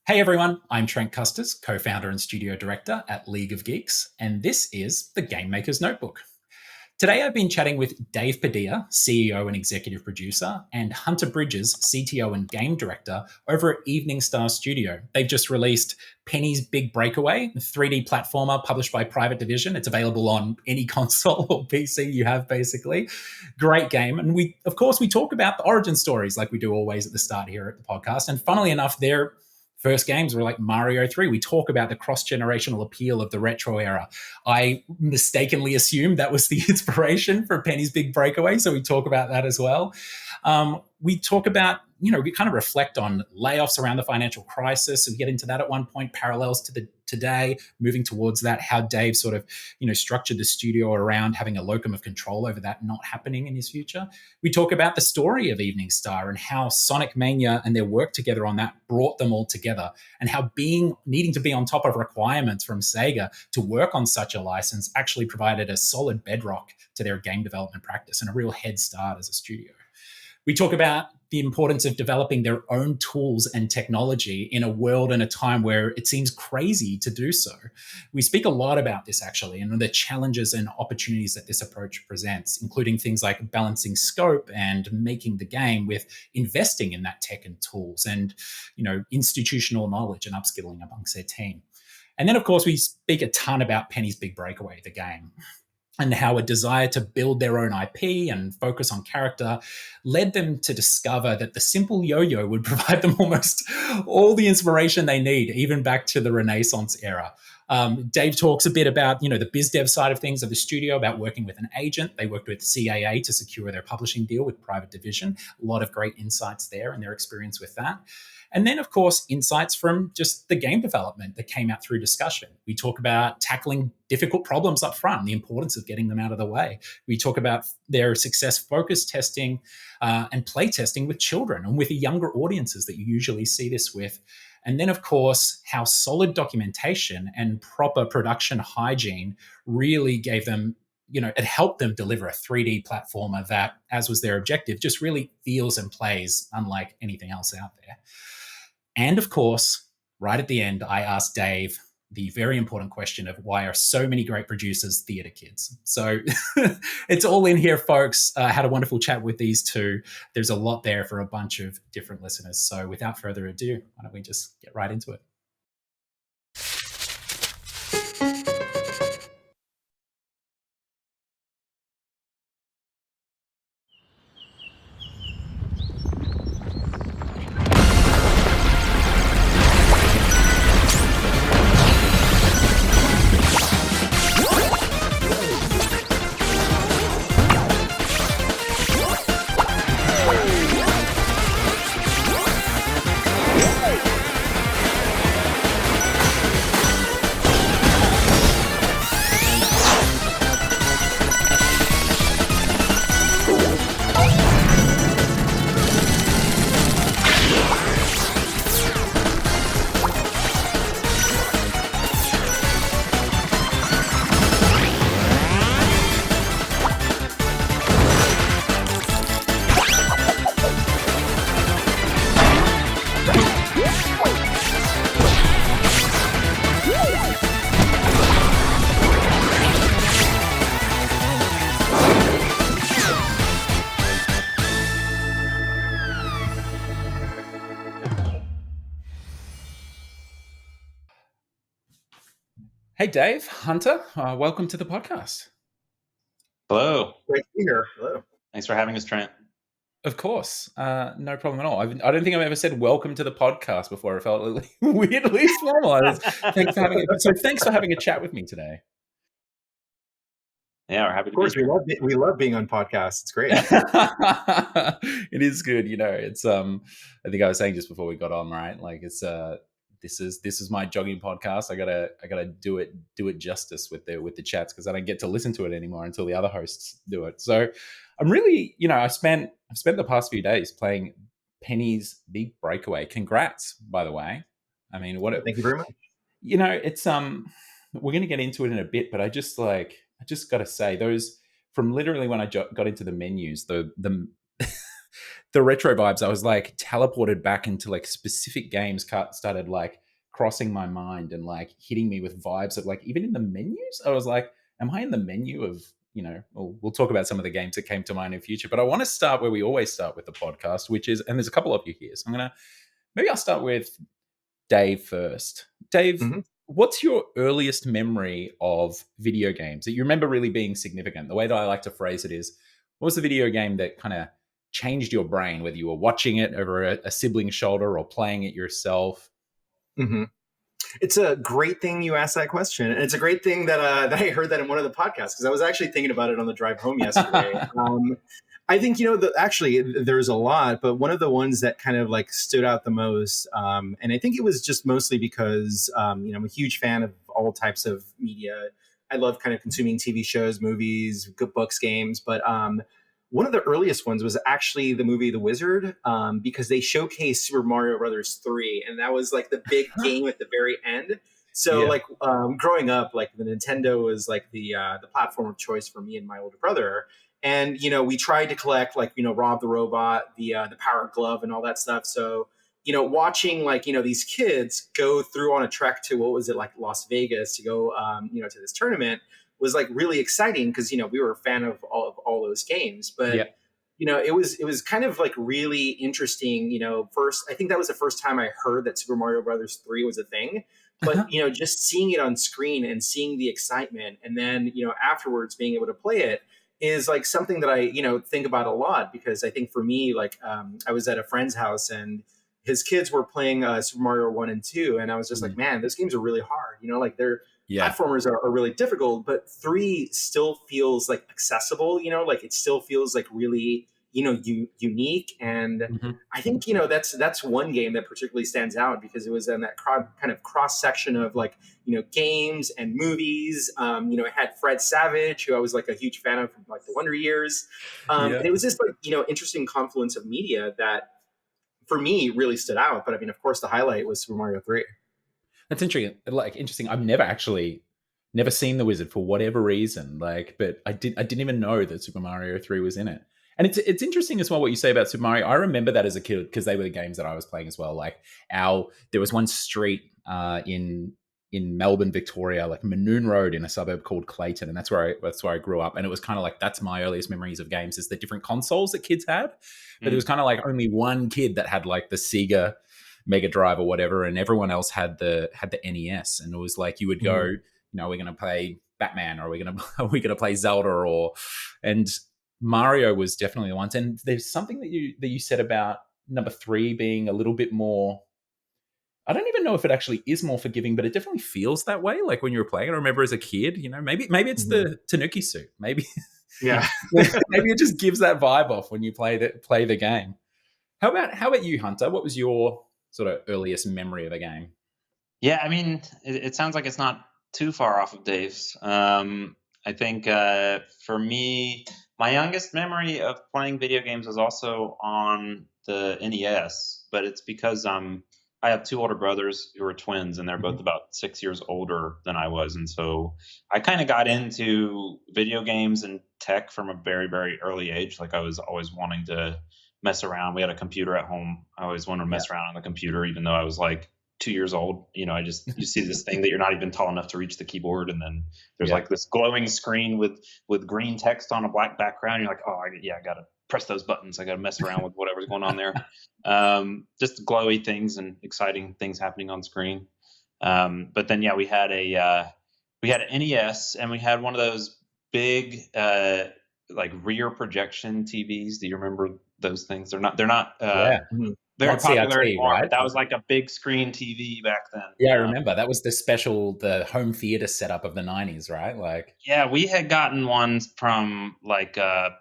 Hey everyone, I'm Trent Kusters, co-founder and studio director at League of Geeks, and this is the Game Maker's Notebook. Today I've been chatting with Dave Padilla, CEO and executive producer, and Hunter Bridges, CTO and game director over at Evening Star Studio. They've just released Penny's Big Breakaway, a 3D platformer published by Private Division. It's available on any console or PC you have, basically. Great game. And of course, we talk about the origin stories like we do always at the start here at the podcast. And funnily enough, they're first games were like Mario 3. We talk about the cross-generational appeal of the retro era. I mistakenly assumed that was the inspiration for Penny's Big Breakaway, so we talk about that as well. We talk about, we kind of reflect on layoffs around the financial crisis. We get into that at one point, parallels to the today, moving towards that, how Dave sort of, structured the studio around having a locum of control over that not happening in his future. We talk about the story of Evening Star and how Sonic Mania and their work together on that brought them all together, and how needing to be on top of requirements from SEGA to work on such a license actually provided a solid bedrock to their game development practice and a real head start as a studio. We talk about the importance of developing their own tools and technology in a world and a time where it seems crazy to do so. We speak a lot about this, actually, and the challenges and opportunities that this approach presents, including things like balancing scope and making the game with investing in that tech and tools and, institutional knowledge and upskilling amongst their team. And then, of course, we speak a ton about Penny's Big Breakaway, the game, and how a desire to build their own IP and focus on character led them to discover that the simple yo-yo would provide them almost all the inspiration they need, even back to the Renaissance era. Dave talks a bit about, the biz dev side of things of the studio, about working with an agent. They worked with CAA to secure their publishing deal with Private Division. A lot of great insights there and their experience with that. And then, of course, insights from just the game development that came out through discussion. We talk about tackling difficult problems up front, the importance of getting them out of the way. We talk about their success focus testing and play testing with children and with the younger audiences that you usually see this with. And then, of course, how solid documentation and proper production hygiene really gave them, it helped them deliver a 3D platformer that, as was their objective, just really feels and plays unlike anything else out there. And of course, right at the end, I asked Dave the very important question of why are so many great producers theatre kids? So it's all in here, folks. I had a wonderful chat with these two. There's a lot there for a bunch of different listeners. So without further ado, why don't we just get right into it? Hey, Dave, Hunter, welcome to the podcast. Hello. Great to be here. Hello. Thanks for having us, Trent. Of course. No problem at all. I don't think I've ever said welcome to the podcast before. It felt weirdly formal. Thanks for having a chat with me today. Yeah, we're happy to Of course, be here. we love being on podcasts. It's great. It is good, it's I think I was saying just before we got on, right? Like it's this is my jogging podcast. I gotta do it justice with the chats, because I don't get to listen to it anymore until the other hosts do it. So I'm really, I've spent the past few days playing Penny's Big Breakaway. Congrats, by the way. I mean, Thank you very much. It's we're going to get into it in a bit, but I just got to say, those from literally when I got into the menus, the the retro vibes, I was like teleported back into like specific games started like crossing my mind and like hitting me with vibes of like even in the menus. I was like, am I in the menu of, we'll talk about some of the games that came to mind in future, but I want to start where we always start with the podcast, which is, and there's a couple of you here. So maybe I'll start with Dave first. Dave, Mhm. what's your earliest memory of video games that you remember really being significant? The way that I like to phrase it is, what was the video game that kind of changed your brain, whether you were watching it over a sibling's shoulder or playing it yourself? Mhm. It's a great thing you asked that question, and it's a great thing that I heard that in one of the podcasts, because I was actually thinking about it on the drive home yesterday. I think actually there's a lot, but one of the ones that kind of like stood out the most, and I think it was just mostly because I'm a huge fan of all types of media. I love kind of consuming TV shows, movies, good books, games, but one of the earliest ones was actually the movie The Wizard, because they showcased Super Mario Brothers 3, and that was like the big game at the very end. So Yeah. like growing up, like the Nintendo was like the platform of choice for me and my older brother. And we tried to collect like Rob the Robot, the Power Glove, and all that stuff. So watching like these kids go through on a trek to, what was it, like Las Vegas, to go to this tournament, was like really exciting, because we were a fan of all those games. Yeah. But it was kind of like really interesting. First, I think that was the first time I heard that Super Mario Brothers 3 was a thing. But just seeing it on screen and seeing the excitement, and then afterwards being able to play it, is like something that I think about a lot, because I think for me, like I was at a friend's house, and his kids were playing Super Mario 1 and 2, and I was just like, man, those games are really hard. Like they're Yeah. platformers are really difficult, but 3 still feels like accessible. Like it still feels like really unique. And Mhm. I think that's one game that particularly stands out, because it was in that kind of cross section of like games and movies. It had Fred Savage, who I was like a huge fan of from like the Wonder Years, Yeah. and it was just like interesting confluence of media that for me really stood out. But I mean, of course, the highlight was Super Mario 3. That's interesting. Like interesting. I've never seen The Wizard for whatever reason. Like, but I didn't even know that Super Mario 3 was in it. And it's interesting as well what you say about Super Mario. I remember that as a kid because they were the games that I was playing as well. Like there was one street in Melbourne, Victoria, like Manoon Road, in a suburb called Clayton, and that's where I grew up. And it was kind of like that's my earliest memories of games, is the different consoles that kids had. But there was kind of like only one kid that had like the Sega Mega Drive or whatever, and everyone else had the NES. And it was like you would go, we're going to play Batman, or are we gonna play Zelda, and Mario was definitely the ones. And there's something that you said about number 3 being a little bit more. I don't even know if it actually is more forgiving, but it definitely feels that way. Like when you were playing, I remember as a kid, maybe it's the Tanuki suit. Maybe Yeah. maybe it just gives that vibe off when you play the game. How about you, Hunter? What was your sort of earliest memory of a game? Yeah, I mean, it sounds like it's not too far off of Dave's. I think for me, my youngest memory of playing video games was also on the NES, but it's because I have 2 older brothers who are twins, and they're both about 6 years older than I was. And so I kind of got into video games and tech from a very, very early age. Like I was always wanting to mess around. We had a computer at home. I always wanted to mess around on the computer, even though I was like 2 years old. You see this thing that you're not even tall enough to reach the keyboard, and then there's like this glowing screen with green text on a black background. You're like, oh, I gotta press those buttons. I gotta mess around with whatever's going on there. Just glowy things and exciting things happening on screen. But then we had an NES, and we had one of those big like rear projection TVs. Do you remember those things? They're not very Not popular CRT, anymore, right? but that was like a big screen TV back then. Yeah, I remember. That was the home theater setup of the 90s, right? Like, Yeah, we had gotten ones from like a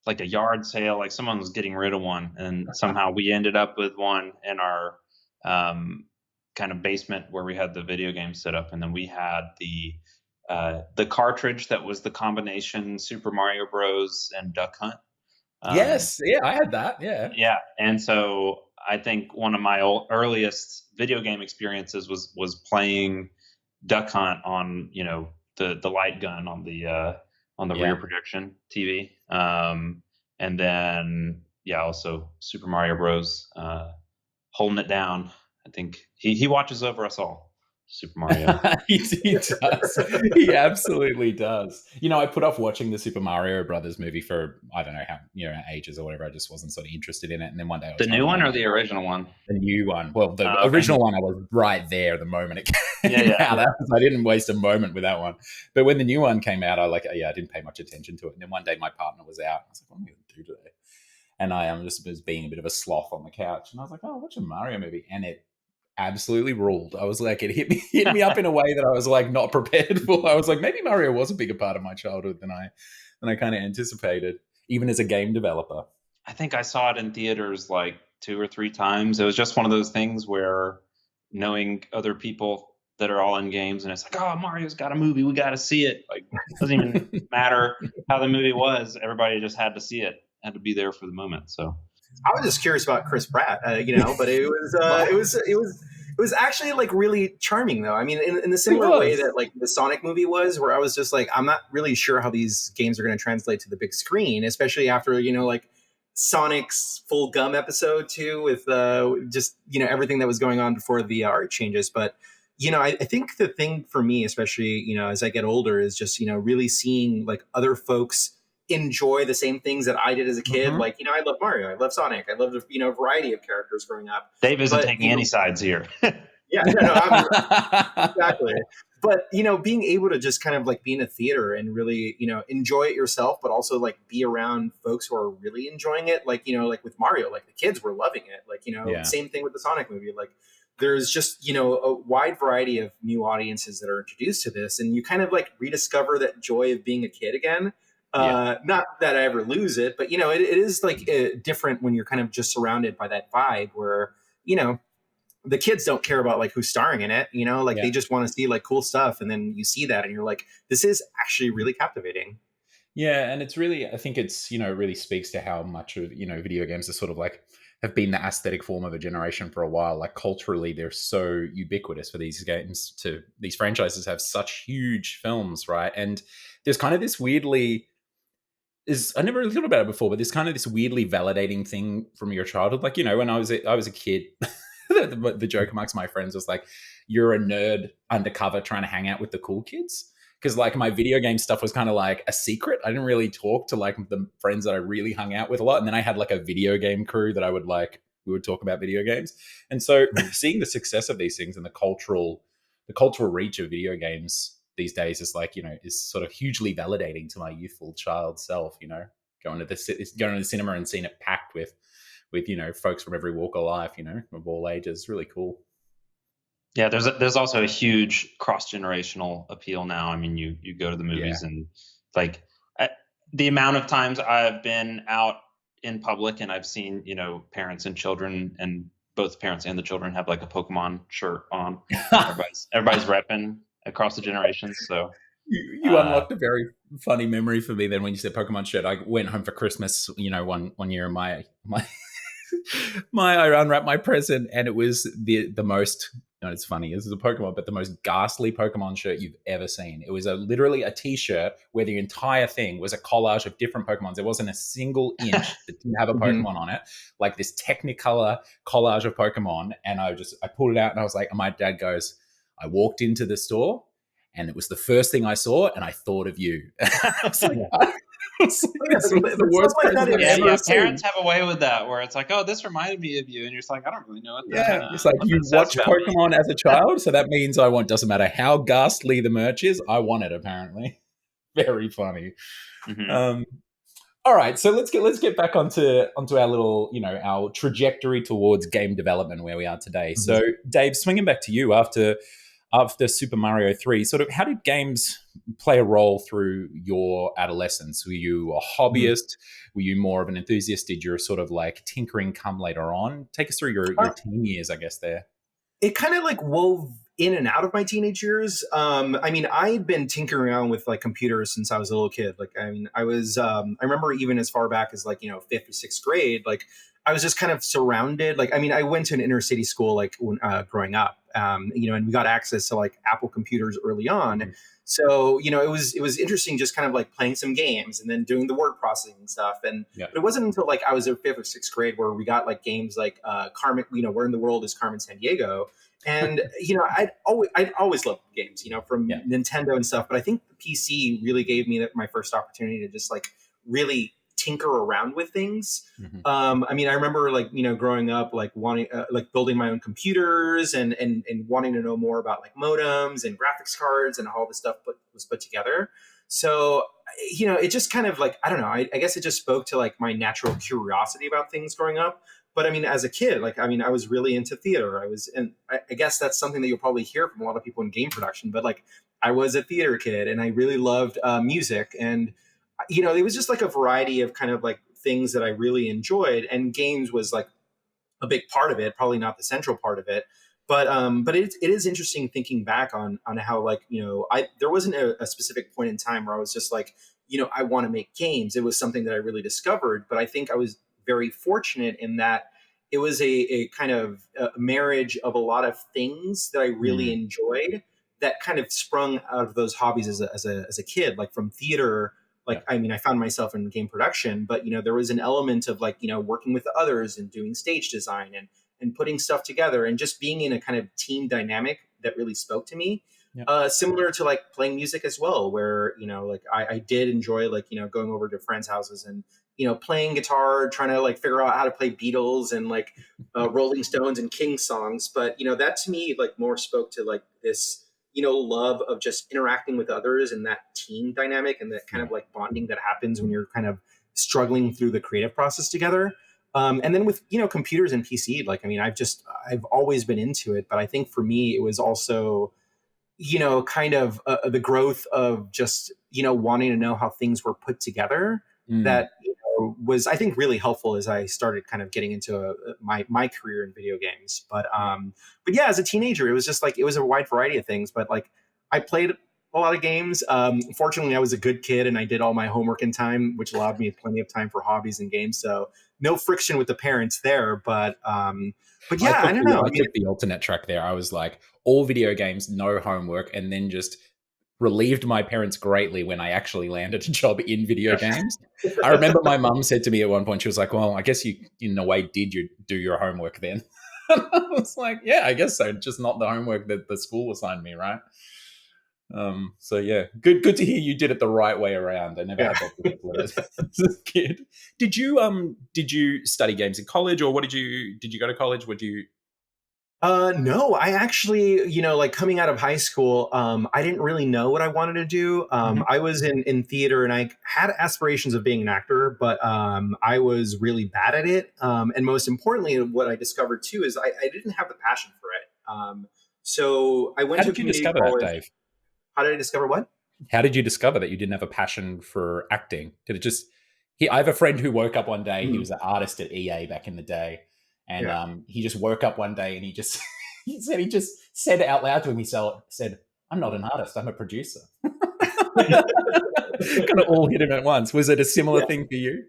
yard sale. Like someone was getting rid of one, and somehow we ended up with one in our kind of basement where we had the video game set up, and then we had the cartridge that was the combination Super Mario Bros. And Duck Hunt. yes, yeah, I had that. Yeah. Yeah, and so I think one of my earliest video game experiences was playing Duck Hunt on the light gun on the rear projection TV, and then yeah, also Super Mario Bros. Holding it down. I think he watches over us all. Super Mario. He does. He absolutely does. I put off watching the Super Mario Brothers movie for I don't know how ages or whatever. I just wasn't sort of interested in it. And then one day I The was home new and one I'm or like, the original one? the new one. Well, the Okay. original one I was right there the moment it came Yeah. out. I didn't waste a moment with that one. But when the new one came out, I didn't pay much attention to it. And then one day my partner was out. I was like, what am I going to do today? And I just was being a bit of a sloth on the couch. And I was like, oh, watch a Mario movie. And it absolutely ruled. I was like, it hit me up in a way that I was like not prepared for. I was like, maybe Mario was a bigger part of my childhood than I kind of anticipated, even as a game developer. I think I saw it in theaters like 2 or 3 times. It was just one of those things where knowing other people that are all in games and it's like, oh, Mario's got a movie, we got to see it. Like, it doesn't even matter how the movie was. Everybody just had to see it, had to be there for the moment. So I was just curious about Chris Pratt, but it was actually like really charming though. I mean, in the similar way that like the Sonic movie was, where I was just like, I'm not really sure how these games are going to translate to the big screen, especially after like Sonic's Full Gum episode too, with just everything that was going on before the art changes. But I think the thing for me, especially as I get older, is just really seeing like other folks enjoy the same things that I did as a kid. Mm-hmm. Like, I love Mario, I love Sonic, I loved a variety of characters growing up. Dave isn't But, taking any sides here. Yeah, no, exactly. But being able to just kind of like be in a theater and really enjoy it yourself, but also like be around folks who are really enjoying it, like like with Mario, like the kids were loving it, like same thing with the Sonic movie. Like there's just a wide variety of new audiences that are introduced to this, and you kind of like rediscover that joy of being a kid again. Not that I ever lose it, but it is like different when you're kind of just surrounded by that vibe where the kids don't care about like who's starring in it, they just want to see like cool stuff, and then you see that and you're like, this is actually really captivating. Yeah, and it's really, I think it's, it really speaks to how much of, video games are sort of like have been the aesthetic form of a generation for a while. Like culturally, they're so ubiquitous for these games these franchises have such huge films, right? And there's kind of this weirdly, I never really thought about it before, but there's kind of this weirdly validating thing from your childhood. Like, when I was a kid, the joke amongst my friends was like, you're a nerd undercover trying to hang out with the cool kids. Because like my video game stuff was kind of like a secret. I didn't really talk to like the friends that I really hung out with a lot. And then I had like a video game crew that we would talk about video games. And so seeing the success of these things and the cultural reach of video games these days is like, is sort of hugely validating to my youthful child self, going to the cinema and seeing it packed with folks from every walk of life, of all ages. Really cool. Yeah, there's also a huge cross-generational appeal now. I mean, you go to the movies and like the amount of times I've been out in public and I've seen, parents and children, and both parents and the children have like a Pokemon shirt on. everybody's repping across the generations. So you unlocked a very funny memory for me then when you said Pokemon shirt. I went home for Christmas, one year, and my I unwrapped my present, and it was the most. It's funny. This is a Pokemon, but the most ghastly Pokemon shirt you've ever seen. It was literally a T-shirt where the entire thing was a collage of different Pokemons. There wasn't a single inch that didn't have a Pokemon on it, like this Technicolor collage of Pokemon. And I pulled it out, and I was like, and my dad goes, I walked into the store, and it was the first thing I saw, and I thought of you. I was like, the worst present I've ever seen. Parents have a way with that, where it's like, oh, this reminded me of you, and you're just like, I don't really know what that. It's like you watched Pokemon as a child, so that means I want. Doesn't matter how ghastly the merch is, I want it. Apparently, very funny. Mm-hmm. All right, so let's get back onto our little, our trajectory towards game development where we are today. Mm-hmm. So, Dave, swinging back to you after Super Mario 3, sort of how did games play a role through your adolescence? Were you a hobbyist? Were you more of an enthusiast? Did your sort of like tinkering come later on? Take us through your teen years, I guess, there. It kind of like wove in and out of my teenage years. I mean, I'd been tinkering around with like computers since I was a little kid. Like, I mean, I was, I remember even as far back as like, 5th or 6th grade, like I was just kind of surrounded. Like, I mean, I went to an inner city school, like when, growing up. and we got access to like Apple computers early on. So, it was interesting just kind of like playing some games and then doing the word processing and stuff. But it wasn't until like I was in 5th or 6th grade where we got like games like Carmen, Where in the World is Carmen Sandiego. And, I'd always loved games, from Nintendo and stuff. But I think the PC really gave me my first opportunity to just like really tinker around with things. I remember like, growing up, like wanting, like building my own computers and wanting to know more about like modems and graphics cards and all this stuff was put together. So, it just kind of like, I don't know, I guess it just spoke to like my natural curiosity about things growing up. But as a kid, like, I was really into theater. And I guess that's something that you'll probably hear from a lot of people in game production, but like I was a theater kid and I really loved music. And it was just like a variety of kind of like things that I really enjoyed, and games was like a big part of it, probably not the central part of it. But it is interesting thinking back on how like, there wasn't a specific point in time where I was just like, I want to make games. It was something that I really discovered, but I think I was very fortunate in that it was a kind of a marriage of a lot of things that I really enjoyed that kind of sprung out of those hobbies as a kid, like from theater. Like, I found myself in game production, but, there was an element of like, working with others and doing stage design and putting stuff together and just being in a kind of team dynamic that really spoke to me. Similar to like playing music as well, where, like I did enjoy like, going over to friends' houses and, playing guitar, trying to like figure out how to play Beatles and like Rolling Stones and King songs. But, that to me like more spoke to like this, love of just interacting with others and that team dynamic and that kind of like bonding that happens when you're kind of struggling through the creative process together. And then with, computers and PC, like, I've always been into it, but I think for me, it was also, kind of the growth of just, wanting to know how things were put together that, was, I think, really helpful as I started kind of getting into my career in video games. But yeah, as a teenager, it was just like, it was a wide variety of things, but like I played a lot of games. Fortunately, I was a good kid and I did all my homework in time, which allowed me plenty of time for hobbies and games. So no friction with the parents there, but yeah, I don't know. I took the alternate track there. I was like, all video games, no homework, and then just relieved my parents greatly when I actually landed a job in video games. I remember my mum said to me at one point, she was like, well, I guess you, in a way, did you do your homework then? I was like, yeah, I guess so. Just not the homework that the school assigned me, right? So yeah, good to hear you did it the right way around. I never had that particular as a kid. Did you study games in college, or did you go to college? No, I actually, like coming out of high school, I didn't really know what I wanted to do. I was in theater and I had aspirations of being an actor, but I was really bad at it. And most importantly, what I discovered too is I didn't have the passion for it. So I went to a community college. How did you discover that, Dave? How did I discover what? How did you discover that you didn't have a passion for acting? Did it just... I have a friend who woke up one day, he was an artist at EA back in the day, and he just woke up one day and he just said out loud to himself, said, I'm not an artist, I'm a producer. Kind of all hit him at once. Was it a similar thing for you?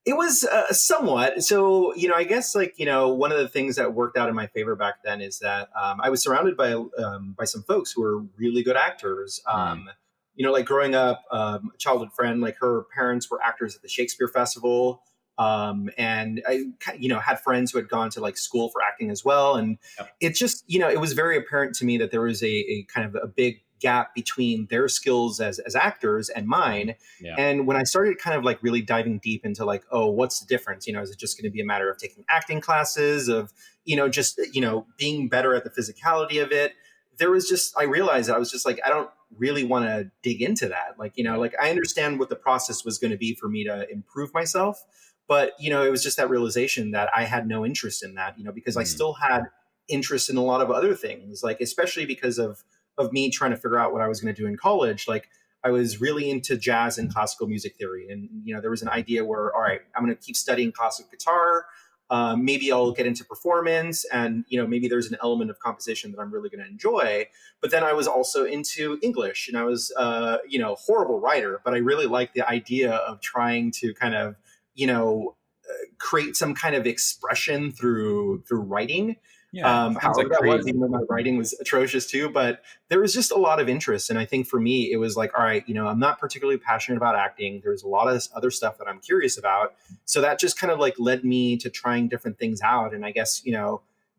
It was somewhat. So, I guess like, one of the things that worked out in my favor back then is that I was surrounded by some folks who were really good actors. Like growing up, a childhood friend, like her parents were actors at the Shakespeare Festival. And I, had friends who had gone to like school for acting as well. And it just, it was very apparent to me that there was a kind of a big gap between their skills as actors and mine. And when I started kind of like really diving deep into like, oh, what's the difference? Is it just going to be a matter of taking acting classes, of, just, being better at the physicality of it? There was just, I realized that I was just like, I don't really want to dig into that. Like, like I understand what the process was going to be for me to improve myself. But, it was just that realization that I had no interest in that, because I still had interest in a lot of other things, like, especially because of me trying to figure out what I was going to do in college. Like, I was really into jazz and classical music theory. And, there was an idea where, all right, I'm going to keep studying classical guitar. Maybe I'll get into performance and, maybe there's an element of composition that I'm really going to enjoy. But then I was also into English and I was, horrible writer, but I really liked the idea of trying to kind of, create some kind of expression through writing. Yeah, sounds However like that was, creative. even though my writing was atrocious too, but there was just a lot of interest. And I think for me, it was like, all right, I'm not particularly passionate about acting. There's a lot of other stuff that I'm curious about. So that just kind of like led me to trying different things out. And I guess,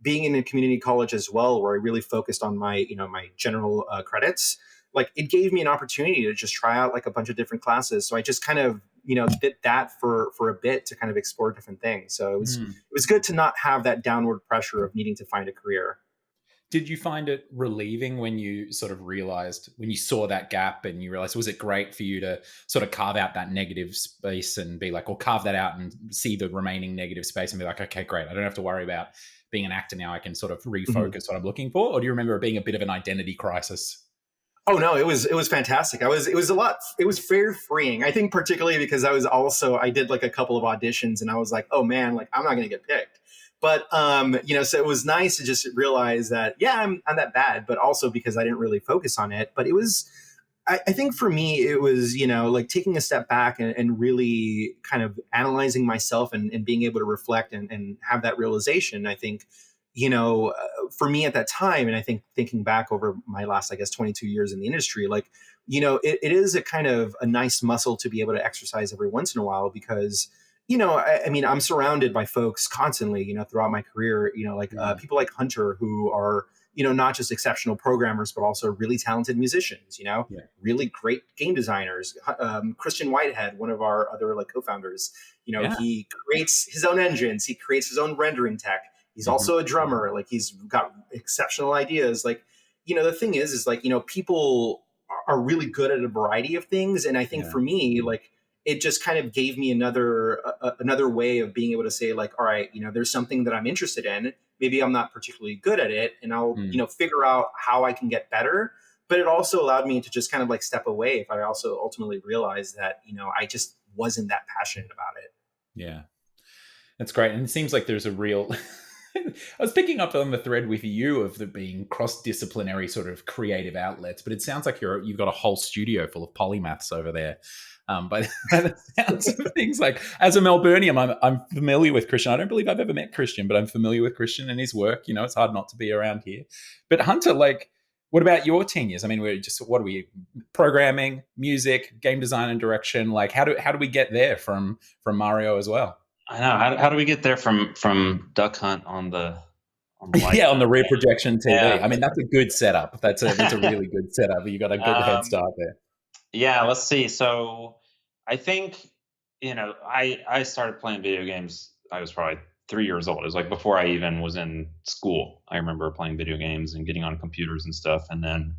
being in a community college as well, where I really focused on my, my general credits, like it gave me an opportunity to just try out like a bunch of different classes. So I just kind of, did that for a bit to kind of explore different things. So it was good to not have that downward pressure of needing to find a career. Did you find it relieving when you sort of realized, when you saw that gap and you realized, was it great for you to sort of carve out that negative space and be like, or carve that out and see the remaining negative space and be like, okay, great, I don't have to worry about being an actor now. I can sort of refocus what I'm looking for. Or do you remember it being a bit of an identity crisis? Oh no, it was fantastic. It was very freeing. I think particularly because I did like a couple of auditions and I was like, oh man, like I'm not gonna get picked. But so it was nice to just realize that, yeah, I'm that bad, but also because I didn't really focus on it. But it was, I think for me, it was, like taking a step back and really kind of analyzing myself and being able to reflect and have that realization. I think, for me at that time, and I think thinking back over my last, I guess, 22 years in the industry, like, it is a kind of a nice muscle to be able to exercise every once in a while because, I mean, I'm surrounded by folks constantly, throughout my career, like people like Hunter who are, not just exceptional programmers, but also really talented musicians, really great game designers. Christian Whitehead, one of our other like co-founders, he creates his own engines, he creates his own rendering tech. He's also a drummer. Like he's got exceptional ideas. Like, the thing is like, people are really good at a variety of things. And I think for me, like, it just kind of gave me another way of being able to say like, all right, there's something that I'm interested in. Maybe I'm not particularly good at it and I'll, figure out how I can get better. But it also allowed me to just kind of like step away if I also ultimately realized that, I just wasn't that passionate about it. Yeah, that's great. And it seems like there's a real... I was picking up on the thread with you of the being cross-disciplinary sort of creative outlets, but it sounds like you've got a whole studio full of polymaths over there. By the sounds of things, like as a Melburnian, I'm familiar with Christian. I don't believe I've ever met Christian, but I'm familiar with Christian and his work. It's hard not to be around here. But Hunter, like, what about your 10 years? I mean, what are we? Programming, music, game design, and direction. Like, how do we get there from Mario as well? I know. How do we get there from Duck Hunt on the yeah, on the rear projection TV? Yeah. I mean, that's a good setup. That's a really good setup. You got a good head start there. Yeah, let's see. So I think, I started playing video games. I was probably 3 years old. It was like before I even was in school. I remember playing video games and getting on computers and stuff. And then,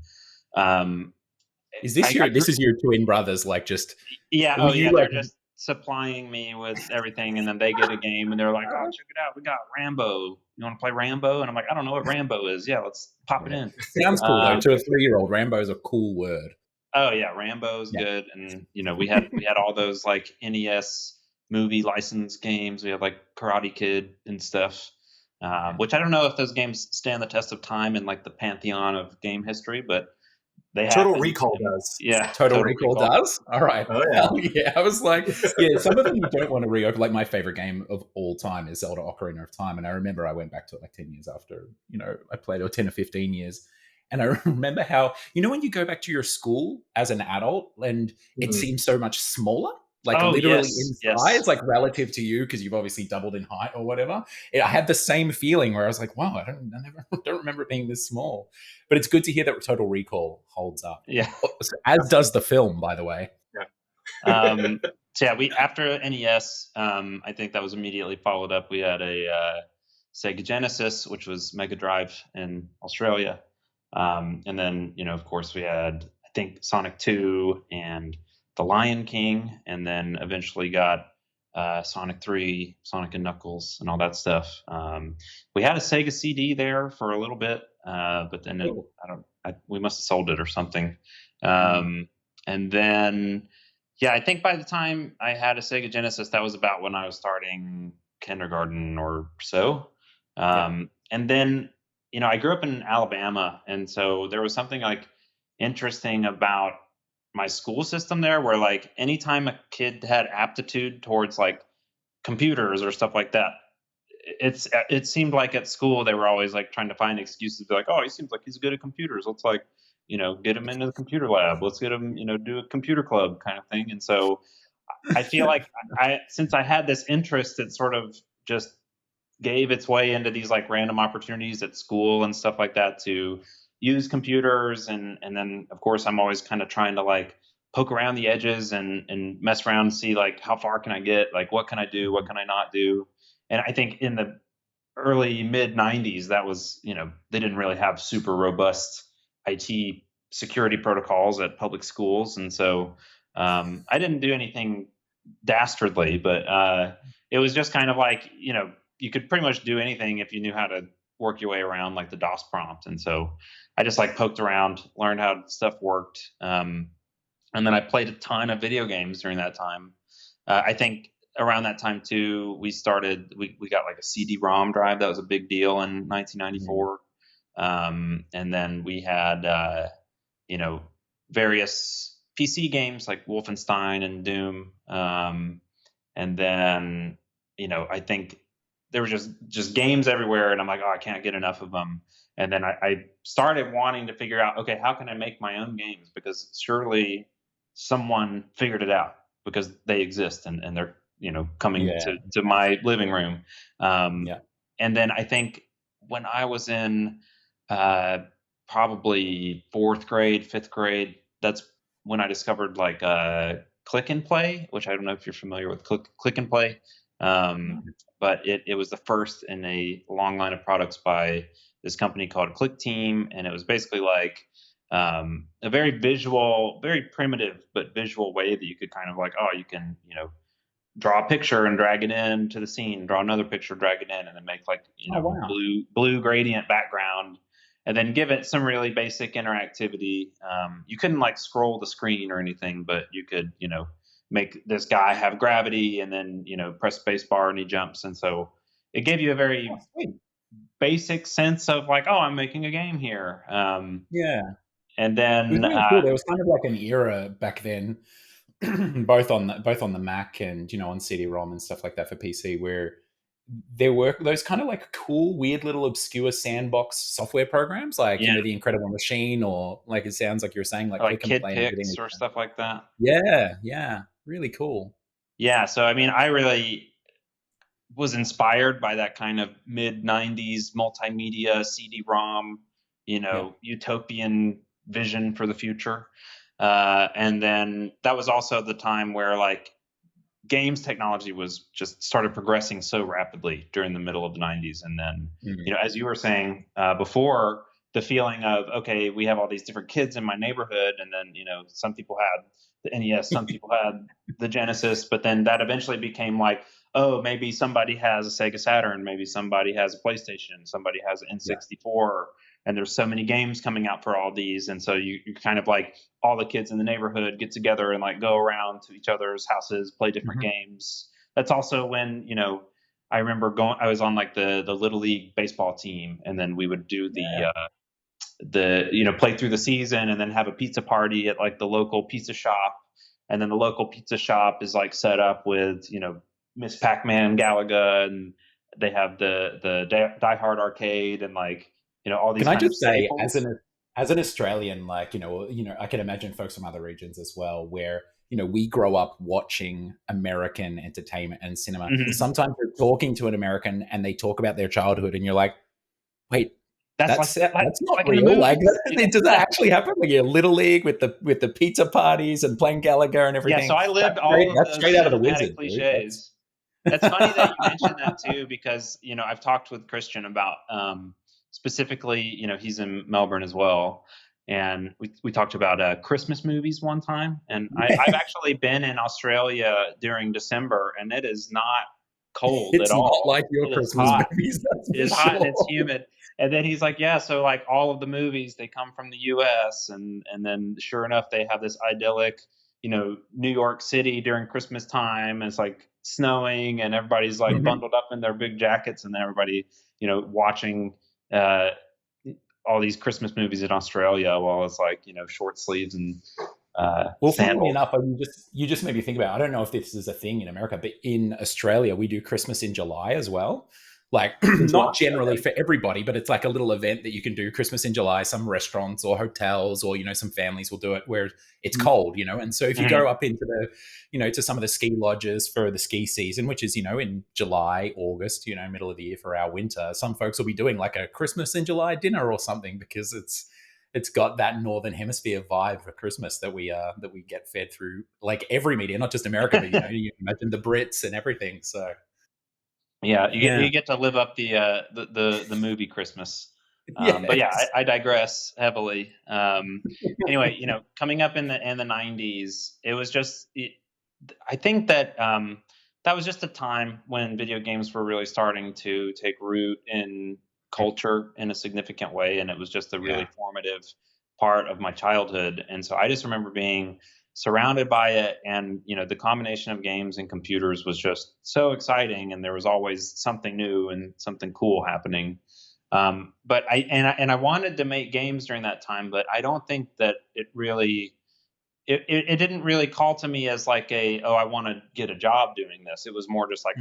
is this your twin brothers? Like just yeah. Oh yeah, they're just supplying me with everything, and then they get a game and they're like, "Oh, check it out, we got Rambo. You want to play Rambo?" And I'm like, "I don't know what Rambo is. Yeah, let's pop it in." Sounds cool though. To a 3-year-old, Rambo is a cool word. Oh yeah, Rambo's good, and we had all those like NES movie license games. We had like Karate Kid and stuff, which I don't know if those games stand the test of time in like the pantheon of game history, but they Total Recall does. Yeah, Total Recall does. All right. Oh yeah. Yeah. I was like, yeah. Some of them you don't want to reopen. Like my favorite game of all time is Zelda: Ocarina of Time, and I remember I went back to it like 10 years after I played, or 10 or 15 years. And I remember how, when you go back to your school as an adult and it seems so much smaller, like literally in size, like relative to you, because you've obviously doubled in height or whatever. I had the same feeling where I was like, wow, I don't remember it being this small. But it's good to hear that Total Recall holds up. Yeah. As does the film, by the way. Yeah. So yeah, after NES, I think that was immediately followed up. We had a Sega Genesis, which was Mega Drive in Australia. And then, of course, we had, I think, Sonic 2 and The Lion King, and then eventually got Sonic 3, Sonic and Knuckles, and all that stuff. We had a Sega CD there for a little bit, but then we must have sold it or something. And then, yeah, I think by the time I had a Sega Genesis, that was about when I was starting kindergarten or so. And then, I grew up in Alabama, and so there was something like interesting about my school system there, where like anytime a kid had aptitude towards like computers or stuff like that, it seemed like at school they were always like trying to find excuses to be like, oh, he seems like he's good at computers. Let's like, get him into the computer lab. Let's get him, do a computer club kind of thing. And so I feel like since I had this interest, it sort of just gave its way into these like random opportunities at school and stuff like that to use computers. And then of course I'm always kind of trying to like poke around the edges and mess around and see like how far can I get? Like what can I do? What can I not do? And I think in the early mid 90s, that was, they didn't really have super robust IT security protocols at public schools. And so I didn't do anything dastardly, but it was just kind of like, you could pretty much do anything if you knew how to work your way around like the DOS prompt. And so I just like poked around, learned how stuff worked. And then I played a ton of video games during that time. I think around that time too, we got like a CD-ROM drive. That was a big deal in 1994. And then we had, various PC games like Wolfenstein and Doom. And then, I think there were just games everywhere, and I'm like, oh, I can't get enough of them. And then I started wanting to figure out, okay, how can I make my own games? Because surely someone figured it out because they exist and they're, coming to my living room. And then I think when I was in probably 4th grade, 5th grade, that's when I discovered like Click and Play, which I don't know if you're familiar with Click and Play. But it was the first in a long line of products by this company called Click Team. And it was basically like a very visual, very primitive, but visual way that you could kind of like, oh, you can, draw a picture and drag it in to the scene, draw another picture, drag it in, and then make like, blue gradient background, and then give it some really basic interactivity. You couldn't like scroll the screen or anything, but you could, make this guy have gravity and then, press space bar and he jumps. And so it gave you a very basic sense of like, oh, I'm making a game here. And then it was really cool. There was kind of like an era back then, both on the Mac and on CD-ROM and stuff like that for PC, where there were those kind of like cool, weird little obscure sandbox software programs, like the Incredible Machine, or like it sounds like you're saying like Kid Picks or stuff like that. Yeah, really cool. Yeah, so I mean, I really was inspired by that kind of mid 90s multimedia CD-ROM, utopian vision for the future. And then that was also the time where like games technology was just started progressing so rapidly during the middle of the 90s. And then, as you were saying before, the feeling of, okay, we have all these different kids in my neighborhood. And then, some people had the NES, some people had the Genesis, but then that eventually became like, oh, maybe somebody has a Sega Saturn, maybe somebody has a PlayStation, somebody has an N64, and there's so many games coming out for all these. And so you kind of like all the kids in the neighborhood get together and like go around to each other's houses, play different games. That's also when, I remember I was on like the Little League baseball team, and then we would do play through the season and then have a pizza party at like the local pizza shop. And then the local pizza shop is like set up with, Miss Pac-Man Galaga, and they have the Die Hard arcade and like, all these. Can I just say, as an Australian, like, I can imagine folks from other regions as well, where, we grow up watching American entertainment and cinema. Sometimes you're talking to an American and they talk about their childhood and you're like, wait, that's not real. Like, does that actually happen? Like, Little League with the pizza parties and playing Gallagher and everything. Yeah, so I lived that's straight out of the Wizard cliches. That's funny that you mentioned that too, because I've talked with Christian about specifically, he's in Melbourne as well, and we talked about Christmas movies one time, and I've actually been in Australia during December, and it is not cold at all. It's not like your Christmas movies. It's hot and it's humid. And then he's like, yeah, so like all of the movies, they come from the US, and then sure enough, they have this idyllic, New York City during Christmas time. And it's like snowing and everybody's like bundled up in their big jackets, and then everybody, watching all these Christmas movies in Australia while it's like, short sleeves and funnily enough, I mean, you just made me think about, I don't know if this is a thing in America, but in Australia, we do Christmas in July as well. like not generally for everybody, but it's like a little event that you can do Christmas in July. Some restaurants or hotels or, some families will do it where it's cold, And so if you go up into the, to some of the ski lodges for the ski season, which is, in July, August, middle of the year for our winter, some folks will be doing like a Christmas in July dinner or something because it's got that Northern Hemisphere vibe for Christmas that we get fed through like every media, not just America, but, you imagine the Brits and everything. So. Yeah, you get to live up the movie Christmas. But yeah, I digress heavily. Anyway, coming up in the 90s, it was just I think that that was just a time when video games were really starting to take root in culture in a significant way, and it was just a really formative part of my childhood. And so I just remember being surrounded by it, and the combination of games and computers was just so exciting, and there was always something new and something cool happening. But I wanted to make games during that time, but I don't think that it really it didn't really call to me as like I want to get a job doing this. It was more just like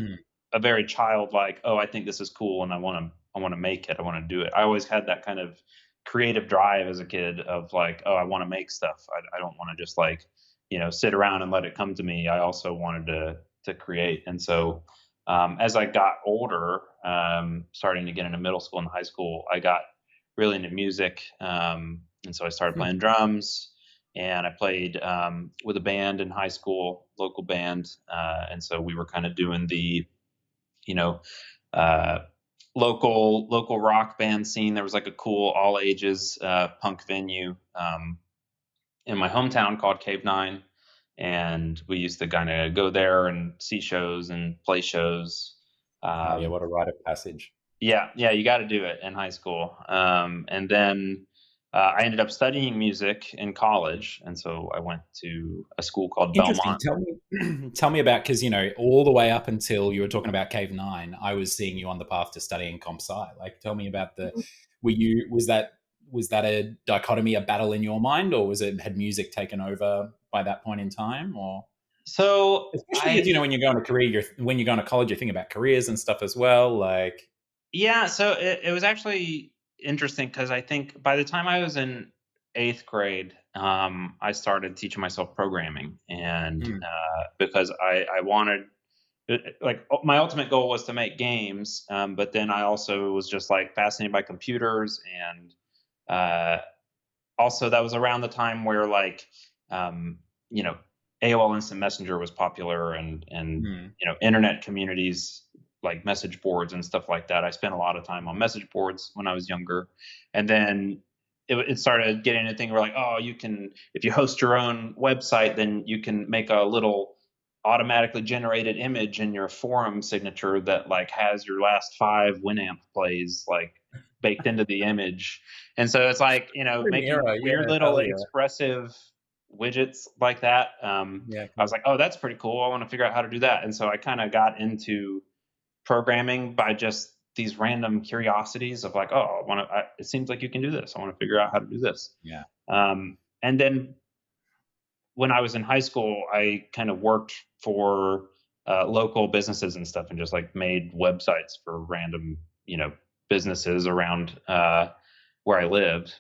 a very childlike, I think this is cool and I want to make it, I want to do it. I always had that kind of creative drive as a kid of like, I want to make stuff. I don't want to just like sit around and let it come to me. I also wanted to create. And so as I got older, starting to get into middle school and high school, I got really into music. And so I started playing drums, and I played with a band in high school, local band. And so we were kind of doing the, local rock band scene. There was like a cool all ages punk venue in my hometown called Cave 9. And we used to kind of go there and see shows and play shows. What a rite of passage. Yeah, you got to do it in high school. And then I ended up studying music in college, and so I went to a school called Belmont. Tell me about, because all the way up until you were talking about Cave 9, I was seeing you on the path to studying comp sci. Like, tell me about was that a dichotomy, a battle in your mind, or had music taken over by that point in time, or? So especially as, when you're going to college, you think about careers and stuff as well. Like, yeah, so it was actually interesting because I think by the time I was in 8th grade, I started teaching myself programming, and because I wanted, like, my ultimate goal was to make games, but then I also was just like fascinated by computers, and also that was around the time where like AOL Instant Messenger was popular, and internet communities like message boards and stuff like that. I spent a lot of time on message boards when I was younger, and then it started getting a thing where like, you can, if you host your own website, then you can make a little automatically generated image in your forum signature that like has your last 5 Winamp plays like baked into the image. And so it's like, making weird little expressive widgets like that. I was like, that's pretty cool. I want to figure out how to do that. And so I kind of got into programming by just these random curiosities of like, it seems like you can do this. I want to figure out how to do this. Yeah. And then when I was in high school, I kind of worked for local businesses and stuff, and just like made websites for random, businesses around where I lived.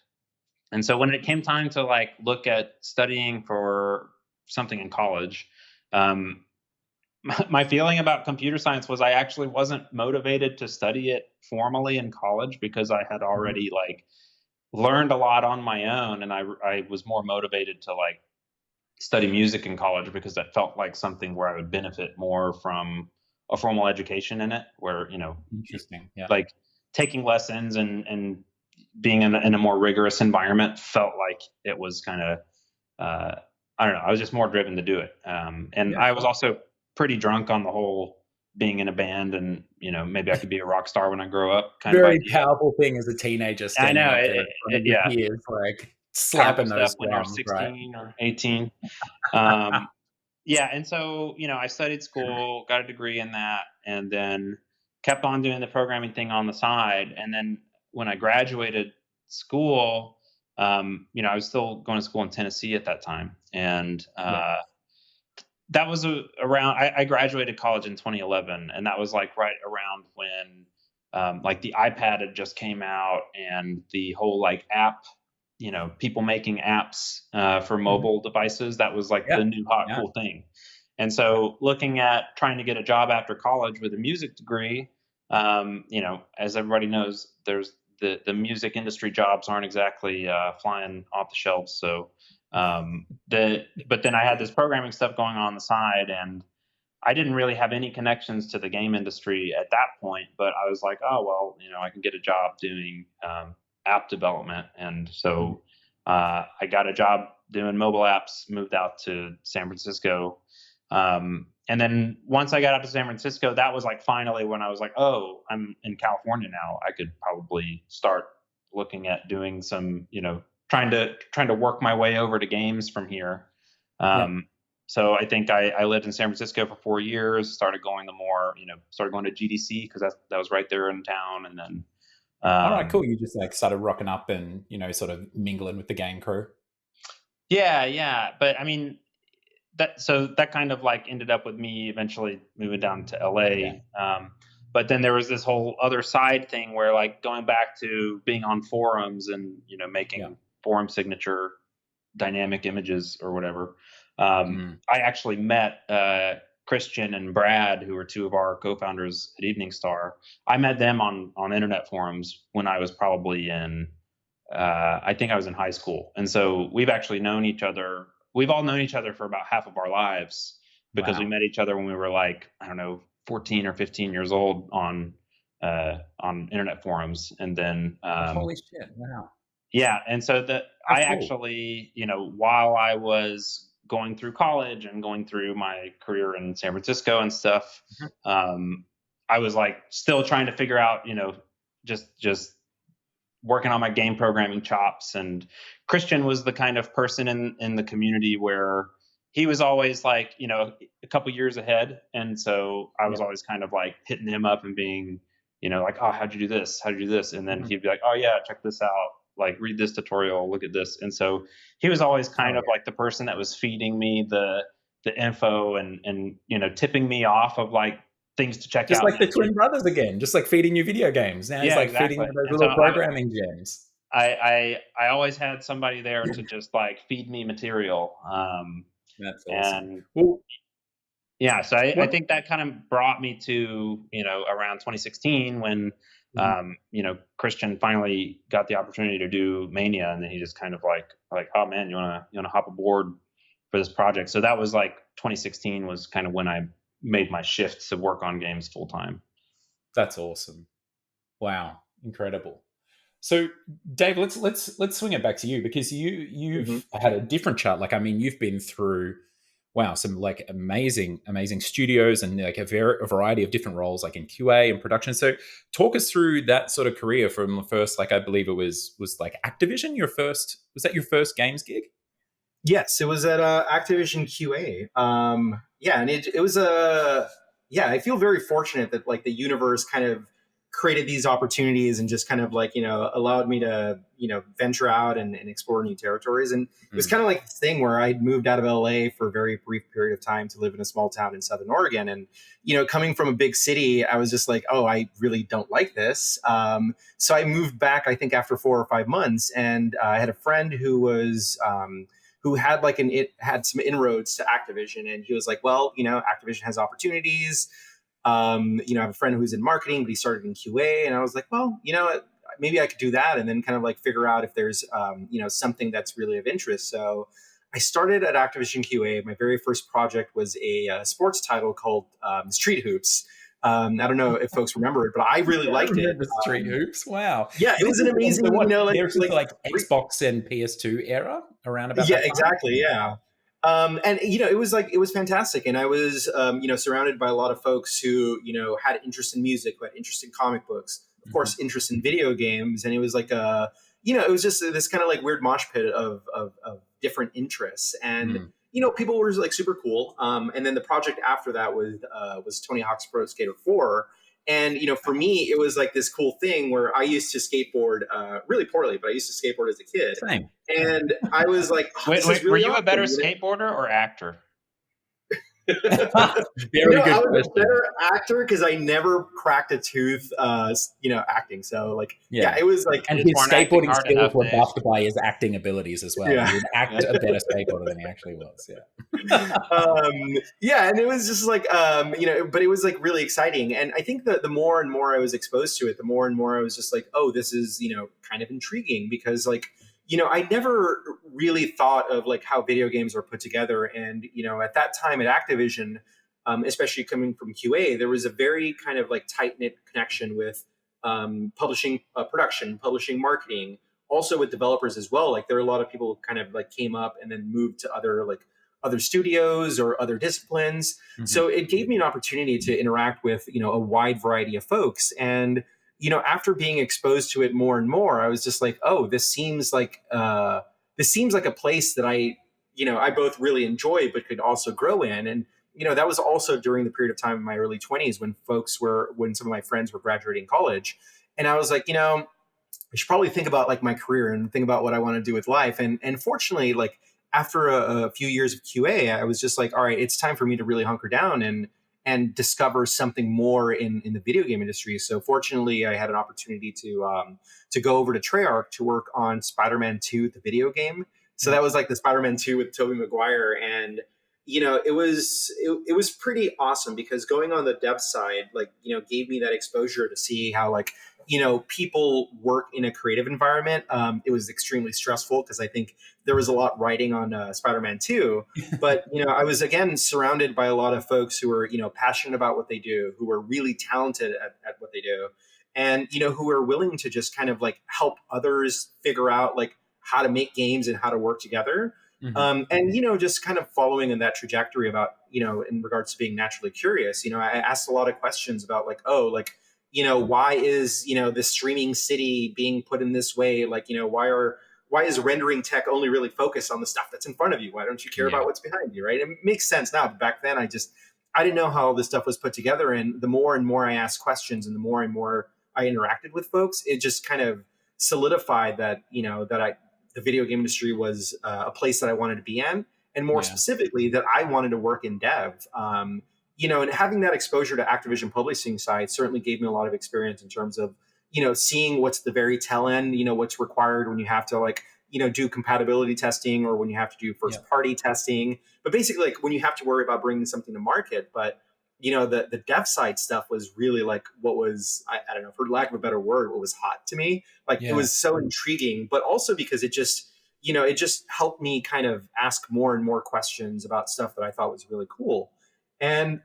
And so when it came time to like look at studying for something in college, my feeling about computer science was I actually wasn't motivated to study it formally in college, because I had already like learned a lot on my own, and I was more motivated to like study music in college because that felt like something where I would benefit more from a formal education in it, where interesting, yeah, like taking lessons and being in a more rigorous environment felt like it was kind of I don't know, I was just more driven to do it, and I was also pretty drunk on the whole being in a band, and maybe I could be a rock star when I grow up. Very powerful thing as a teenager. I know it, like slapping those when you're 16 or 18. And so I studied school, got a degree in that, and then kept on doing the programming thing on the side. And then when I graduated school, I was still going to school in Tennessee at that time, and that was around. I graduated college in 2011, and that was like right around when like the iPad had just came out, and the whole like app, people making apps for mobile devices, that was like Yeah. the new hot Yeah. cool thing. And so looking at trying to get a job after college with a music degree, as everybody knows, there's the music industry jobs aren't exactly flying off the shelves. So but then I had this programming stuff going on the side, and I didn't really have any connections to the game industry at that point, but I was like, oh, well, I can get a job doing app development. And so I got a job doing mobile apps, moved out to San Francisco. And then once I got out to San Francisco, that was like finally when I was like, oh, I'm in California now. I could probably start looking at doing some, trying to work my way over to games from here. So I think I lived in San Francisco for 4 years, started going started going to GDC because that was right there in town. And then, all right, cool. You just like started rocking up and, sort of mingling with the game crew. Yeah. But I mean, that kind of like ended up with me eventually moving down to LA. But then there was this whole other side thing where like going back to being on forums and, making forum signature dynamic images or whatever. I actually met Christian and Brad, who were two of our co-founders at Evening Star. I met them on internet forums when I was probably I think I was in high school. And so we've actually known each other. We've all known each other for about half of our lives because we met each other when we were like, I don't know, 14 or 15 years old on internet forums. And then holy shit! Wow. Yeah, and so cool. Actually, while I was going through college and going through my career in San Francisco and stuff, I was like still trying to figure out, just working on my game programming chops. And Christian was the kind of person in the community where he was always like, a couple years ahead, and so I was always kind of like hitting him up and being, like, oh, how'd you do this? How'd you do this? And then he'd be like, oh yeah, check this out. Like, read this tutorial, look at this. And so he was always kind of like the person that was feeding me the info and tipping me off of like things to check out. Just like the twin brothers again, just like feeding you video games. Now it's like feeding you those little programming gems. I always had somebody there to just like feed me material. That's awesome. So I think that kind of brought me to, around 2016 when Christian finally got the opportunity to do Mania, and then he just kind of like, oh man, you wanna hop aboard for this project. So that was like 2016 was kind of when I made my shift to work on games full time. That's awesome. Wow, incredible. So Dave, let's swing it back to you, because you've had a different chart. Like, I mean, you've been through some like amazing studios and like a variety of different roles, like in QA and production. So talk us through that sort of career from the first, like I believe it was like Activision. Was that your first games gig? Yes, it was at Activision QA. And it was I feel very fortunate that like the universe kind of created these opportunities and just kind of like, allowed me to, venture out and explore new territories. And it was kind of like this thing where I'd moved out of LA for a very brief period of time to live in a small town in Southern Oregon. And, coming from a big city, I was just like, oh, I really don't like this. So I moved back, I think after 4 or 5 months, and I had a friend who had some inroads to Activision. And he was like, well, Activision has opportunities. I have a friend who's in marketing, but he started in QA. And I was like, well, maybe I could do that and then kind of like figure out if there's, something that's really of interest. So I started at Activision QA. My very first project was a sports title called Street Hoops. I don't know if folks remember it, but I really liked it. Street Hoops. Wow. Yeah, it was an amazing, like Xbox and PS2 era around about that time? Exactly. Yeah. And it was fantastic, and I was surrounded by a lot of folks who had interest in music, who had interest in comic books, of course, interest in video games, and it was like it was just this kind of like weird mosh pit of different interests, and people were like super cool. And then the project after that was Tony Hawk's Pro Skater 4. And, for me, it was like this cool thing where I used to skateboard really poorly, but I used to skateboard as a kid. Same. And I was like, were you a better skateboarder or actor? Very I good was a question. better actor because I never cracked a tooth, acting. So like, Yeah. it was like, And You just his weren't acting skateboarding hard skills enough, were Dave. buffed by his acting abilities as well. yeah. He would act Yeah. a better skateboarder than he actually was. Yeah. And it was just like, but it was like really exciting. And I think that the more and more I was exposed to it, the more and more I was just like, oh, this is, kind of intriguing because like, I never really thought of like how video games are put together. And, at that time at Activision, especially coming from QA, there was a very kind of like tight knit connection with publishing production, publishing marketing, also with developers as well. Like there are a lot of people who kind of like came up and then moved to other studios or other disciplines. Mm-hmm. So it gave me an opportunity to interact with, a wide variety of folks. And, after being exposed to it more and more, I was just like, oh, this seems like a place that I both really enjoy, but could also grow in. And, that was also during the period of time in my early 20s when some of my friends were graduating college. And I was like, I should probably think about like my career and think about what I want to do with life. And fortunately, like after a few years of QA, I was just like, all right, it's time for me to really hunker down and discover something more in the video game industry. So fortunately, I had an opportunity to go over to Treyarch to work on Spider-Man 2, the video game. So that was like the Spider-Man 2 with Tobey Maguire. And it was pretty awesome because going on the dev side, like, gave me that exposure to see how like, people work in a creative environment. It was extremely stressful because I think there was a lot riding on Spider-Man 2. But, I was, again, surrounded by a lot of folks who were, passionate about what they do, who were really talented at what they do, and, who were willing to just kind of like help others figure out like how to make games and how to work together. And, just kind of following in that trajectory about, in regards to being naturally curious, I asked a lot of questions about like, oh, like, why is, this streaming city being put in this way? Like, why is rendering tech only really focused on the stuff that's in front of you? Why don't you care about what's behind you? Right. It makes sense now. But back then I didn't know how all this stuff was put together. And the more and more I asked questions and the more and more I interacted with folks, it just kind of solidified that, the video game industry was a place that I wanted to be in. And more specifically, that I wanted to work in dev. And having that exposure to Activision publishing side certainly gave me a lot of experience in terms of, seeing what's the very tail end, what's required when you have to like, do compatibility testing or when you have to do first party testing. But basically like when you have to worry about bringing something to market. But, the dev side stuff was really like what was, I don't know, for lack of a better word, what was hot to me. Like it was so intriguing, but also because it just helped me kind of ask more and more questions about stuff that I thought was really cool. And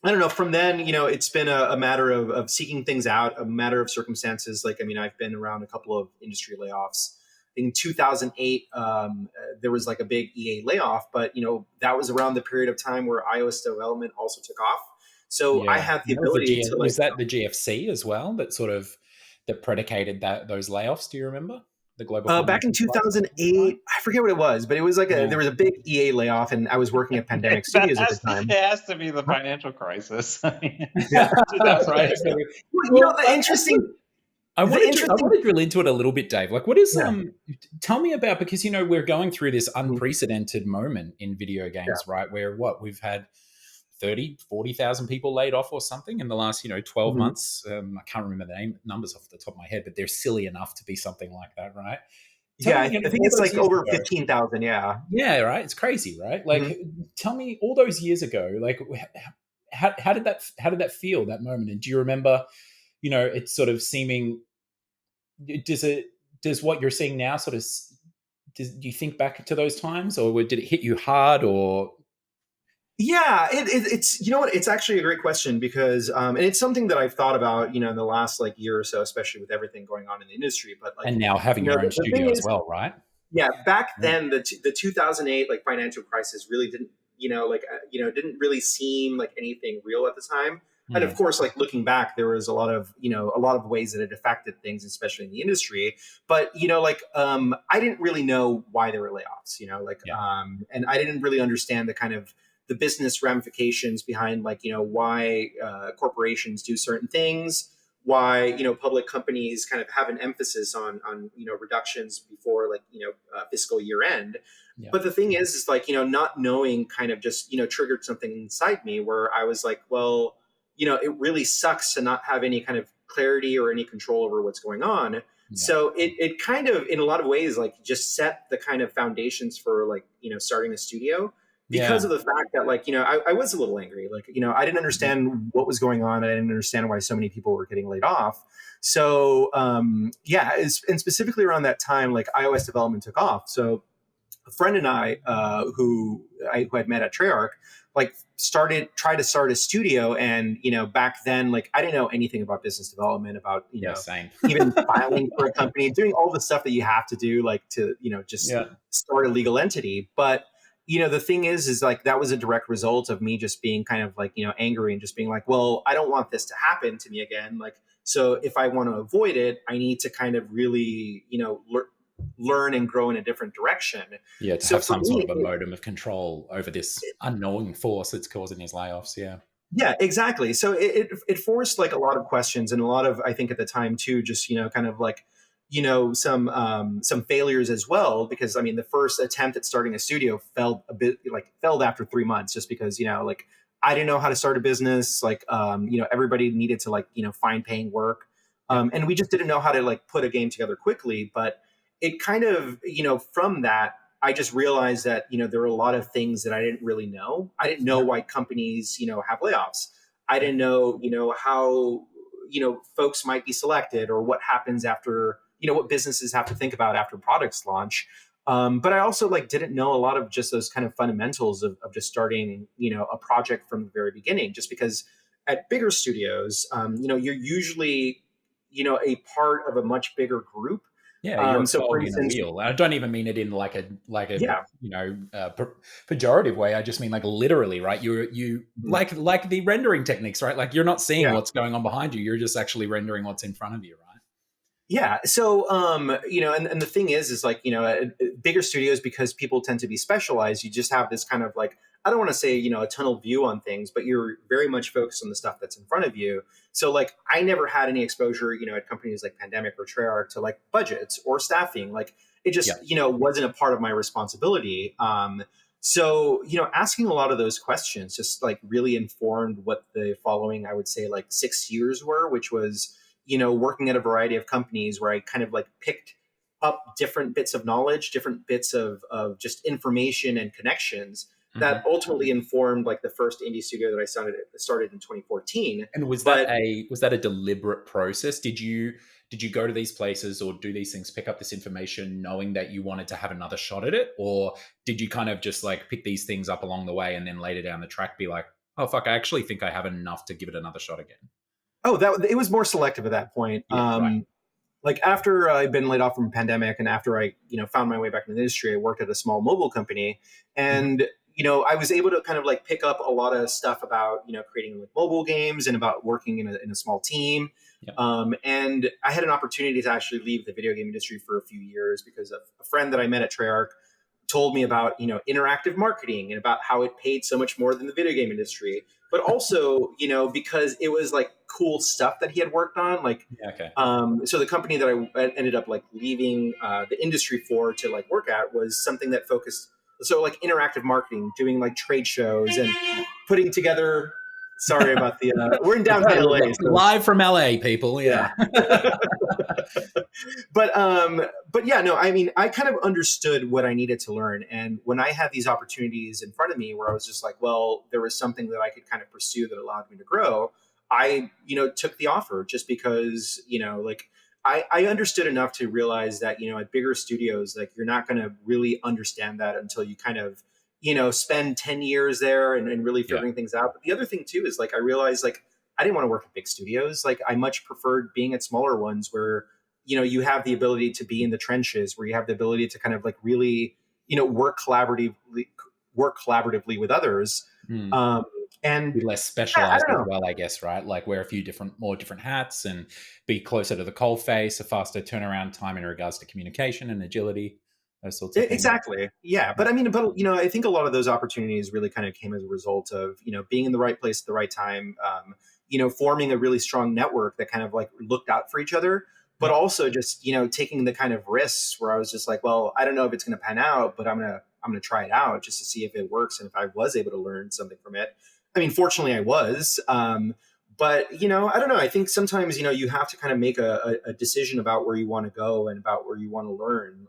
I don't know, from then, it's been a matter of seeking things out, a matter of circumstances. Like, I mean, I've been around a couple of industry layoffs. In 2008, there was like a big EA layoff, but, that was around the period of time where iOS development also took off. So I had the ability to like... Was that the GFC as well that predicated those layoffs? Do you remember? The global back in 2008, I forget what it was, but it was like there was a big EA layoff, and I was working at Pandemic Studios at the time. It has to be the financial crisis. Yeah, right. Interesting. I want to drill into it a little bit, Dave. Like, what is tell me about, because we're going through this unprecedented moment in video games, right? Where we've had 40,000 people laid off or something in the last 12 months. I can't remember the numbers off the top of my head, but they're silly enough to be something like that, right? I think it's like over 15,000. Yeah, right. It's crazy, right? Like, tell me, all those years ago, like, how did that feel, that moment? And do you remember, it's sort of seeming, does what you're seeing now sort of, do you think back to those times, or did it hit you hard, or? Yeah, it's it's actually a great question because and it's something that I've thought about in the last like year or so, especially with everything going on in the industry. But like, and now having your own studio as well, right? Yeah, back then the 2008 like financial crisis really didn't didn't really seem like anything real at the time. And of course, like looking back, there was a lot of ways that it affected things, especially in the industry. But I didn't really know why there were layoffs. And I didn't really understand the kind of the business ramifications behind why corporations do certain things, why, public companies kind of have an emphasis on, reductions before like, fiscal year end. Yeah. But the thing is like, not knowing kind of just, triggered something inside me where I was like, well, it really sucks to not have any kind of clarity or any control over what's going on. Yeah. So it kind of, in a lot of ways, like just set the kind of foundations for like, starting a studio because of the fact that like, I was a little angry. Like, I didn't understand what was going on. I didn't understand why so many people were getting laid off. So and specifically around that time, like iOS development took off. So a friend and I, who had met at Treyarch, like tried to start a studio. And, back then, like, I didn't know anything about business development, about, same. even filing for a company, doing all the stuff that you have to do, like to, just start a legal entity. But, the thing is like, that was a direct result of me just being kind of like, angry and just being like, well, I don't want this to happen to me again. Like, so if I want to avoid it, I need to kind of really, learn and grow in a different direction. Yeah, to have some sort of a modem of control over this unknown force that's causing these layoffs. Yeah, exactly. So it forced like a lot of questions and a lot of, I think at the time too, just, kind of like, some failures as well, because I mean, the first attempt at starting a studio failed after 3 months, just because, like I didn't know how to start a business. Like, everybody needed to like, find paying work. And we just didn't know how to like put a game together quickly. But it kind of, from that, I just realized that, there were a lot of things that I didn't really know. I didn't know why companies, have layoffs. I didn't know, how, folks might be selected or what happens after, what businesses have to think about after products launch. But I also like didn't know a lot of just those kind of fundamentals of just starting, a project from the very beginning, just because at bigger studios, you're usually, a part of a much bigger group. Yeah, you're a so cog for in a instance, wheel. I don't even mean it in like a yeah, pejorative way. I just mean like literally, right? You like the rendering techniques, right? Like you're not seeing yeah. what's going on behind you. You're just actually rendering what's in front of you, right? Yeah. So, and the thing is like, at bigger studios, because people tend to be specialized, you just have this kind of like, I don't want to say, a tunnel view on things, but you're very much focused on the stuff that's in front of you. So like, I never had any exposure, at companies like Pandemic or Treyarch to like budgets or staffing. Like it just, wasn't a part of my responsibility. So, asking a lot of those questions just like really informed what the following, I would say like 6 years were, which was, working at a variety of companies where I kind of like picked up different bits of knowledge, different bits of just information and connections that ultimately informed like the first indie studio that I started in 2014. And was that a deliberate process? Did you go to these places or do these things, pick up this information knowing that you wanted to have another shot at it? Or did you kind of just like pick these things up along the way and then later down the track be like, oh fuck, I actually think I have enough to give it another shot again? Oh, it was more selective at that point. Yeah, right. Like after I'd been laid off from Pandemic and after I, found my way back in the industry, I worked at a small mobile company, and I was able to kind of like pick up a lot of stuff about creating like mobile games and about working in a small team. Yeah. And I had an opportunity to actually leave the video game industry for a few years because of a friend that I met at Treyarch told me about interactive marketing and about how it paid so much more than the video game industry, but also because it was like cool stuff that he had worked on, like so the company that I ended up like leaving the industry for to like work at was something that focused like interactive marketing, doing like trade shows and putting together. Sorry about the we're in downtown LA, so. Live from LA, people. Yeah. But yeah, no, I mean, I kind of understood what I needed to learn. And when I had these opportunities in front of me where I was just like, well, there was something that I could kind of pursue that allowed me to grow, I, took the offer just because, like I understood enough to realize that, at bigger studios, like you're not going to really understand that until you kind of, spend 10 years there and really figuring things out. But the other thing too is like, I realized like, I didn't want to work at big studios. Like I much preferred being at smaller ones where, you have the ability to be in the trenches, where you have the ability to kind of like really, work collaboratively with others. And be less specialized as well, I guess, right? Like wear a few more different hats and be closer to the coal face, a faster turnaround time in regards to communication and agility. Those sorts of things. Exactly. Yeah. But I mean, I think a lot of those opportunities really kind of came as a result of, being in the right place at the right time, forming a really strong network that kind of like looked out for each other, but also just, taking the kind of risks where I was just like, well, I don't know if it's going to pan out, but I'm going to try it out just to see if it works. And if I was able to learn something from it, I mean, fortunately I was, but I don't know. I think sometimes, you have to kind of make a decision about where you want to go and about where you want to learn.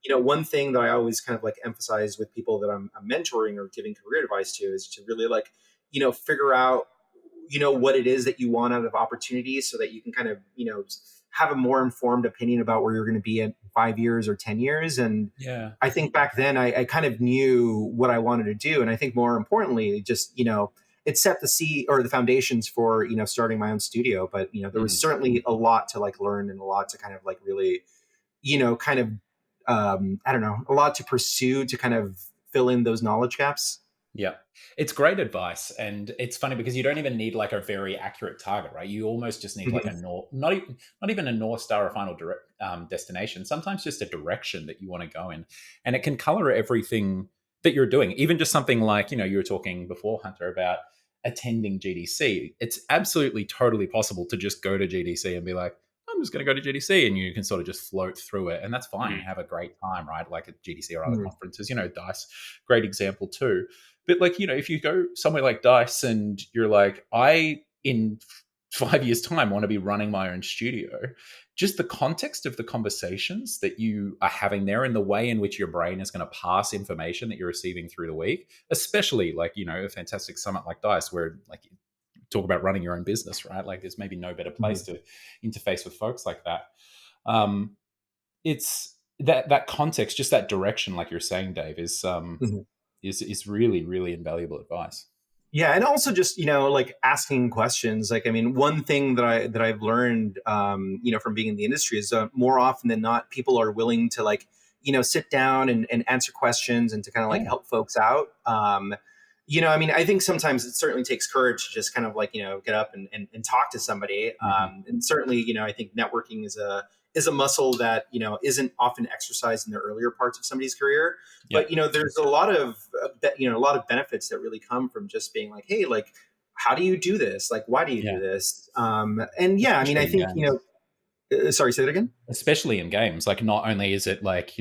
One thing that I always kind of like emphasize with people that I'm mentoring or giving career advice to is to really like, figure out, what it is that you want out of opportunities so that you can kind of, have a more informed opinion about where you're going to be in 5 years or 10 years. And I think back then I kind of knew what I wanted to do. And I think more importantly, just, it set the seed or the foundations for, starting my own studio. But, there was certainly a lot to like learn and a lot to kind of like really, kind of, I don't know, a lot to pursue to kind of fill in those knowledge gaps. Yeah, it's great advice, and it's funny because you don't even need like a very accurate target, right? You almost just need like a not even a North Star or final destination. Sometimes just a direction that you want to go in, and it can color everything that you're doing. Even just something like you were talking before, Hunter, about attending GDC. It's absolutely totally possible to just go to GDC and be like, I'm just going to go to GDC, and you can sort of just float through it, and that's fine. Have a great time, right? Like at GDC or other conferences, DICE, great example too. But like, if you go somewhere like DICE and you're like, in 5 years' time, want to be running my own studio, just the context of the conversations that you are having there and the way in which your brain is going to pass information that you're receiving through the week, especially like, a fantastic summit like DICE where like talk about running your own business, right? Like there's maybe no better place to interface with folks like that. It's that context, just that direction, like you're saying, Dave, is really, really invaluable advice. Yeah, and also just like asking questions. Like, I mean, one thing that I've learned, from being in the industry is more often than not, people are willing to like sit down and answer questions and to kind of like help folks out. I mean, I think sometimes it certainly takes courage to just kind of like get up and talk to somebody. And certainly, I think networking is a muscle that isn't often exercised in the earlier parts of somebody's career. But there's a lot of benefits that really come from just being like, hey, like, how do you do this? Like, why do you do this? And yeah, I mean, I think sorry, say that again. Especially in games, like not only is it like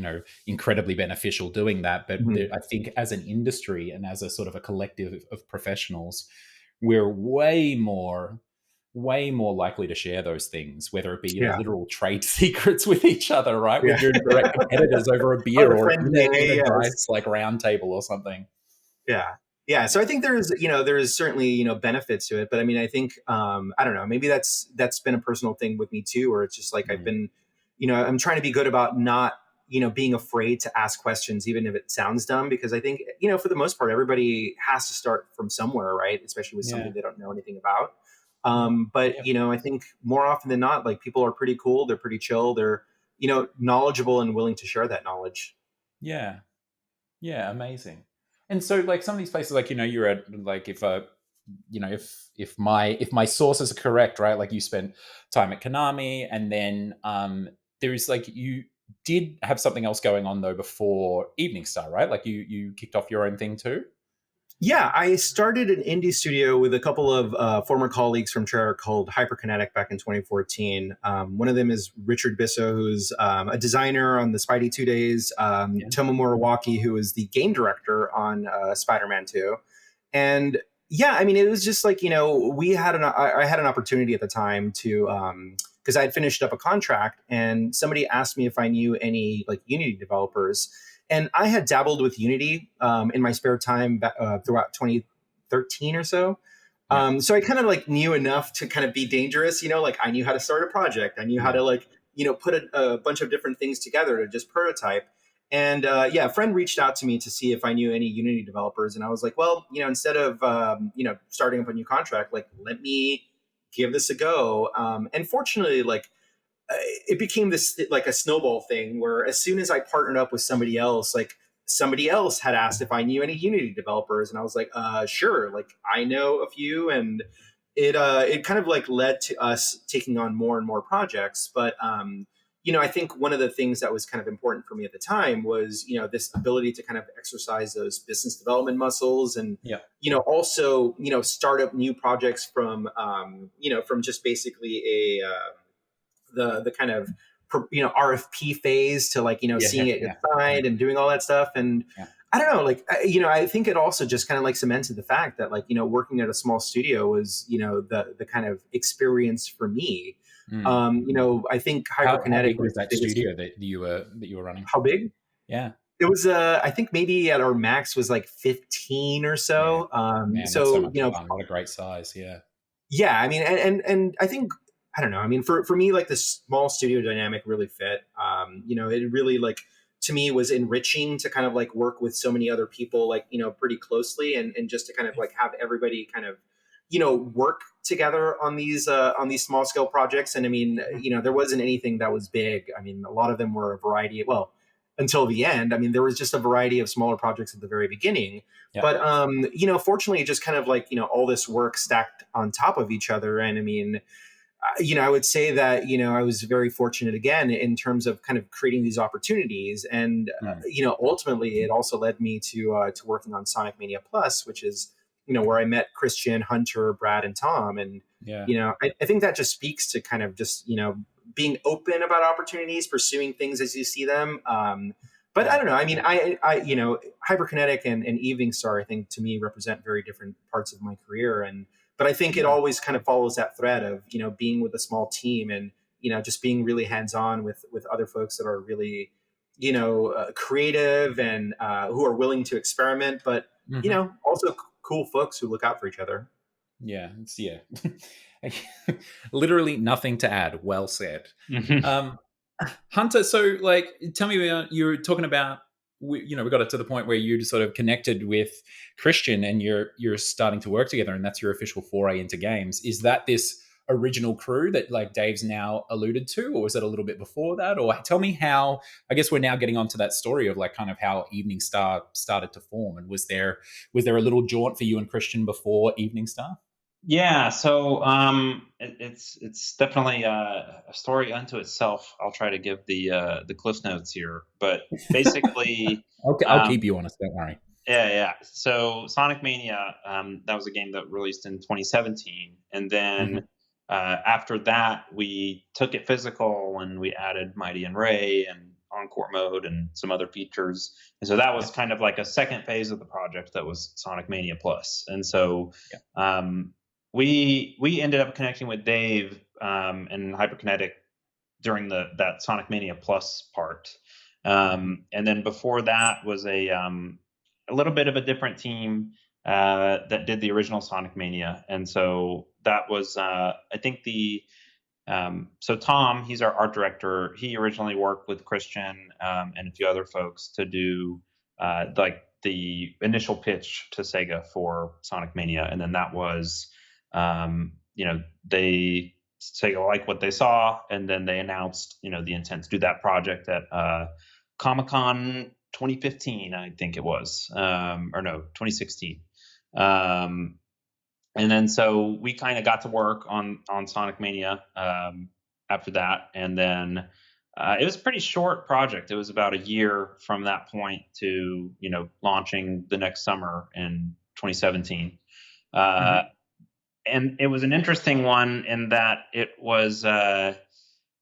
incredibly beneficial doing that, but I think as an industry and as a sort of a collective of professionals, we're way more likely to share those things, whether it be literal trade secrets with each other, right? With your direct competitors over a beer or a nice like round table or something. Yeah. So I think there is certainly, benefits to it, but I mean, I think, I don't know, maybe that's been a personal thing with me too, where it's just like, I've been, I'm trying to be good about not, being afraid to ask questions, even if it sounds dumb, because I think, for the most part, everybody has to start from somewhere, right? Especially with something they don't know anything about. But I think more often than not, like people are pretty cool. They're pretty chill. They're, knowledgeable and willing to share that knowledge. Yeah. Amazing. And so like some of these places, like, you're at like, if my sources are correct, right? Like you spent time at Konami and then there's like, you did have something else going on though before Evening Star, right? Like you kicked off your own thing too? Yeah, I started an indie studio with a couple of former colleagues from Treyarch called Hyperkinetic back in 2014. One of them is Richard Bisso, who's a designer on the Spidey 2 Days, Tomo Moriwaki, who is the game director on Spider-Man 2. And yeah, I mean, it was just like, I had an opportunity at the time to, because I had finished up a contract and somebody asked me if I knew any like Unity developers. And I had dabbled with Unity in my spare time throughout 2013 or so. So I kind of like knew enough to kind of be dangerous, like I knew how to start a project. I knew how to like, put a bunch of different things together to just prototype. And a friend reached out to me to see if I knew any Unity developers. And I was like, well, instead of, starting up a new contract, like, let me give this a go. And fortunately, like, it became this like a snowball thing where as soon as I partnered up with somebody else, like somebody else had asked if I knew any Unity developers, and I was like, sure, like I know a few, and it kind of like led to us taking on more and more projects. But I think one of the things that was kind of important for me at the time was, this ability to kind of exercise those business development muscles and, Yeah. Also, start up new projects from, from just basically the kind of, RFP phase to like, seeing it get signed and doing all that stuff. And I don't know, like, I think it also just kind of like cemented the fact that like, working at a small studio was, the kind of experience for me. I think How Hyperkinetic big was was the that biggest. studio that you were running? How big? Yeah. It was, I think maybe at our max was like 15 or so. Man, that's so much fun. What a great size. Yeah. Yeah. I mean, and I think, I don't know. I mean, for me, like the small studio dynamic really fit. It really like, to me, was enriching to kind of like work with so many other people, like, pretty closely, and just to kind of like have everybody kind of, work together on these small scale projects. And I mean, there wasn't anything that was big. I mean, a lot of them were a variety. Well, until the end, I mean, there was just a variety of smaller projects at the very beginning. Yeah. But fortunately, just kind of like, all this work stacked on top of each other. And I mean, I would say that, I was very fortunate again in terms of kind of creating these opportunities. And, ultimately it also led me to working on Sonic Mania Plus, which is, where I met Christian, Hunter, Brad, and Tom. And, I think that just speaks to kind of just, being open about opportunities, pursuing things as you see them. But I don't know. I mean, I Hyperkinetic and Evening Star, I think to me represent very different parts of my career. But I think it always kind of follows that thread of, being with a small team and, just being really hands-on with other folks that are really, creative and who are willing to experiment, but, also cool folks who look out for each other. Yeah. Literally nothing to add. Well said. Hunter, so like, tell me about, you're talking about, we got it to the point where you just sort of connected with Christian and you're starting to work together, and that's your official foray into games. Is that this original crew that like Dave's now alluded to, or was it a little bit before that? Or tell me how, I guess we're now getting onto that story of like kind of how Evening Star started to form, and was there a little jaunt for you and Christian before Evening Star? Yeah, so it's definitely a story unto itself. I'll try to give the cliff notes here, but basically, Okay, I'll keep you honest. Don't worry. Yeah. So Sonic Mania, that was a game that released in 2017, and then after that, we took it physical and we added Mighty and Ray and Encore mode and some other features. And so that was kind of like a second phase of the project that was Sonic Mania Plus. And so we ended up connecting with Dave and Hyperkinetic during that Sonic Mania Plus part. And then before that was a little bit of a different team that did the original Sonic Mania. And so that was, I think so Tom, he's our art director. He originally worked with Christian and a few other folks to do like the initial pitch to SEGA for Sonic Mania. And then that was, SEGA liked what they saw, and then they announced, the intent to do that project at Comic-Con 2015, I think it was, or no, 2016. And then so we kind of got to work on Sonic Mania after that, and then it was a pretty short project. It was about a year from that point to launching the next summer in 2017. And it was an interesting one in that it was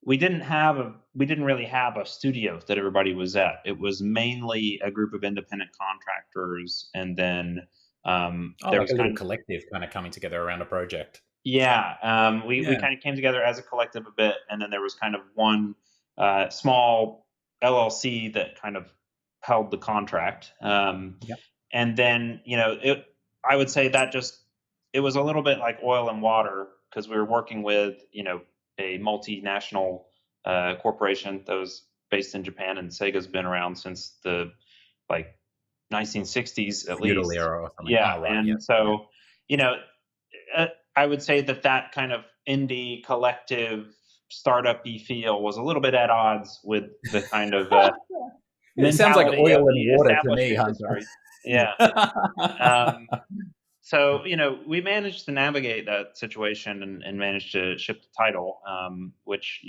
we didn't really have a studio that everybody was at. It was mainly a group of independent contractors, and then there was a little collective kind of coming together around a project. Yeah, we kind of came together as a collective a bit, and then there was kind of one small LLC that kind of held the contract. And then I would say that it was a little bit like oil and water, because we were working with a multinational corporation that was based in Japan, and Sega's been around since the 1960s at least. Era or something. Yeah, so I would say that kind of indie collective startup-y feel was a little bit at odds with the kind of it sounds like oil and water to me, Hunter. Yeah. So, we managed to navigate that situation and managed to ship the title, which,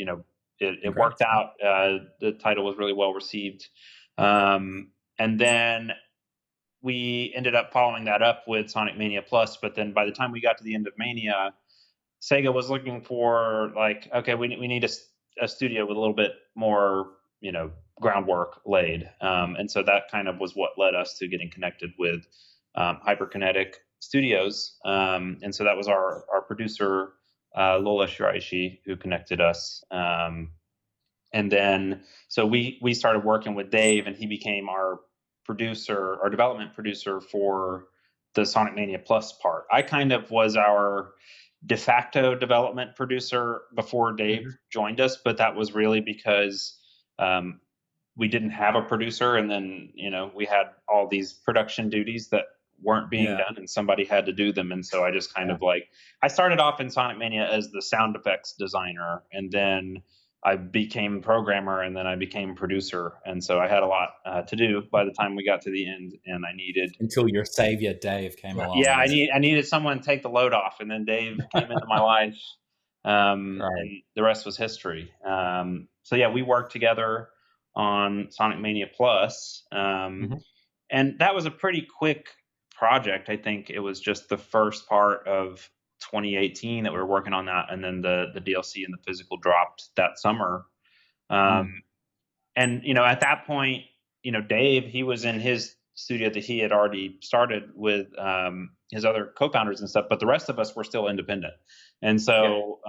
it worked out. The title was really well received. And then we ended up following that up with Sonic Mania Plus. But then by the time we got to the end of Mania, Sega was looking for like, okay, we need a studio with a little bit more, groundwork laid. And so that kind of was what led us to getting connected with Hyperkinetic Studios. And so that was our producer, Lola Shiraishi, who connected us. And then so we started working with Dave, and he became our development producer for the Sonic Mania Plus part. I kind of was our de facto development producer before Dave joined us, but that was really because we didn't have a producer, and then we had all these production duties that weren't being done, and somebody had to do them. And so I just kind of I started off in Sonic Mania as the sound effects designer, and then I became programmer, and then I became producer. And so I had a lot to do by the time we got to the end, and I needed until your savior Dave came along. Yeah, I needed someone to take the load off, and then Dave came into my life, and the rest was history. So yeah, we worked together on Sonic Mania Plus, and that was a pretty quick project. I think it was just the first part of 2018 that we were working on that, and then the DLC and the physical dropped that summer. And at that point, Dave, he was in his studio that he had already started with his other co-founders and stuff, but the rest of us were still independent. And so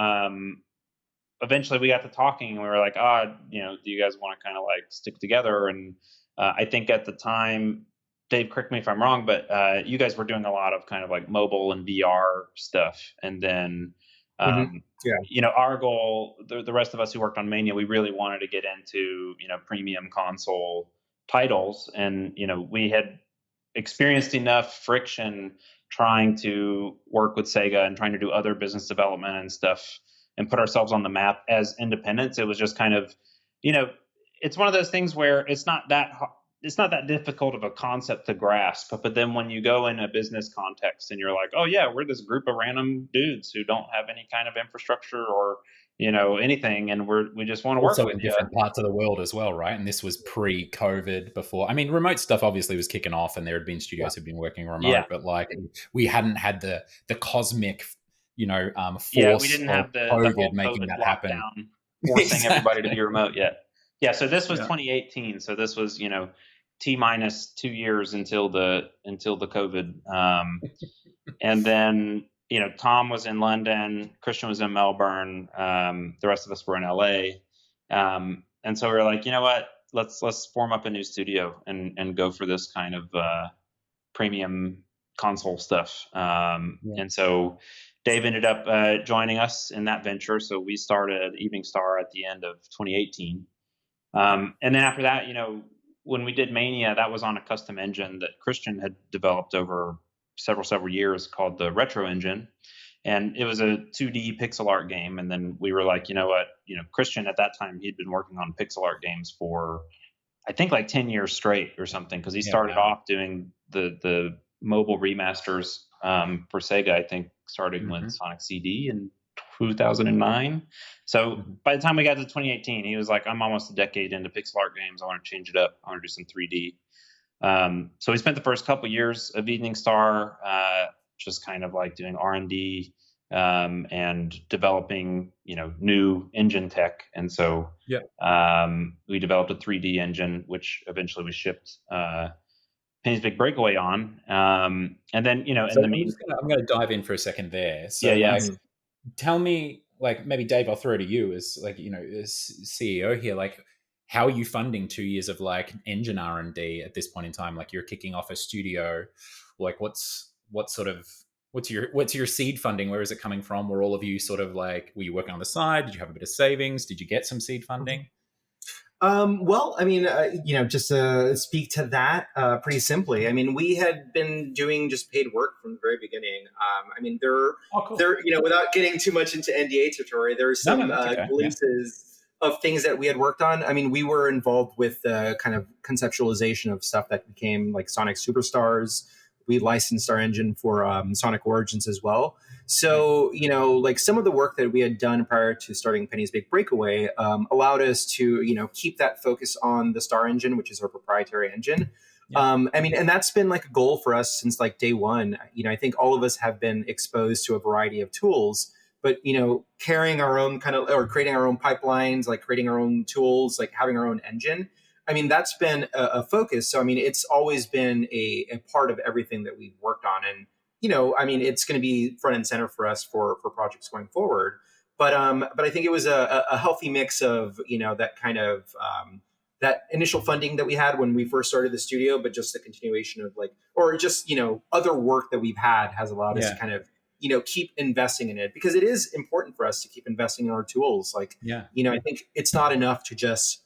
eventually we got to talking, and we were like, do you guys want to kind of like stick together? And I think at the time, Dave, correct me if I'm wrong, but you guys were doing a lot of kind of like mobile and VR stuff. And then, our goal, the rest of us who worked on Mania, we really wanted to get into, premium console titles. And, we had experienced enough friction trying to work with Sega and trying to do other business development and stuff and put ourselves on the map as independents. It was just kind of, it's one of those things where it's not that difficult of a concept to grasp, but then when you go in a business context and you're like, oh yeah, we're this group of random dudes who don't have any kind of infrastructure or anything, and we just want to work with in different parts of the world as well, right? And this was pre-COVID. Before, I mean, remote stuff obviously was kicking off, and there had been studios who'd been working remote, but like we hadn't had the cosmic force we didn't have the COVID whole making COVID that happen, forcing everybody to be remote yet. Yeah, so this was 2018. So this was, T-minus 2 years until the COVID. And then, Tom was in London, Christian was in Melbourne, the rest of us were in LA. And so we were like, you know what, let's form up a new studio and go for this kind of premium console stuff. And so Dave ended up joining us in that venture. So we started Evening Star at the end of 2018. And then after that, when we did Mania, that was on a custom engine that Christian had developed over several years called the Retro Engine. And it was a 2D pixel art game. And then we were like, you know what, Christian at that time, he'd been working on pixel art games for, I think like 10 years straight or something. Cause he started off doing the mobile remasters for Sega, I think starting with Sonic CD and 2009. So by the time we got to 2018, he was like, I'm almost a decade into pixel art games. I want to change it up. I want to do some 3D. So we spent the first couple years of Evening Star just kind of like doing R&D and developing, new engine tech. And so we developed a 3D engine, which eventually we shipped Penny's Big Breakaway on. And then, so I'm going to dive in for a second there. So tell me, like, maybe Dave, I'll throw it to you as like, as CEO here, like, how are you funding 2 years of like engine R&D at this point in time? Like, you're kicking off a studio. Like, what's your seed funding? Where is it coming from? Were all of you sort of like, were you working on the side? Did you have a bit of savings? Did you get some seed funding? Well, I mean, just to speak to that pretty simply, I mean, we had been doing just paid work from the very beginning. I mean, without getting too much into NDA territory, there are some glimpses of things that we had worked on. I mean, we were involved with the kind of conceptualization of stuff that became like Sonic Superstars. We licensed our engine for Sonic Origins as well. So, like some of the work that we had done prior to starting Penny's Big Breakaway allowed us to, keep that focus on the Star engine, which is our proprietary engine. Yeah. And that's been like a goal for us since like day one. I think all of us have been exposed to a variety of tools, but carrying our own kind of, or creating our own pipelines, like creating our own tools, like having our own engine. That's been a focus. So it's always been a part of everything that we've worked on. And it's going to be front and center for us for projects going forward. But I think it was a healthy mix of that kind of that initial funding that we had when we first started the studio, but just the continuation of other work that we've had has allowed us to kind of keep investing in it, because it is important for us to keep investing in our tools. I think it's not enough to just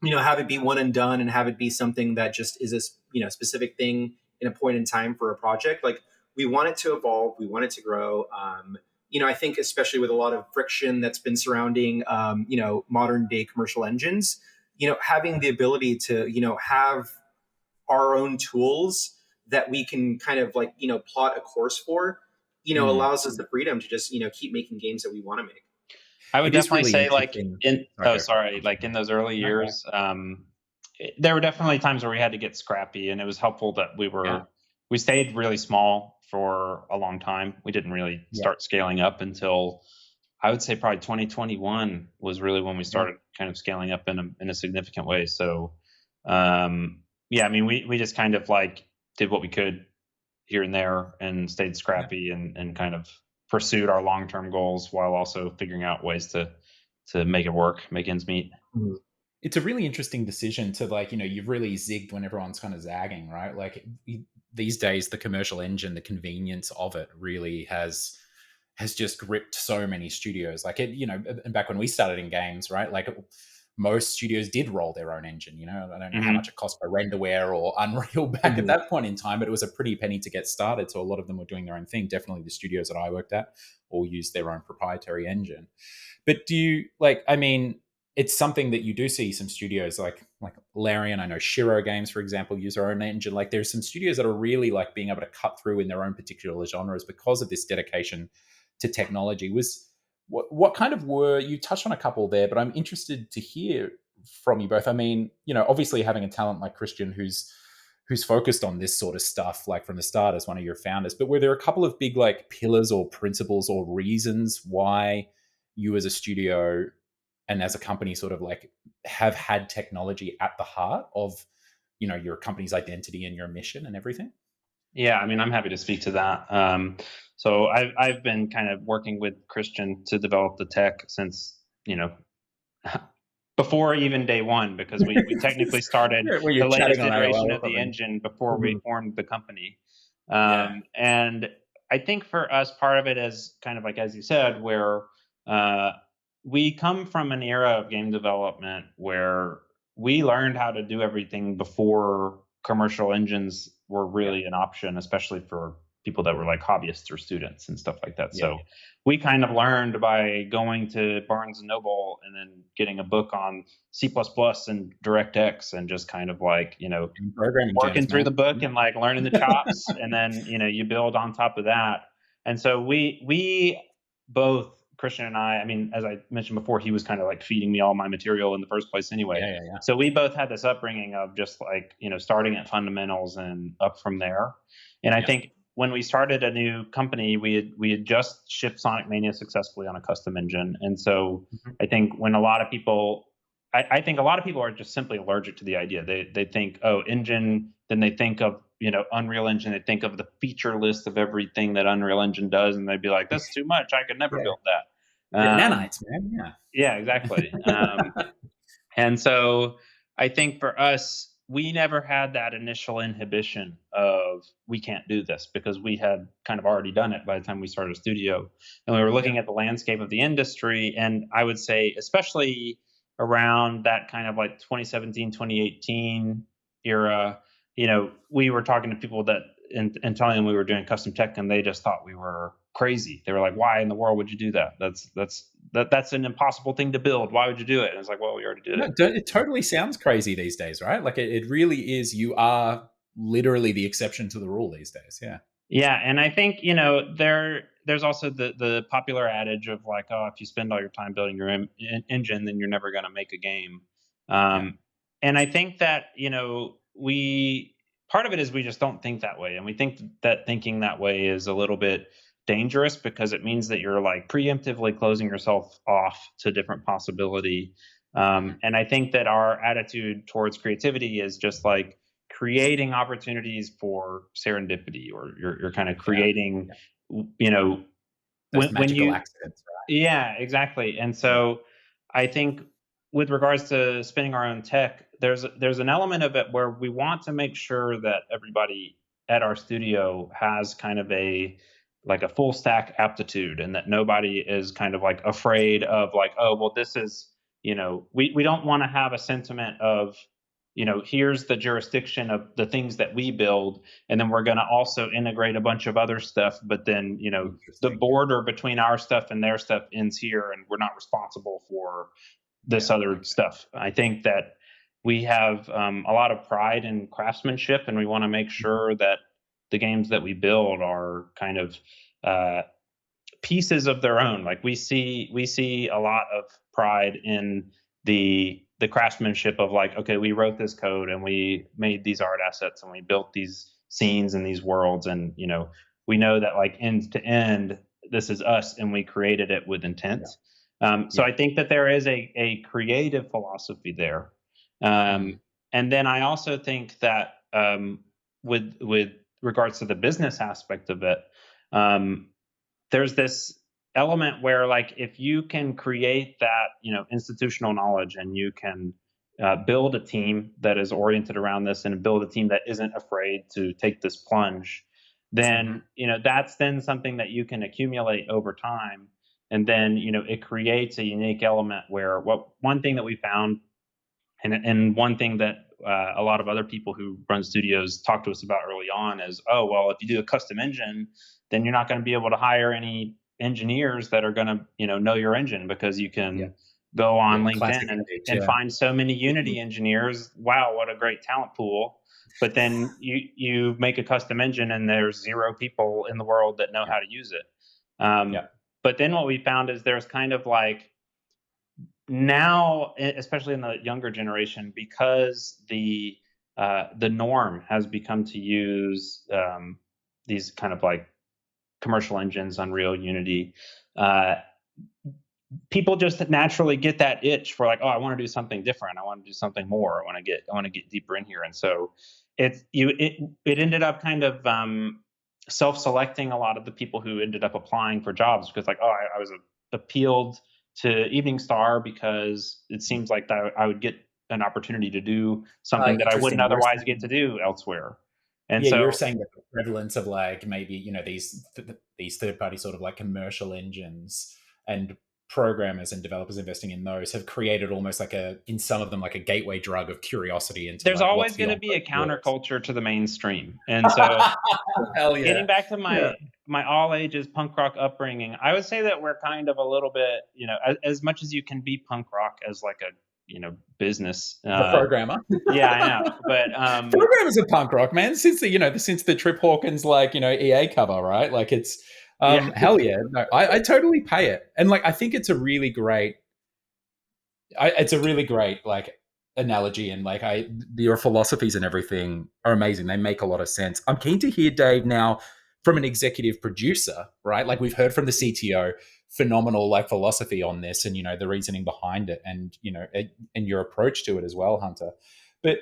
have it be one and done and have it be something that just is a specific thing in a point in time for a project. Like, we want it to evolve, we want it to grow. I think especially with a lot of friction that's been surrounding modern day commercial engines, having the ability to have our own tools that we can kind of plot a course for allows us the freedom to just keep making games that we want to make. I would definitely say in those early years, there were definitely times where we had to get scrappy, and it was helpful that we stayed really small for a long time. We didn't really start scaling up until, I would say, probably 2021 was really when we started kind of scaling up in a significant way. So, we just kind of did what we could here and there and stayed scrappy and kind of pursued our long-term goals while also figuring out ways to make it work, make ends meet. It's a really interesting decision to you've really zigged when everyone's kind of zagging, right? These days, the commercial engine, the convenience of it really has just gripped so many studios. And back when we started in games, right? Most studios did roll their own engine. I don't know how much it cost per renderware or Unreal back at that point in time, but it was a pretty penny to get started. So a lot of them were doing their own thing. Definitely the studios that I worked at all used their own proprietary engine. But do you it's something that you do see some studios like Larian, I know Shiro Games, for example, use their own engine. There's some studios that are really being able to cut through in their own particular genres because of this dedication to technology. What kind of you touched on a couple there, but I'm interested to hear from you both. Obviously having a talent like Christian who's focused on this sort of stuff from the start as one of your founders, but were there a couple of big pillars or principles or reasons why you as a studio and as a company sort of have had technology at the heart of your company's identity and your mission and everything? Yeah, I'm happy to speak to that. So I've been kind of working with Christian to develop the tech since before even day one, because we technically started the latest iteration of the engine before we formed the company. And I think for us, part of it is kind of as you said, where we come from an era of game development where we learned how to do everything before commercial engines were really an option, especially for people that were hobbyists or students and stuff like that. So we kind of learned by going to Barnes and Noble and then getting a book on C++ and DirectX and just kind of working through the book and learning the chops. And then, you build on top of that. And so we both, Christian and I, as I mentioned before, he was kind of feeding me all my material in the first place anyway. So we both had this upbringing of just starting at fundamentals and up from there. And I think when we started a new company, we had just shipped Sonic Mania successfully on a custom engine. And so I think when a lot of people, I think a lot of people are just simply allergic to the idea. They think, oh, engine, then they think of, Unreal Engine, they think of the feature list of everything that Unreal Engine does, and they'd be like, that's too much. I could never build that. Nanites, man. Yeah, exactly. And so I think for us, we never had that initial inhibition of we can't do this, because we had kind of already done it by the time we started a studio. And we were looking at the landscape of the industry. And I would say, especially around that kind of 2017, 2018 era, we were talking to people that and telling them we were doing custom tech, and they just thought we were crazy. They were like, why in the world would you do that? That's an impossible thing to build. Why would you do it? And it's like, well, we already did it. It totally sounds crazy these days, right? It really is. You are literally the exception to the rule these days. Yeah. Yeah. And I think, there there's also the popular adage of like, oh, if you spend all your time building your engine, then you're never going to make a game. And I think that, part of it is we just don't think that way. And we think that thinking that way is a little bit dangerous because it means that you're like preemptively closing yourself off to different possibility. And I think that our attitude towards creativity is just like creating opportunities for serendipity, or you're kind of creating, those magical accidents, right? Yeah, exactly. And so I think with regards to spinning our own tech, there's an element of it where we want to make sure that everybody at our studio has kind of a full stack aptitude, and that nobody is kind of like afraid of like, oh, well, this is, we don't want to have a sentiment of, here's the jurisdiction of the things that we build, and then we're going to also integrate a bunch of other stuff, but then, the border between our stuff and their stuff ends here, and we're not responsible for this other stuff. I think that we have a lot of pride in craftsmanship, and we want to make sure that the games that we build are kind of pieces of their own. Like we see a lot of pride in the craftsmanship of like, okay, we wrote this code and we made these art assets and we built these scenes and these worlds, and we know that like end to end, this is us and we created it with intent. So I think that there is a creative philosophy there. And then I also think that with regards to the business aspect of it, there's this element where like if you can create that institutional knowledge, and you can build a team that is oriented around this, and build a team that isn't afraid to take this plunge, then that's then something that you can accumulate over time. And then it creates a unique element where one thing that we found, and one thing that a lot of other people who run studios talk to us about early on is, oh, well, if you do a custom engine, then you're not going to be able to hire any engineers that are going to know your engine, because you can go on LinkedIn and find so many Unity engineers. Wow, what a great talent pool. But then you make a custom engine and there's 0 people in the world that know how to use it. But then what we found is there's kind of like, now, especially in the younger generation, because the norm has become to use these kind of like commercial engines, Unreal, Unity, people just naturally get that itch for like, oh, I want to do something different. I want to do something more. I want to get deeper in here. And so it ended up kind of self-selecting a lot of the people who ended up applying for jobs, because like, oh, I was appealed to Evening Star because it seems like that I would get an opportunity to do something that I wouldn't otherwise get to do elsewhere. And so you're saying that the prevalence of like maybe these third-party sort of like commercial engines and programmers and developers investing in those have created almost like in some of them like a gateway drug of curiosity into there's like, always going to be a counterculture to the mainstream. And so getting back to my all ages punk rock upbringing, I would say that we're kind of a little bit, as much as you can be punk rock as like a business. The programmer. Yeah, I know. But programmers are punk rock, man. Since the Trip Hawkins EA cover, right? Like it's hell yeah. No, I totally pay it. And like I think it's a really great like analogy, and like your philosophies and everything are amazing. They make a lot of sense. I'm keen to hear, Dave, now from an executive producer, right? Like we've heard from the CTO, phenomenal like philosophy on this, and the reasoning behind it, and and your approach to it as well, Hunter. But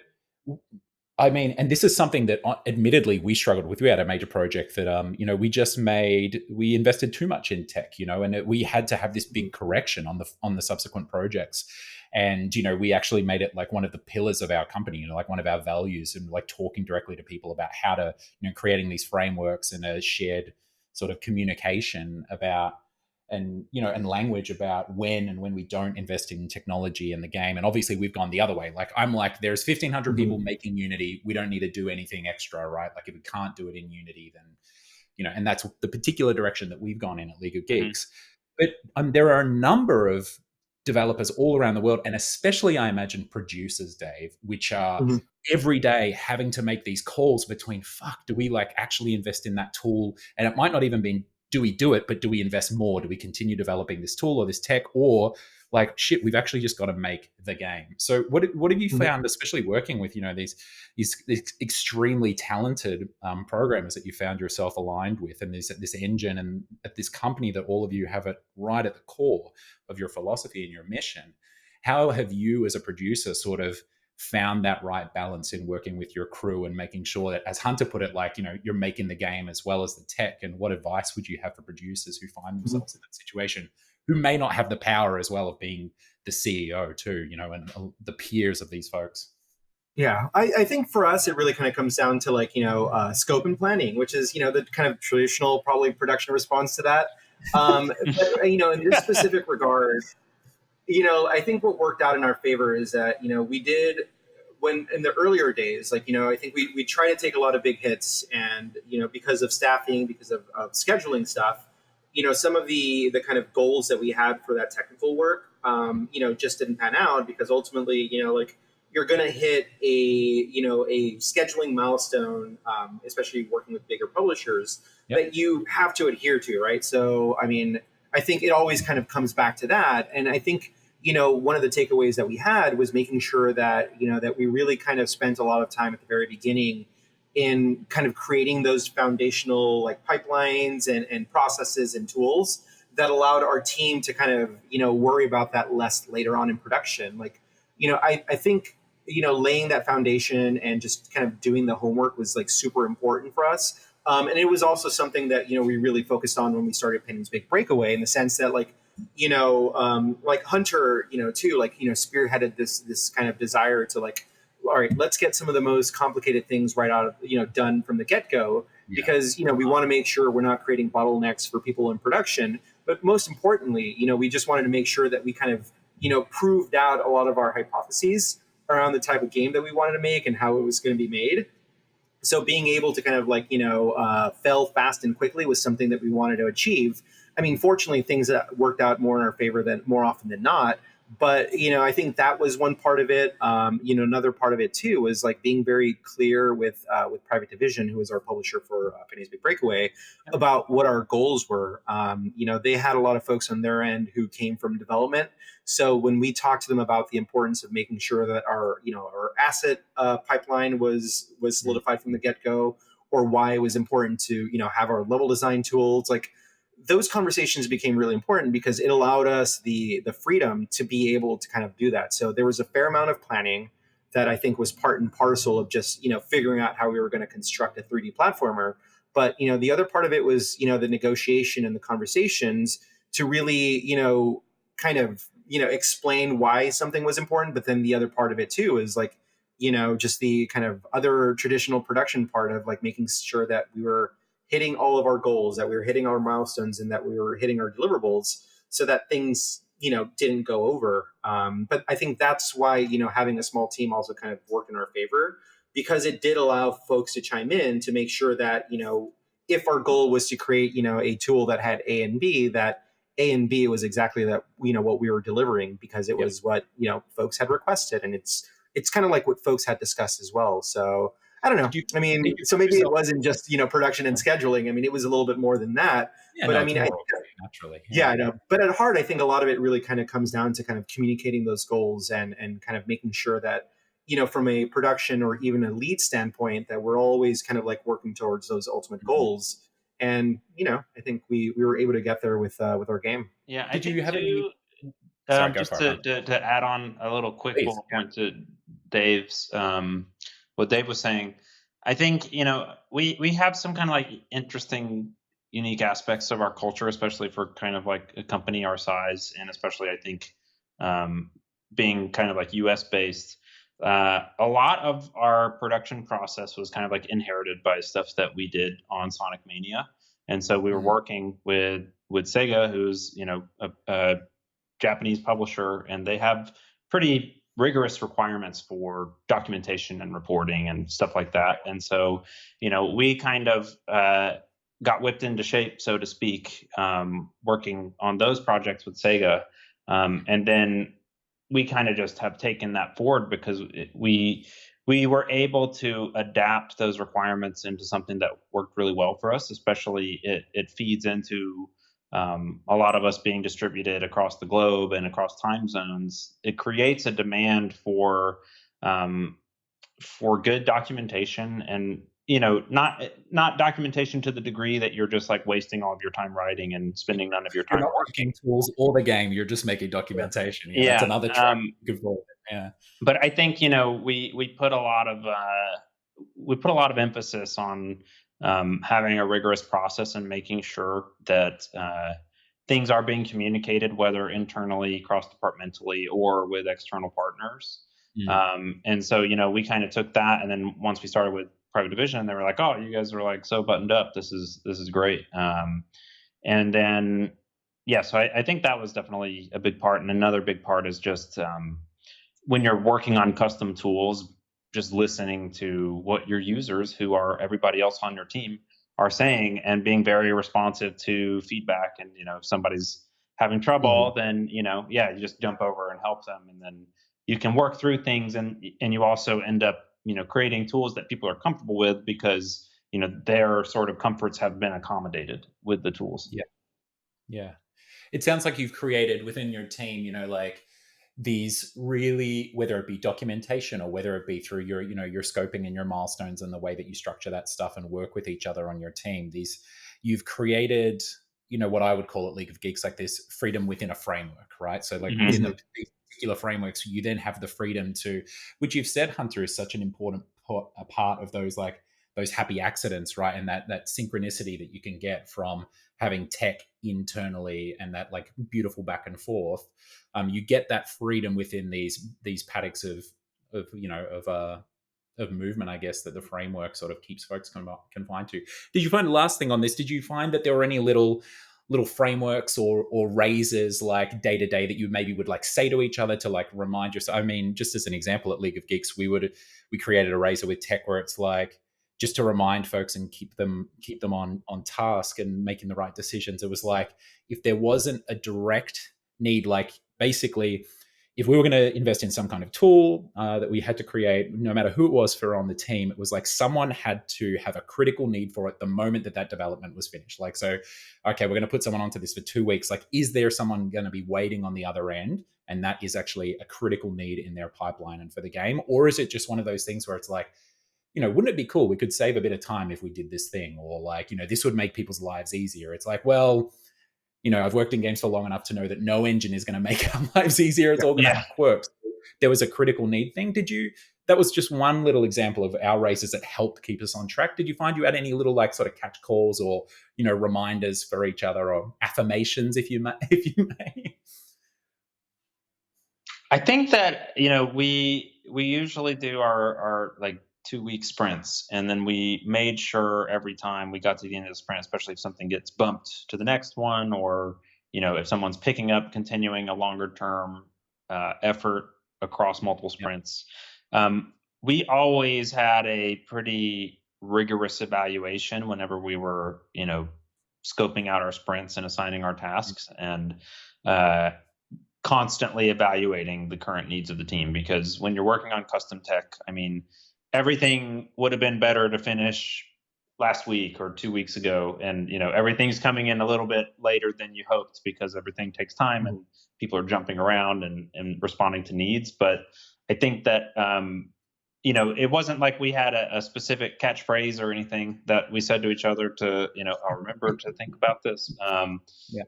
I mean, and this is something that admittedly we struggled with. We had a major project that we invested too much in tech, and we had to have this big correction on the subsequent projects. And we actually made it like one of the pillars of our company, like one of our values, and like talking directly to people about how to creating these frameworks and a shared sort of communication about and language about when we don't invest in technology in the game. And obviously we've gone the other way. Like I'm like, there's 1,500 people making Unity, we don't need to do anything extra, right? Like if we can't do it in Unity, then and that's the particular direction that we've gone in at League of Geeks. But there are a number of developers all around the world, and especially I imagine producers, Dave, which are every day having to make these calls between, do we like actually invest in that tool? And it might not even be do we do it, but do we invest more? Do we continue developing this tool or this tech, or like, shit, we've actually just got to make the game? So what have you found, especially working with, these extremely talented programmers that you found yourself aligned with, and this engine and at this company that all of you have it right at the core of your philosophy and your mission? How have you as a producer sort of found that right balance in working with your crew and making sure that, as Hunter put it, like, you're making the game as well as the tech? And what advice would you have for producers who find themselves in that situation, who may not have the power as well of being the CEO too, and the peers of these folks? Yeah, I think for us, it really kind of comes down to like, scope and planning, which is, the kind of traditional probably production response to that. But, in this specific regard, I think what worked out in our favor is that, we did, when in the earlier days, like, I think we try to take a lot of big hits, and, because of staffing, because of scheduling stuff, some of the kind of goals that we had for that technical work, just didn't pan out, because ultimately, like, you're going to hit a scheduling milestone, especially working with bigger publishers, that you have to adhere to, right? So, I mean, I think it always kind of comes back to that. And I think, one of the takeaways that we had was making sure that, that we really kind of spent a lot of time at the very beginning in kind of creating those foundational like pipelines and processes and tools that allowed our team to kind of, worry about that less later on in production. Like, I think, laying that foundation and just kind of doing the homework was like super important for us. And it was also something that, we really focused on when we started Penny's Big Breakaway, in the sense that like, like Hunter, too, like, spearheaded this kind of desire to like, all right, let's get some of the most complicated things right out of, done from the get-go, because, we want to make sure we're not creating bottlenecks for people in production. But most importantly, we just wanted to make sure that we kind of, proved out a lot of our hypotheses around the type of game that we wanted to make and how it was going to be made. So being able to kind of like, fail fast and quickly was something that we wanted to achieve. I mean, fortunately, things that worked out more in our favor than more often than not. But, I think that was one part of it. Another part of it, too, was like being very clear with Private Division, who is our publisher for Penny's Big Breakaway, about what our goals were. They had a lot of folks on their end who came from development. So when we talked to them about the importance of making sure that our asset pipeline was solidified from the get-go, or why it was important to, have our level design tools, like, those conversations became really important because it allowed us the freedom to be able to kind of do that. So there was a fair amount of planning that I think was part and parcel of just, figuring out how we were going to construct a 3D platformer. But, the other part of it was, the negotiation and the conversations to really, kind of, explain why something was important. But then the other part of it too is like, just the kind of other traditional production part of like making sure that we were hitting all of our goals, that we were hitting our milestones, and that we were hitting our deliverables, so that things, didn't go over. But I think that's why, having a small team also kind of worked in our favor, because it did allow folks to chime in to make sure that, if our goal was to create, a tool that had A and B, that A and B was exactly that, what we were delivering, because it was what, folks had requested. And it's kind of like what folks had discussed as well. So I don't know. I mean, so maybe it wasn't just, production and scheduling. I mean, it was a little bit more than that. Yeah, but no, I mean, naturally. Yeah, I know. But at heart, I think a lot of it really kind of comes down to kind of communicating those goals and kind of making sure that, from a production or even a lead standpoint, that we're always kind of like working towards those ultimate goals. And, I think we were able to get there with our game. Yeah, I Did think you have too, Sorry, go just for it. to add on a little quick Please, bullet point to Dave's, what Dave was saying. I think, we have some kind of like interesting, unique aspects of our culture, especially for kind of like a company our size, and especially I think, being kind of like US based. A lot of our production process was kind of like inherited by stuff that we did on Sonic Mania. And so we were working with SEGA, who's, a Japanese publisher, and they have pretty rigorous requirements for documentation and reporting and stuff like that. And so, we kind of got whipped into shape, so to speak, working on those projects with SEGA. And then we kind of just have taken that forward because we we were able to adapt those requirements into something that worked really well for us. Especially it feeds into a lot of us being distributed across the globe and across time zones. It creates a demand um, for good documentation, and not documentation to the degree that you're just like wasting all of your time writing and spending none of your You're time not working. making tools or the game, you're just making documentation. Yeah, that's Yeah. another track you could follow. Yeah. But I think we put a lot of emphasis on having a rigorous process and making sure that things are being communicated, whether internally, cross departmentally, or with external partners. Mm. And so we kind of took that, and then once we started with private division, they were like, "Oh, you guys are like so buttoned up. This is great." And then yeah, so I think that was definitely a big part, and another big part is just when you're working on custom tools, just listening to what your users, who are everybody else on your team, are saying, and being very responsive to feedback. And if somebody's having trouble, then yeah, you just jump over and help them, and then you can work through things, and you also end up creating tools that people are comfortable with, because their sort of comforts have been accommodated with the tools. Yeah. Yeah. It sounds like you've created within your team, like these really, whether it be documentation or whether it be through your, your scoping and your milestones and the way that you structure that stuff and work with each other on your team, you've created, what I would call at League of Geeks, like this freedom within a framework, right? So like within these particular frameworks, you then have the freedom to, which you've said, Hunter, is such an important a part of those, like those happy accidents, right? And that synchronicity that you can get from having tech internally and that like beautiful back and forth. You get that freedom within these paddocks of movement, I guess, that the framework sort of keeps folks confined to. Did you find, the last thing on this, did you find that there were any little frameworks or raises like day to day that you maybe would like say to each other to like remind yourself? I mean, just as an example, at League of Geeks, we created a razor with tech where it's like, just to remind folks and keep them on task and making the right decisions. It was like, if there wasn't a direct need, like basically, if we were going to invest in some kind of tool that we had to create, no matter who it was for on the team, it was like someone had to have a critical need for it the moment that development was finished. Like, so, okay, we're going to put someone onto this for 2 weeks. Like, is there someone going to be waiting on the other end? And that is actually a critical need in their pipeline and for the game? Or is it just one of those things where it's like, wouldn't it be cool? We could save a bit of time if we did this thing, or like, this would make people's lives easier. It's like, well, I've worked in games for long enough to know that no engine is going to make our lives easier. It's all going to have quirks. There was a critical need thing. That was just one little example of our races that helped keep us on track. Did you find you had any little like sort of catch calls or, reminders for each other, or affirmations, if you may? I think that we usually do our like 2-week sprints, and then we made sure every time we got to the end of the sprint, especially if something gets bumped to the next one, or if someone's picking up continuing a longer term effort across multiple sprints, we always had a pretty rigorous evaluation whenever we were scoping out our sprints and assigning our tasks, and constantly evaluating the current needs of the team. Because when you're working on custom tech, I mean, everything would have been better to finish last week or 2 weeks ago, and everything's coming in a little bit later than you hoped, because everything takes time and people are jumping around and responding to needs. But I think that it wasn't like we had a specific catchphrase or anything that we said to each other to I'll remember to think about this.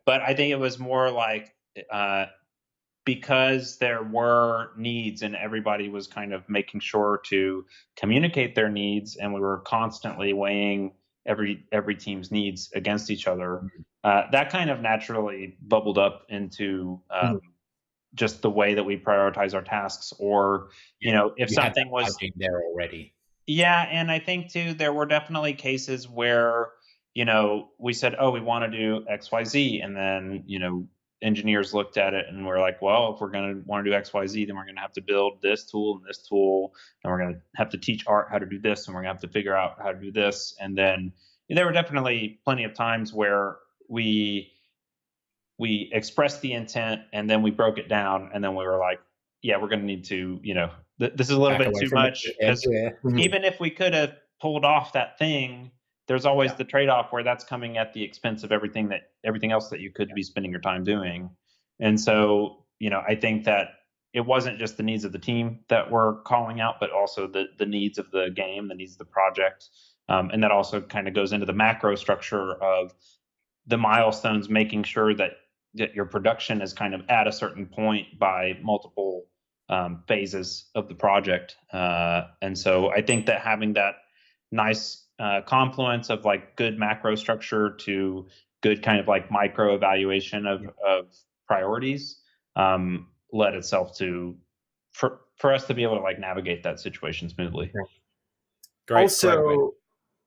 But I think it was more like because there were needs and everybody was kind of making sure to communicate their needs, and we were constantly weighing every team's needs against each other, that kind of naturally bubbled up into just the way that we prioritize our tasks. Or if something was there already. Yeah, and I think too there were definitely cases where we said, oh, we want to do XYZ, and then engineers looked at it and were like, well, if we're going to want to do XYZ, then we're going to have to build this tool and this tool, and we're going to have to teach Art how to do this, and we're going to have to figure out how to do this. And then there were definitely plenty of times where we expressed the intent, and then we broke it down, and then we were like, yeah, we're going to need to this is a little Back bit away too from it. much, because Yeah. even if we could have pulled off that thing, there's always Yeah. the trade-off where that's coming at the expense of everything else that you could be spending your time doing. And so, I think that it wasn't just the needs of the team that we're calling out, but also the needs of the game, the needs of the project. And that also kind of goes into the macro structure of the milestones, making sure that your production is kind of at a certain point by multiple phases of the project. And so I think that having that nice confluence of like good macro structure to good kind of like micro evaluation of priorities led itself to for us to be able to like navigate that situation smoothly. Yeah. Great. Also,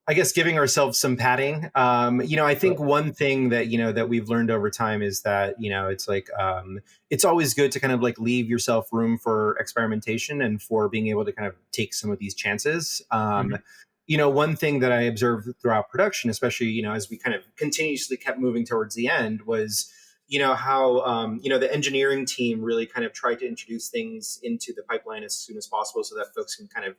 I guess giving ourselves some padding. I think one thing that that we've learned over time is that it's like it's always good to kind of like leave yourself room for experimentation and for being able to kind of take some of these chances. One thing that I observed throughout production, especially as we kind of continuously kept moving towards the end, was how the engineering team really kind of tried to introduce things into the pipeline as soon as possible so that folks can kind of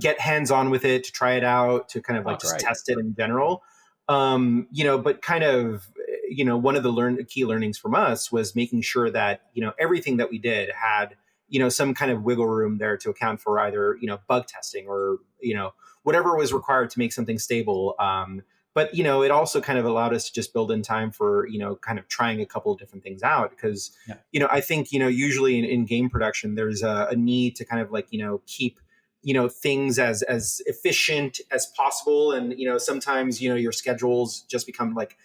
get hands-on with it, to try it out, to kind of like just test it in general. But kind of one of the key learnings from us was making sure that everything that we did had some kind of wiggle room there to account for either bug testing or whatever was required to make something stable. But it also kind of allowed us to just build in time for kind of trying a couple of different things out, because I think usually in game production there's a need to kind of like keep things as efficient as possible, and sometimes your schedules just become like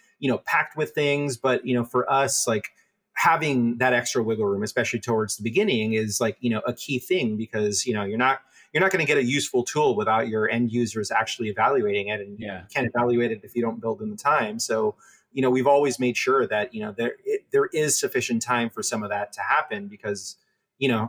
packed with things. But for us, like having that extra wiggle room, especially towards the beginning, is like a key thing, because you're not going to get a useful tool without your end users actually evaluating it, and you can't evaluate it if you don't build in the time. So we've always made sure that there is sufficient time for some of that to happen, because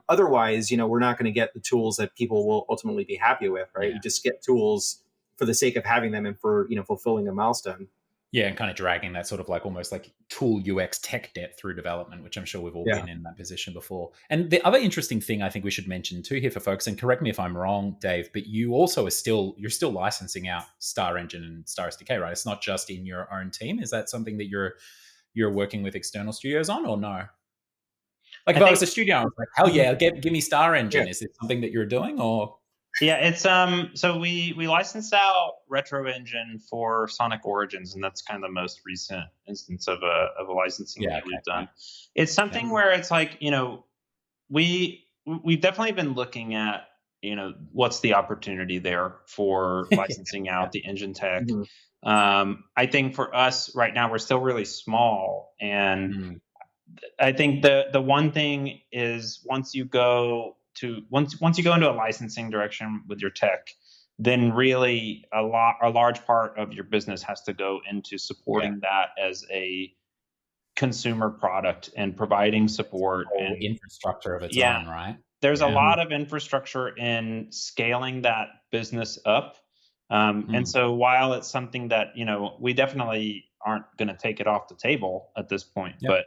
otherwise, we're not going to get the tools that people will ultimately be happy with, right? You just get tools for the sake of having them and for, fulfilling a milestone. Yeah, and kind of dragging that sort of like almost like tool UX tech debt through development, which I'm sure we've all been in that position before. And the other interesting thing I think we should mention too here for folks, and correct me if I'm wrong, Dave, but you also you're still licensing out Star Engine and Star SDK, right? It's not just in your own team. Is that something that you're working with external studios on, or no? Like if I was a studio, I was like, hell yeah, give me Star Engine. Is it something that you're doing, or? Yeah, it's so we licensed out Retro Engine for Sonic Origins, and that's kind of the most recent instance of a licensing that we've done. It's something where it's like, we've definitely been looking at, what's the opportunity there for licensing out the engine tech. I think for us right now, we're still really small, and I think the one thing is once you go into a licensing direction with your tech, then really a large part of your business has to go into supporting that as a consumer product and providing support and infrastructure of its own, right? There's a lot of infrastructure in scaling that business up. And so while it's something that, we definitely aren't going to take it off the table at this point, but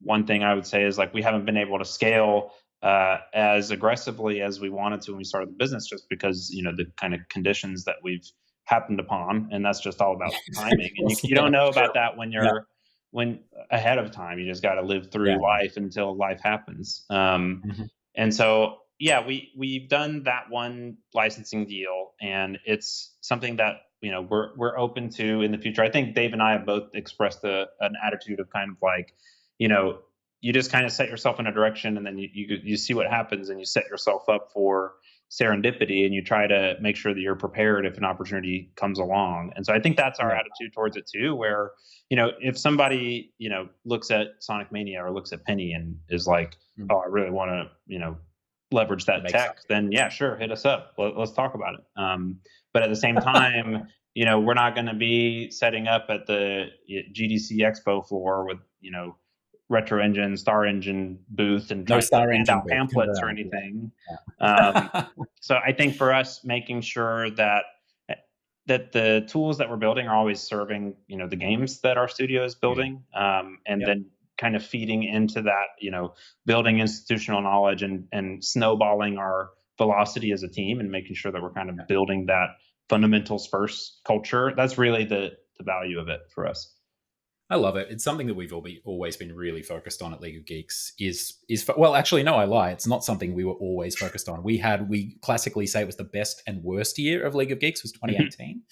one thing I would say is like we haven't been able to scale as aggressively as we wanted to when we started the business, just because the kind of conditions that we've happened upon, and that's just all about timing. And you don't know about that when you're when ahead of time. You just got to live through life until life happens. And so we've done that one licensing deal, and it's something that we're open to in the future. I think Dave and I have both expressed an attitude of kind of like, you just kind of set yourself in a direction, and then you see what happens, and you set yourself up for serendipity, and you try to make sure that you're prepared if an opportunity comes along. And so I think that's our attitude towards it too, where if somebody looks at Sonic Mania or looks at Penny and is like, oh, I really want to leverage that tech, then sure, hit us up. Let's talk about it. But at the same time, we're not going to be setting up at the GDC Expo floor with Retro Engine, Star Engine booth and trying to hand out pamphlets or anything. So I think for us, making sure that the tools that we're building are always serving the games that our studio is building, and then kind of feeding into that, building institutional knowledge and snowballing our velocity as a team and making sure that we're kind of building that fundamentals first culture. That's really the value of it for us. I love it. It's something that we've always been really focused on at League of Geeks. Well, actually, no, I lie. It's not something we were always focused on. We classically say it was the best and worst year of League of Geeks was 2018.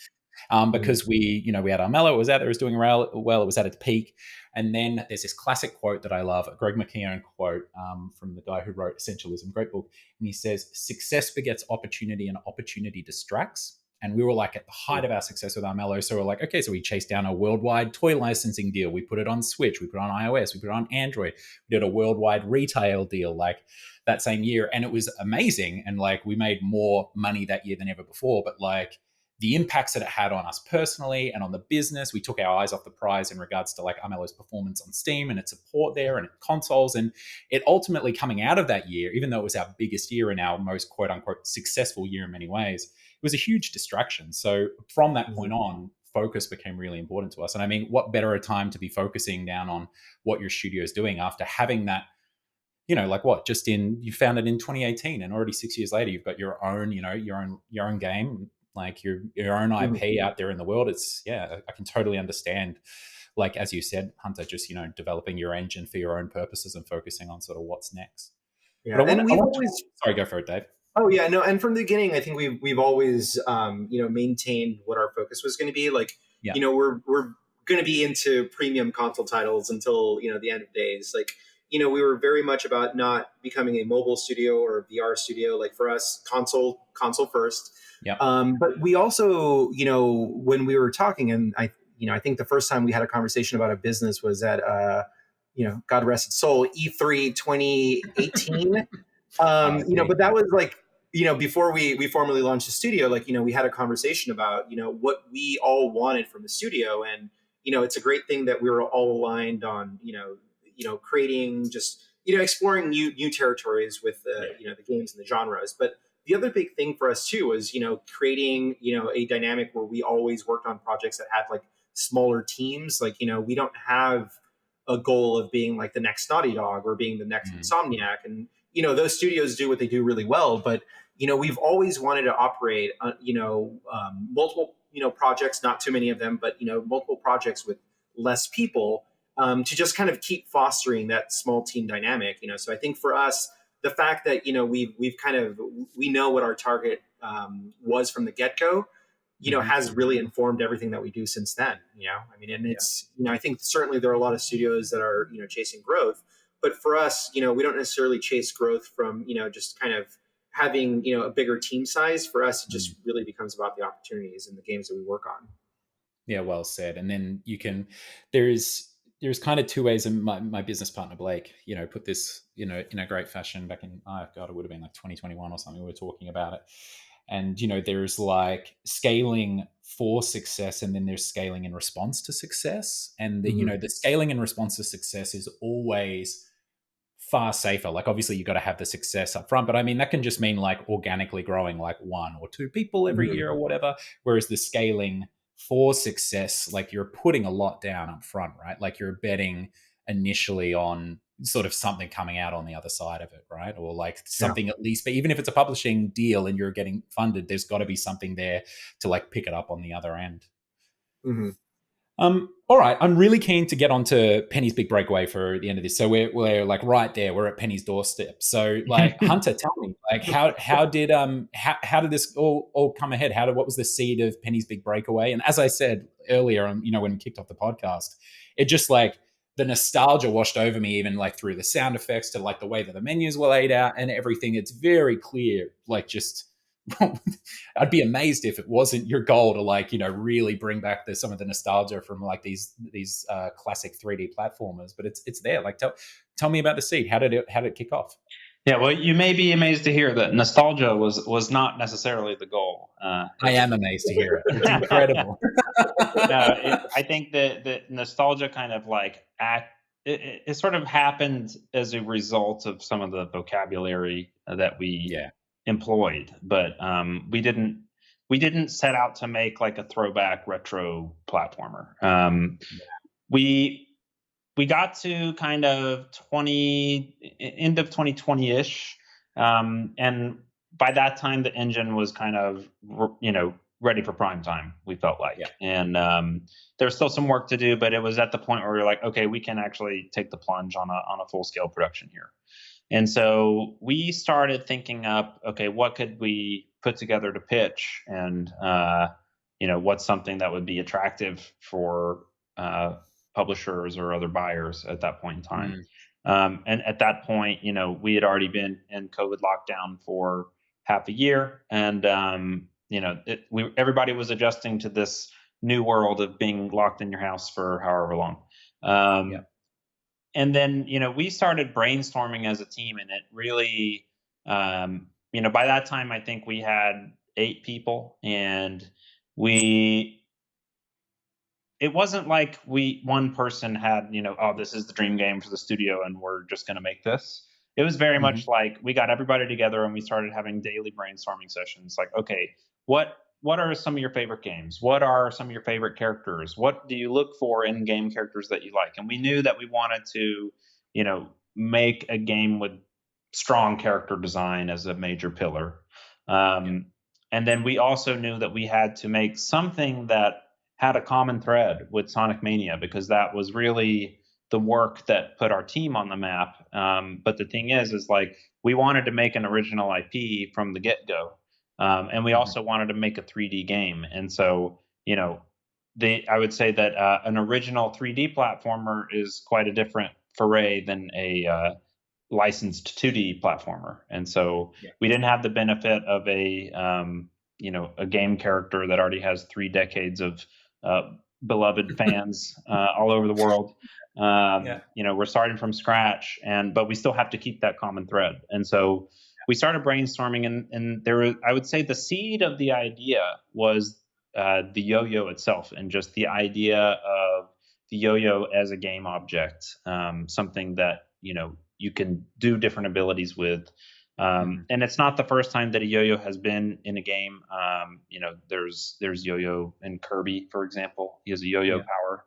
Because we had Armello, it was out there, it was doing well, it was at its peak. And then there's this classic quote that I love, a Greg McKeown quote from the guy who wrote Essentialism, great book. And he says, success begets opportunity and opportunity distracts. And we were like at the height of our success with Armello. So we're like, okay, so we chased down a worldwide toy licensing deal. We put it on Switch, we put it on iOS, we put it on Android. We did a worldwide retail deal like that same year. And it was amazing. And like we made more money that year than ever before. But like the impacts that it had on us personally and on the business, we took our eyes off the prize in regards to like Armello's performance on Steam and its support there and consoles. And it ultimately coming out of that year, even though it was our biggest year and our most quote unquote successful year in many ways, it was a huge distraction. So from that point on, focus became really important to us. And I mean, what better a time to be focusing down on what your studio is doing after having that, you found it in 2018 and already 6 years later, you've got your own, your own game, like your own IP out there in the world. I can totally understand, like, as you said, Hunter, just, developing your engine for your own purposes and focusing on sort of what's next. Yeah. Sorry, go for it, Dave. Oh yeah, no. And from the beginning, I think we've always, maintained what our focus was going to be. Like, we're going to be into premium console titles until, the end of days. Like, we were very much about not becoming a mobile studio or a VR studio. Like for us, console first. Yeah. But we also, when we were talking, and I think the first time we had a conversation about a business was at, God rest its soul, E3 2018. But that was like, before we formally launched the studio, like, we had a conversation about, what we all wanted from the studio. And, it's a great thing that we were all aligned on, creating just, exploring new territories with the games and the genres. But the other big thing for us too was, creating, a dynamic where we always worked on projects that had like smaller teams. Like, we don't have a goal of being like the next Naughty Dog or being the next Insomniac. And, those studios do what they do really well, but, we've always wanted to operate, multiple, projects, not too many of them, but, multiple projects with less people, to just kind of keep fostering that small team dynamic, So I think for us, the fact that, we know what our target, was from the get-go, has really informed everything that we do since then, I mean, and it's, I think certainly there are a lot of studios that are, chasing growth, but for us, we don't necessarily chase growth from, just kind of having, a bigger team size. For us, it just really becomes about the opportunities and the games that we work on. Yeah, well said. And then there's kind of two ways, and my business partner, Blake, put this, in a great fashion back in, it would have been like 2021 or something. We were talking about it. And, there's like scaling for success, and then there's scaling in response to success. And the scaling in response to success is always far safer. Like, obviously you got to have the success up front, but I mean, that can just mean like organically growing like 1 or 2 people every year or whatever. Whereas the scaling for success, like you're putting a lot down up front, right? Like you're betting initially on sort of something coming out on the other side of it, right? Or like something at least, but even if it's a publishing deal and you're getting funded, there's got to be something there to like pick it up on the other end. All right, I'm really keen to get onto Penny's Big Breakaway for the end of this. So we're like right there. We're at Penny's doorstep. So like, Hunter, tell me, like, how did this all come ahead? What was the seed of Penny's Big Breakaway? And as I said earlier, when we kicked off the podcast, it just like the nostalgia washed over me, even like through the sound effects to like the way that the menus were laid out and everything. It's very clear, like just. I'd be amazed if it wasn't your goal to like, really bring back some of the nostalgia from like these classic 3D platformers, but it's there. Like, tell me about the seed. How did it kick off? Yeah, well, you may be amazed to hear that nostalgia was not necessarily the goal. I am amazed to hear it. It's incredible. I think that nostalgia kind of like it sort of happened as a result of some of the vocabulary that we employed, but we didn't set out to make like a throwback retro platformer. We we got to kind of end of 2020-ish. And by that time, the engine was kind of, ready for prime time, we felt like. Yeah. And there was still some work to do, but it was at the point where we were like, okay, we can actually take the plunge on a full scale production here. And so we started thinking up, okay, what could we put together to pitch? And, what's something that would be attractive for publishers or other buyers at that point in time. And at that point, we had already been in COVID lockdown for half a year. And, everybody was adjusting to this new world of being locked in your house for however long. And then, we started brainstorming as a team, and it really, by that time, I think we had 8 people, and it wasn't like one person had, oh, this is the dream game for the studio and we're just going to make this. It was very much like we got everybody together and we started having daily brainstorming sessions. Like, okay, what are some of your favorite games? What are some of your favorite characters? What do you look for in game characters that you like? And we knew that we wanted to, make a game with strong character design as a major pillar. And then we also knew that we had to make something that had a common thread with Sonic Mania, because that was really the work that put our team on the map. But the thing is like, we wanted to make an original IP from the get-go. And we also wanted to make a 3D game. And so, I would say that an original 3D platformer is quite a different foray than a licensed 2D platformer. And so we didn't have the benefit of a game character that already has 3 decades of beloved fans all over the world. We're starting from scratch, but we still have to keep that common thread. And so we started brainstorming, and there was, I would say, the seed of the idea was the yo-yo itself, and just the idea of the yo-yo as a game object, something that you can do different abilities with. And it's not the first time that a yo-yo has been in a game. There's yo-yo in Kirby, for example. He has a yo-yo power.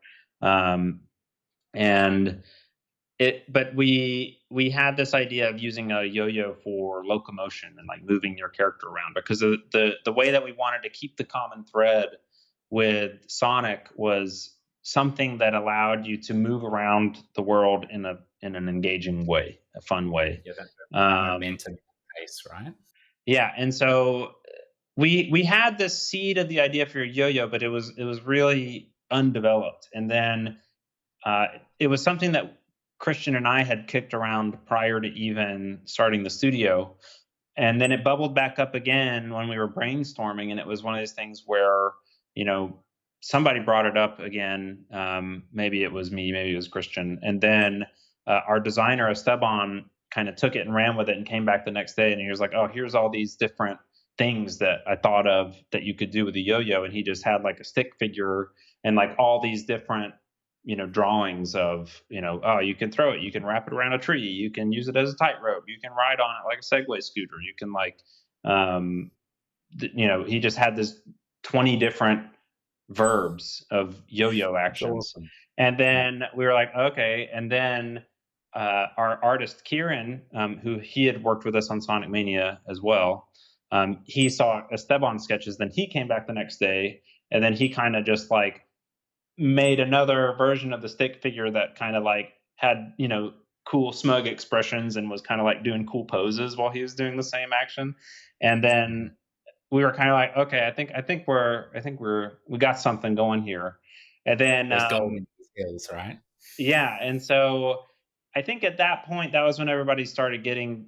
But we had this idea of using a yo-yo for locomotion and like moving your character around, because the way that we wanted to keep the common thread with Sonic was something that allowed you to move around the world in an engaging way, a fun way. Momentum pace, right? Yeah, and so we had this seed of the idea for your yo-yo, but it was really undeveloped. And then it was something that Christian and I had kicked around prior to even starting the studio. And then it bubbled back up again when we were brainstorming. And it was one of those things where, somebody brought it up again. Maybe it was me, maybe it was Christian. And then our designer, Esteban, kind of took it and ran with it and came back the next day. And he was like, oh, here's all these different things that I thought of that you could do with a yo-yo. And he just had like a stick figure and like all these different, drawings of, oh, you can throw it, you can wrap it around a tree, you can use it as a tightrope, you can ride on it like a Segway scooter, you can like, he just had this 20 different verbs of yo-yo actions. Awesome. And then we were like, okay. And then our artist Kieran, who he had worked with us on Sonic Mania as well, he saw Esteban sketches. Then he came back the next day, and then he kind of just like made another version of the stick figure that kind of like had cool smug expressions and was kind of like doing cool poses while he was doing the same action. And then we were kind of like, okay, I think we got something going here. And then golden skills, right? Yeah, and so I think at that point, that was when everybody started getting,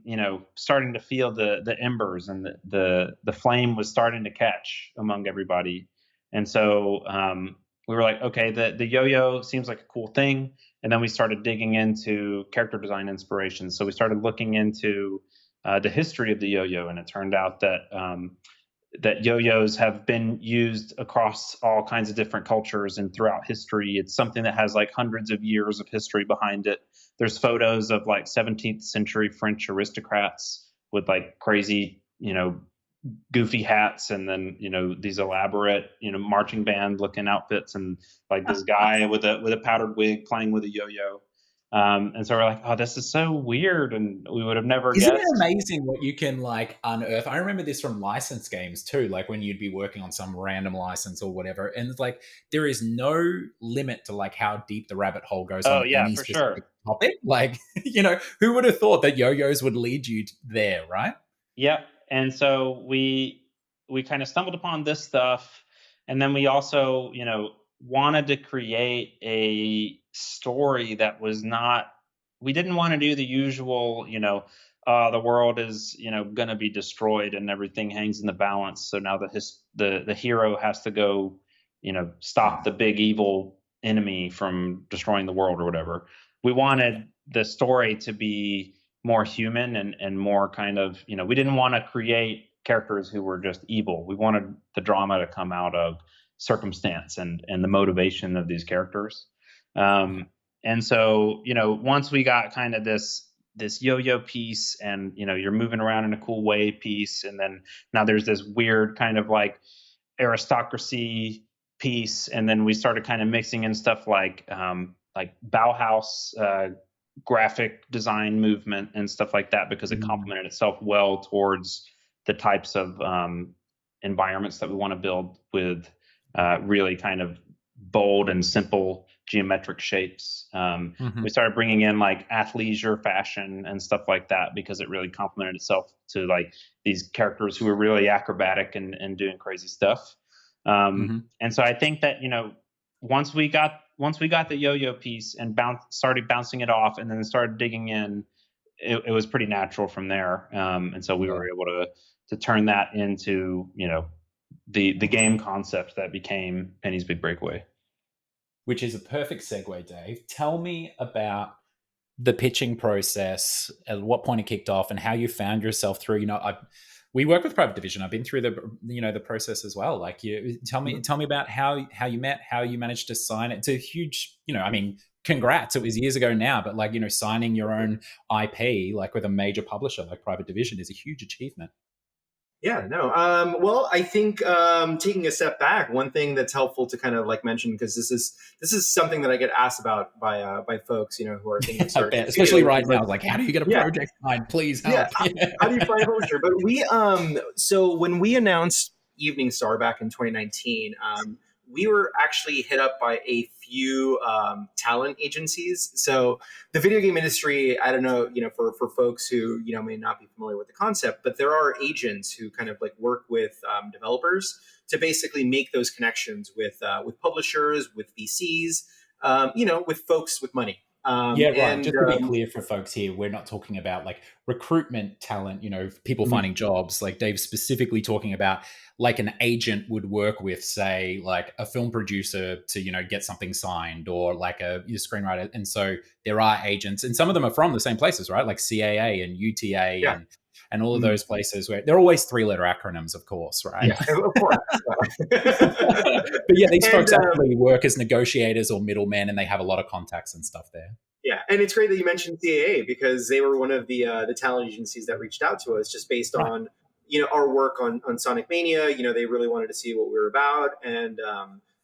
starting to feel the embers, and the flame was starting to catch among everybody. And so we were like, okay, the yo-yo seems like a cool thing. And then we started digging into character design inspirations. So we started looking into the history of the yo-yo, and it turned out that yo-yos have been used across all kinds of different cultures and throughout history. It's something that has like hundreds of years of history behind it. There's photos of like 17th century French aristocrats with like crazy, goofy hats, and then these elaborate marching band looking outfits, and like this guy with a powdered wig playing with a yo-yo. And so we're like, oh, this is so weird, and we would have never Isn't guessed. it amazing what you can like unearth? I remember this from license games too, like when you'd be working on some random license or whatever, and it's like there is no limit to like how deep the rabbit hole goes Oh on yeah, any for specific sure. topic. Like, who would have thought that yo-yos would lead you there, right? Yep. And so we kind of stumbled upon this stuff, and then we also, wanted to create a story that was not. We didn't want to do the usual, the world is, going to be destroyed and everything hangs in the balance. So now the hero has to go, stop the big evil enemy from destroying the world or whatever. We wanted the story to be more human and more kind of, we didn't want to create characters who were just evil. We wanted the drama to come out of circumstance and the motivation of these characters. And so, once we got kind of this yo-yo piece, and you're moving around in a cool way piece, and then now there's this weird kind of like aristocracy piece, and then we started kind of mixing in stuff like Bauhaus graphic design movement and stuff like that, because it complemented itself well towards the types of environments that we want to build with really kind of bold and simple geometric shapes. We started bringing in like athleisure fashion and stuff like that, because it really complemented itself to like these characters who were really acrobatic and doing crazy stuff. And so I think that, once we got the yo-yo piece and started bouncing it off, and then started digging in, it was pretty natural from there. And so we were able to turn that into, the game concept that became Penny's Big Breakaway. Which is a perfect segue, Dave. Tell me about the pitching process, at what point it kicked off, and how you found yourself through. We work with Private Division. I've been through the process as well. Like, you tell me about how you met, how you managed to sign it. It's a huge, congrats. It was years ago now, but like, signing your own IP, like with a major publisher like Private Division, is a huge achievement. Yeah, no. Well, I think taking a step back, one thing that's helpful to kind of like mention, because this is something that I get asked about by folks, who are thinking, especially right now, like, how do you get a project signed? Please help. Yeah, how do you find a publisher? But we, so when we announced Evening Star back in 2019, we were actually hit up by a few talent agencies. So the video game industry, I don't know, for folks who, may not be familiar with the concept, but there are agents who kind of like work with developers to basically make those connections with publishers, with VCs, with folks with money. Yeah, right. And, just to be clear for folks here, we're not talking about like recruitment talent, people finding jobs. Like Dave's specifically talking about like an agent would work with, say, like a film producer to, get something signed, or like a screenwriter. And so there are agents, and some of them are from the same places, right? Like CAA and UTA and all of those places, where they're always 3-letter acronyms, of course, right? Yeah, of course. But yeah, these folks actually work as negotiators or middlemen, and they have a lot of contacts and stuff there. Yeah, and it's great that you mentioned CAA, because they were one of the talent agencies that reached out to us just based on our work on Sonic Mania. They really wanted to see what we were about, and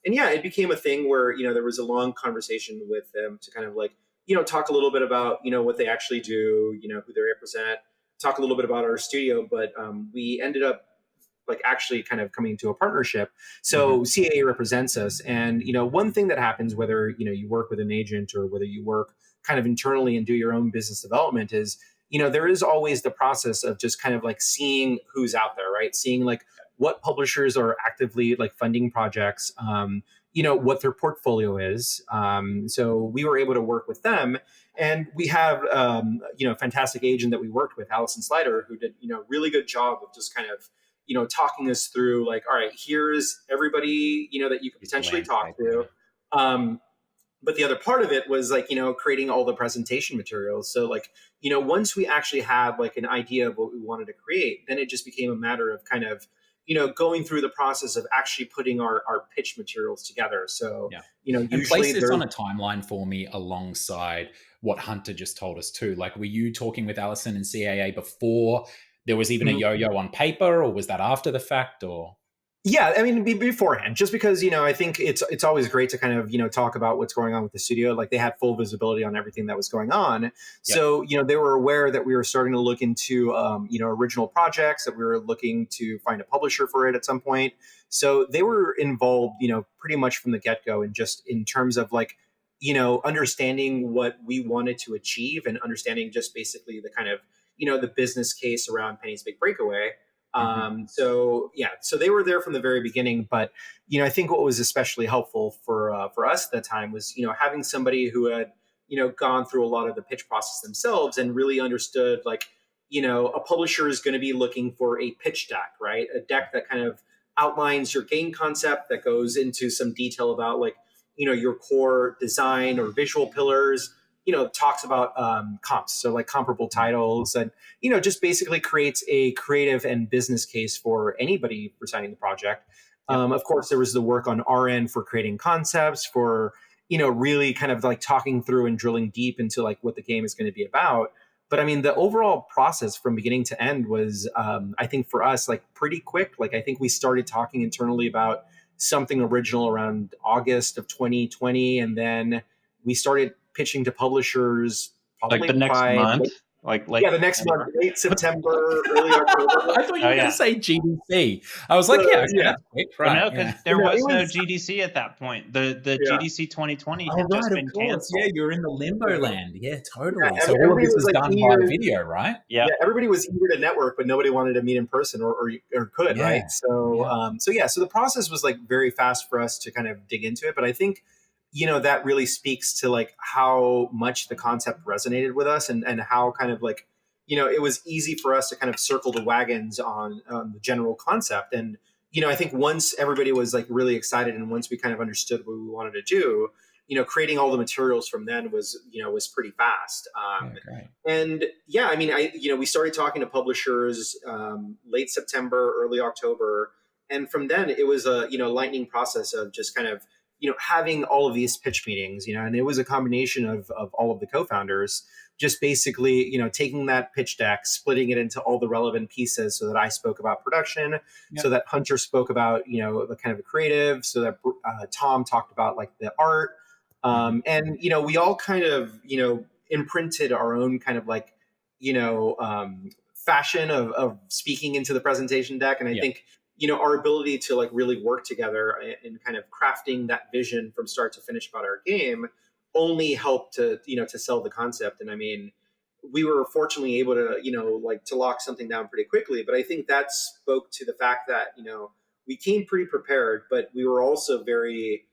yeah, it became a thing where there was a long conversation with them to kind of like talk a little bit about what they actually do, who they represent, talk a little bit about our studio, but we ended up like actually kind of coming to a partnership. So CAA represents us, and one thing that happens, whether you work with an agent or whether you work kind of internally and do your own business development, is there is always the process of just kind of like seeing who's out there, right? Seeing like what publishers are actively like funding projects, what their portfolio is. So we were able to work with them, and we have a fantastic agent that we worked with, Allison Slider, who did really good job of just kind of talking us through like, all right, here's everybody that you could potentially talk to. But the other part of it was like, creating all the presentation materials. So like, once we actually had like an idea of what we wanted to create, then it just became a matter of kind of, going through the process of actually putting our pitch materials together. So, and place this on a timeline for me alongside what Hunter just told us too. Like, were you talking with Allison and CAA before there was even a yo-yo on paper, or was that after the fact, or? Yeah, I mean, beforehand, just because, I think it's always great to kind of, talk about what's going on with the studio. Like, they had full visibility on everything that was going on. Yep. So, they were aware that we were starting to look into, original projects, that we were looking to find a publisher for it at some point. So they were involved, pretty much from the get-go, and just in terms of like, understanding what we wanted to achieve, and understanding just basically the kind of, the business case around Penny's Big Breakaway. So they were there from the very beginning. But I think what was especially helpful for us at that time was having somebody who had gone through a lot of the pitch process themselves, and really understood, like, a publisher is going to be looking for a pitch deck, right? A deck that kind of outlines your game concept, that goes into some detail about, like, your core design or visual pillars, talks about comps, so like comparable titles, and just basically creates a creative and business case for anybody for signing the project. Of course, there was the work on our end for creating concepts, for really kind of like talking through and drilling deep into like what the game is going to be about. But I mean, the overall process from beginning to end was, I think for us, like pretty quick. Like, I think we started talking internally about something original around August of 2020, and then we started pitching to publishers probably like the next month, like the next month, late September, early October. I thought you were going to say GDC. I was like, that's quick, right? No, because there was no GDC at that point. The GDC 2020 had just been canceled. Yeah, you were in the limbo land. Yeah, totally. So all of this was done by video, right? Yeah, everybody was eager to network, but nobody wanted to meet in person or could, right? So so the process was like very fast for us to kind of dig into it. But I think that really speaks to like how much the concept resonated with us, and how kind of like, it was easy for us to kind of circle the wagons on the general concept. And, I think once everybody was like really excited, and once we kind of understood what we wanted to do, creating all the materials from then was pretty fast. And I mean, we started talking to publishers late September, early October. And from then it was a, lightning process of just kind of, having all of these pitch meetings, and it was a combination of all of the co-founders, just basically, taking that pitch deck, splitting it into all the relevant pieces, so that I spoke about production, so that Hunter spoke about, the kind of the creative, so that Tom talked about like the art. And, we all kind of, imprinted our own kind of like, fashion of speaking into the presentation deck. And I think, our ability to like really work together in kind of crafting that vision from start to finish about our game only helped to, to sell the concept. And I mean, we were fortunately able to, like to lock something down pretty quickly. But I think that spoke to the fact that, we came pretty prepared, but we were also very,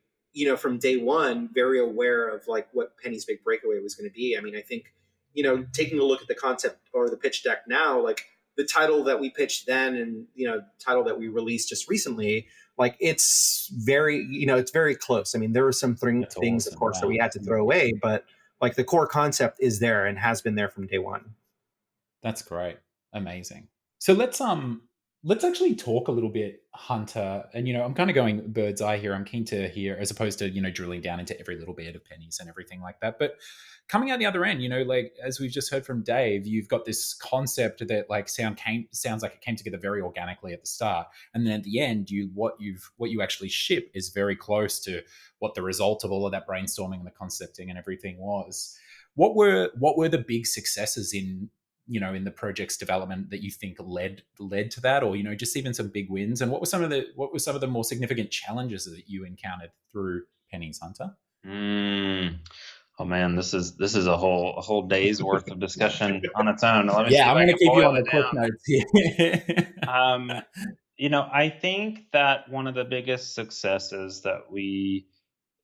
from day one, very aware of like what Penny's Big Breakaway was going to be. I mean, I think, taking a look at the concept or the pitch deck now, like the title that we pitched then, and, title that we released just recently, like it's very, it's very close. I mean, there were some things, of course, that we had to throw away, but like the core concept is there and has been there from day one. That's great. Amazing. So let's actually talk a little bit, Hunter. And, I'm kind of going bird's eye here. I'm keen to hear, as opposed to, drilling down into every little bit of Pennies and everything like that. But coming out the other end, like as we've just heard from Dave, you've got this concept that like sounds like it came together very organically at the start, and then at the end, what you actually ship is very close to what the result of all of that brainstorming and the concepting and everything was. What were the big successes in the project's development that you think led to that, or just even some big wins? And what were some of the more significant challenges that you encountered through Pennies, Hunter? Oh man, this is a whole day's worth of discussion on its own. Let me I'm going to keep you on the quick notes here. I think that one of the biggest successes that we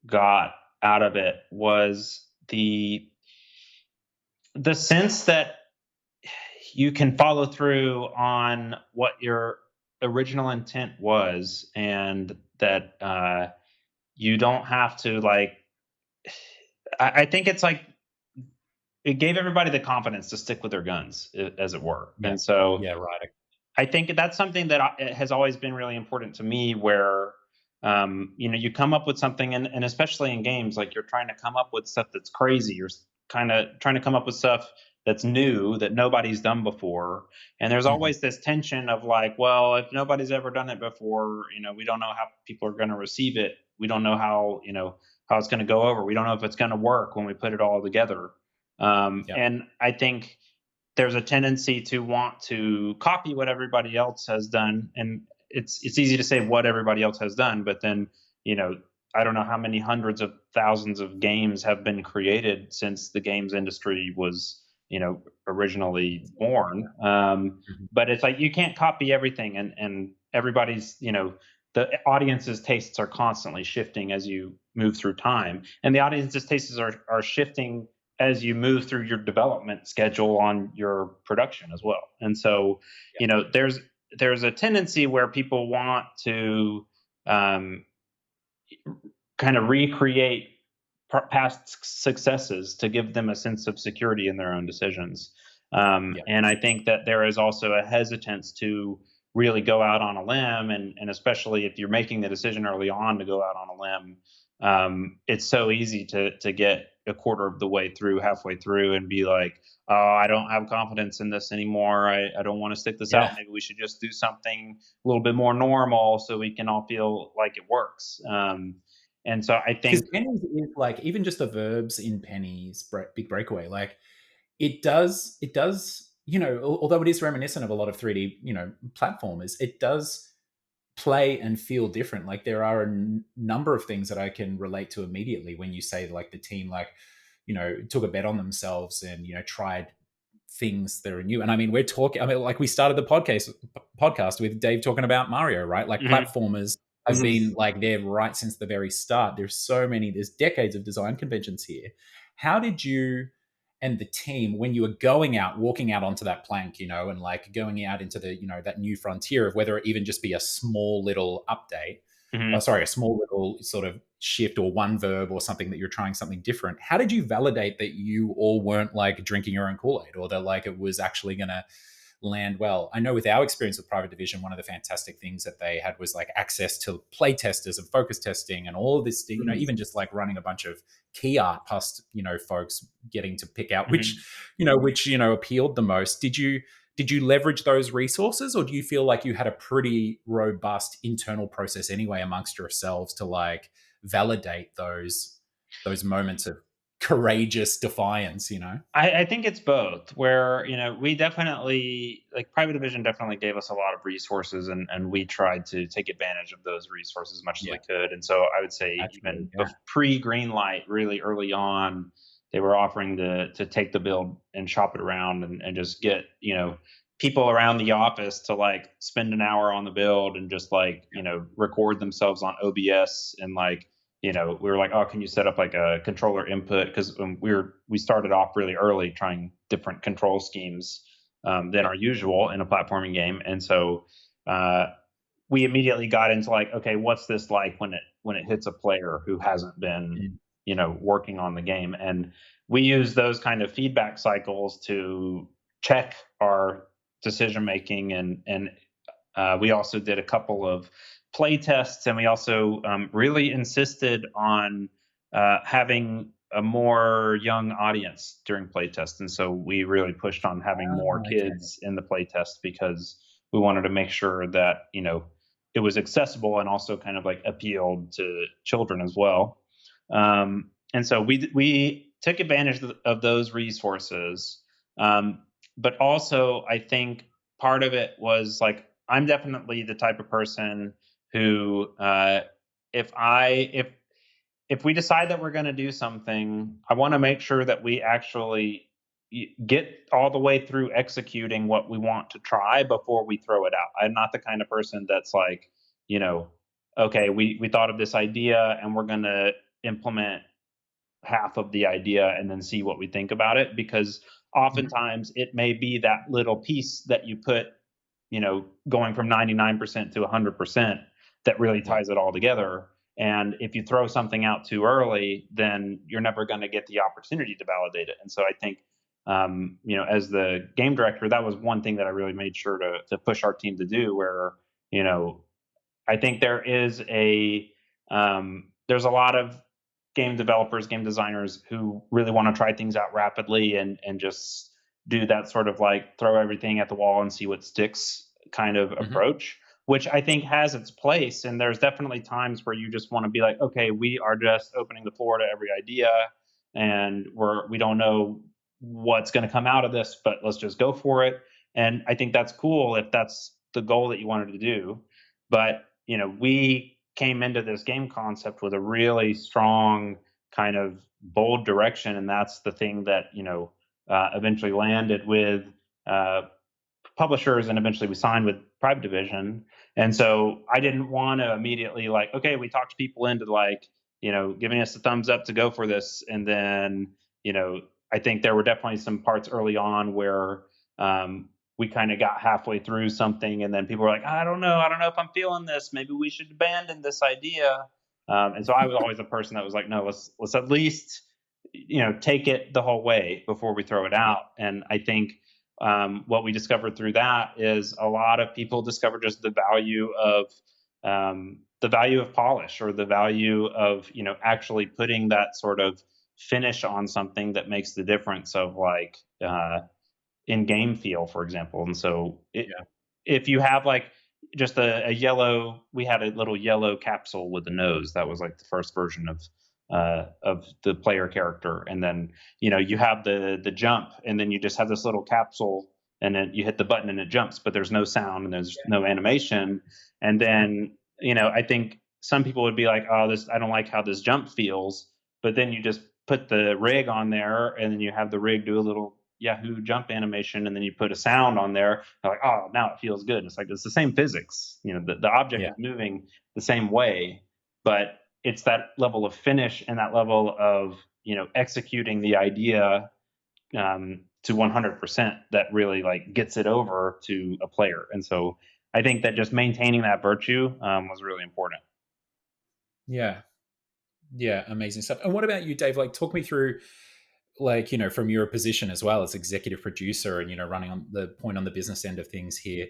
got out of it was the sense that you can follow through on what your original intent was, and that you don't have to like. I think it's like it gave everybody the confidence to stick with their guns, as it were. Yeah. And so, right. I think that's something that has always been really important to me, where, you come up with something, and especially in games, like you're trying to come up with stuff that's crazy. You're kind of trying to come up with stuff that's new that nobody's done before. And there's always this tension of like, well, if nobody's ever done it before, we don't know how people are going to receive it. We don't know how, how it's going to go over. We don't know if it's going to work when we put it all together. And I think there's a tendency to want to copy what everybody else has done. And it's easy to say what everybody else has done, but then, I don't know how many hundreds of thousands of games have been created since the games industry was, originally born. But it's like you can't copy everything, and everybody's, the audience's tastes are constantly shifting as you move through time, and the audience's tastes are shifting as you move through your development schedule on your production as well. And so, there's a tendency where people want to kind of recreate past successes to give them a sense of security in their own decisions. And I think that there is also a hesitance to really go out on a limb, and especially if you're making the decision early on to go out on a limb, it's so easy to get a quarter of the way through, halfway through, and be like, oh, I don't have confidence in this anymore. I don't want to stick this out. Maybe we should just do something a little bit more normal so we can all feel like it works. And so I think Pennies is like, even just the verbs in Penny's Big Breakaway, like it does, although it is reminiscent of a lot of 3D, platformers, it does play and feel different. Like there are a number of things that I can relate to immediately when you say like the team, like, took a bet on themselves and, tried things that are new. And I mean, like we started the podcast with Dave talking about Mario, right? Like platformers have been like there right since the very start. There's decades of design conventions here. How did you and the team, when you were walking out onto that plank, and like going out into the, that new frontier of whether it even just be a small little update, a small little sort of shift or one verb or something that you're trying something different. How did you validate that you all weren't like drinking your own Kool-Aid, or that like it was actually going to land well? I know with our experience with Private Division, one of the fantastic things that they had was like access to playtesters and focus testing and all of this, even just like running a bunch of key art past, folks getting to pick out which appealed the most. Did you leverage those resources, or do you feel like you had a pretty robust internal process anyway amongst yourselves to like validate those moments of courageous defiance? I think it's both, where we definitely, like, Private Division definitely gave us a lot of resources, and we tried to take advantage of those resources as much as we could. And so I would say even pre Greenlight, really early on, they were offering to take the build and shop it around and just get people around the office to like spend an hour on the build and just like record themselves on OBS, and like we were like, oh, can you set up like a controller input? Because we started off really early trying different control schemes than our usual in a platforming game. And so we immediately got into like, okay, what's this like when it hits a player who hasn't been, working on the game? And we use those kind of feedback cycles to check our decision making, and we also did a couple of play tests, and we also really insisted on having a more young audience during play tests. And so we really pushed on having more kids in the play test, because we wanted to make sure that it was accessible and also kind of like appealed to children as well. And so we took advantage of those resources, but also I think part of it was like, I'm definitely the type of person who, if we decide that we're going to do something, I want to make sure that we actually get all the way through executing what we want to try before we throw it out. I'm not the kind of person that's like, okay, we thought of this idea and we're going to implement half of the idea and then see what we think about it, because oftentimes it may be that little piece that you put, going from 99% to 100% that really ties it all together. And if you throw something out too early, then you're never going to get the opportunity to validate it. And so I think, as the game director, that was one thing that I really made sure to push our team to do, where, I think there's a lot of game developers, game designers who really want to try things out rapidly and just, do that sort of like throw everything at the wall and see what sticks kind of approach, which I think has its place. And there's definitely times where you just want to be like, okay, we are just opening the floor to every idea, and we don't know what's going to come out of this, but let's just go for it. And I think that's cool if that's the goal that you wanted to do. But we came into this game concept with a really strong kind of bold direction, and that's the thing that eventually landed with uh, publishers, and eventually we signed with Private Division. And so I didn't want to immediately like, okay, we talked people into like, giving us the thumbs up to go for this. And then, I think there were definitely some parts early on where we kind of got halfway through something, and then people were like, I don't know if I'm feeling this. Maybe we should abandon this idea. And so I was always the person that was like, no, let's at least, take it the whole way before we throw it out. And I think what we discovered through that is a lot of people discover just the value of polish, or the value of actually putting that sort of finish on something that makes the difference of like in game feel, for example. And so if you have like just a yellow, we had a little yellow capsule with the nose that was like the first version of the player character, and then you have the jump, and then you just have this little capsule, and then you hit the button and it jumps, but there's no sound and there's no animation. And then I think some people would be like, oh, I don't like how this jump feels, but then you just put the rig on there, and then you have the rig do a little Yahoo jump animation, and then you put a sound on there, like, oh, now it feels good. And it's like, it's the same physics, the object is moving the same way, but it's that level of finish and that level of executing the idea to 100% that really like gets it over to a player. And so I think that just maintaining that virtue was really important. Yeah, amazing stuff. And what about you, Dave? Like, talk me through, like, from your position as well as executive producer, and running on the point on the business end of things here.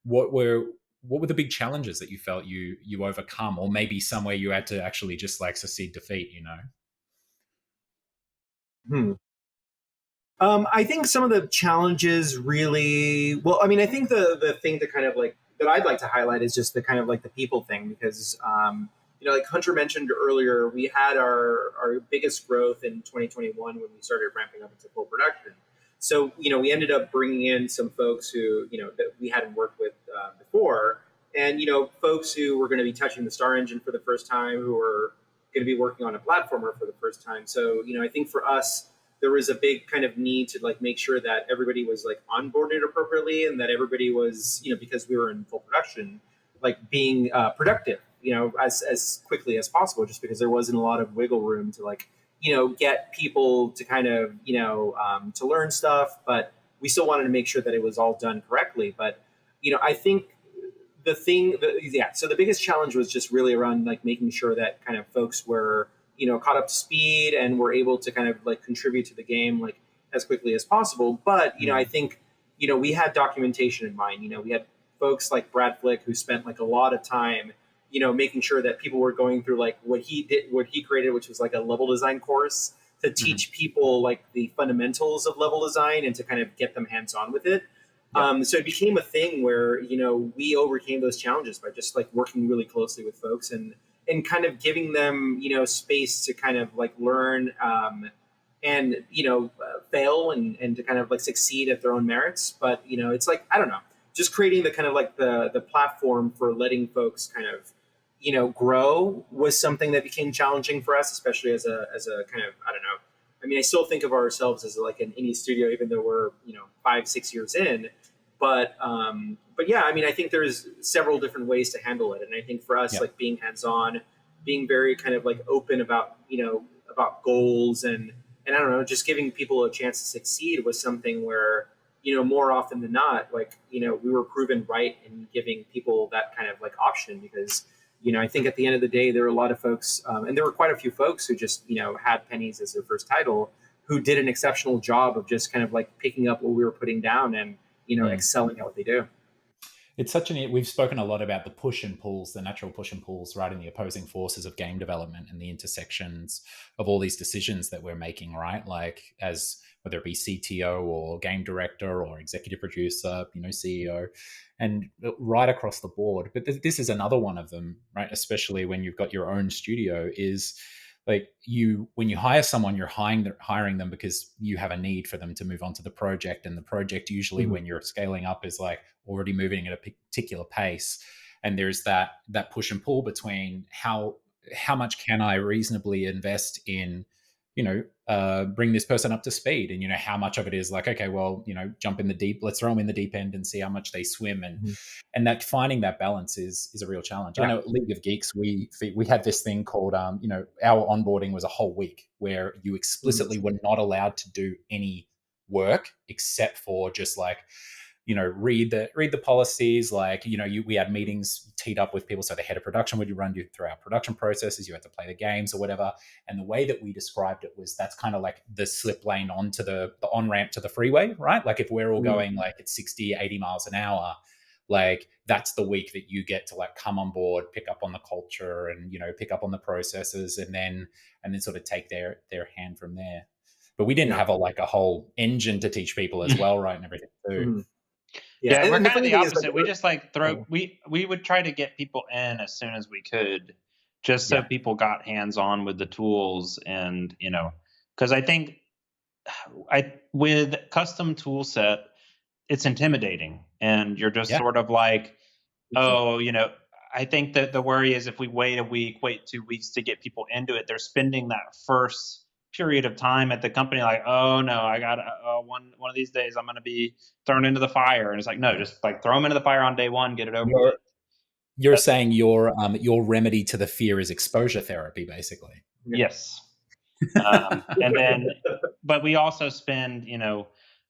What were the big challenges that you felt you overcome, or maybe somewhere you had to actually just like succeed defeat? I think some of the challenges really, well, I mean, I think the thing to kind of like that I'd like to highlight is just the kind of like the people thing, because like Hunter mentioned earlier, we had our biggest growth in 2021 when we started ramping up into full production. So we ended up bringing in some folks who that we hadn't worked with before, and folks who were going to be touching the Star Engine for the first time, who were going to be working on a platformer for the first time. So I think for us, there was a big kind of need to like make sure that everybody was like onboarded appropriately, and that everybody was, because we were in full production, like being productive, as quickly as possible, just because there wasn't a lot of wiggle room to like, get people to kind of, to learn stuff, but we still wanted to make sure that it was all done correctly. But, I think so the biggest challenge was just really around like making sure that kind of folks were, caught up to speed and were able to kind of like contribute to the game like as quickly as possible. But, I think, we had documentation in mind. We had folks like Brad Flick who spent like a lot of time, making sure that people were going through like what he created, which was like a level design course to teach people like the fundamentals of level design and to kind of get them hands-on with it. So it became a thing where, we overcame those challenges by just like working really closely with folks and kind of giving them, space to kind of like learn and, fail and to kind of like succeed at their own merits. But, it's like, I don't know, just creating the kind of like the platform for letting folks kind of, grow was something that became challenging for us, especially as a kind of, I don't know. I mean, I still think of ourselves as like an indie studio, even though we're, 5-6 years in. But yeah, I mean, I think there's several different ways to handle it. And I think for us, like being hands-on, being very kind of like open about, about goals and I don't know, just giving people a chance to succeed was something where, more often than not, like, we were proven right in giving people that kind of like option, because, I think at the end of the day, there were a lot of folks, and there were quite a few folks who just, had Pennies as their first title, who did an exceptional job of just kind of like picking up what we were putting down and, excelling at what they do. It's such we've spoken a lot about the push and pulls, the natural push and pulls, right, in the opposing forces of game development and the intersections of all these decisions that we're making, right? Like as whether it be CTO or game director or executive producer, CEO, and right across the board. But this is another one of them, right? Especially when you've got your own studio, is like when you hire someone, you're hiring them because you have a need for them to move on to the project, and the project usually when you're scaling up is like already moving at a particular pace, and there's that push and pull between how much can I reasonably invest in bring this person up to speed, and how much of it is like, okay, well, jump in the deep, let's throw them in the deep end and see how much they swim, and that finding that balance is a real challenge. I know at League of Geeks we had this thing called our onboarding was a whole week where you explicitly were not allowed to do any work except for just like read the policies. Like, we had meetings teed up with people. So the head of production would run you through our production processes. You had to play the games or whatever. And the way that we described it was that's kind of like the slip lane onto the on-ramp to the freeway, right? Like if we're all going like at 60, 80 miles an hour, like that's the week that you get to like come on board, pick up on the culture and, pick up on the processes and then sort of take their hand from there. But we didn't have a whole engine to teach people as well, right? And everything too. Yeah, we're kind of the opposite. We just like we would try to get people in as soon as we could, just so people got hands on with the tools, and because I think with custom tool set, it's intimidating, and you're just sort of like, I think that the worry is if we wait 2 weeks to get people into it, they're spending that first period of time at the company like, oh no, I got one of these days I'm going to be thrown into the fire, and it's like, no, just like throw them into the fire on day one, get it over with. You're saying your remedy to the fear is exposure therapy, basically. Yes. And then, but we also spend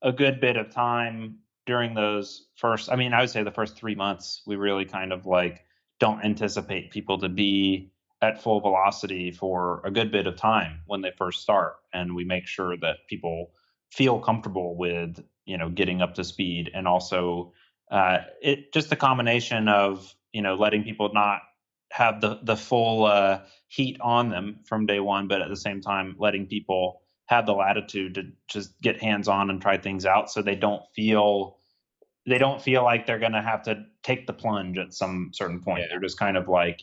a good bit of time during those first, I would say the first 3 months, we really kind of like don't anticipate people to be at full velocity for a good bit of time when they first start. And we make sure that people feel comfortable with, getting up to speed. And also it just a combination of, letting people not have the full heat on them from day one, but at the same time, letting people have the latitude to just get hands on and try things out, so they don't feel like they're going to have to take the plunge at some certain point. They're just kind of like,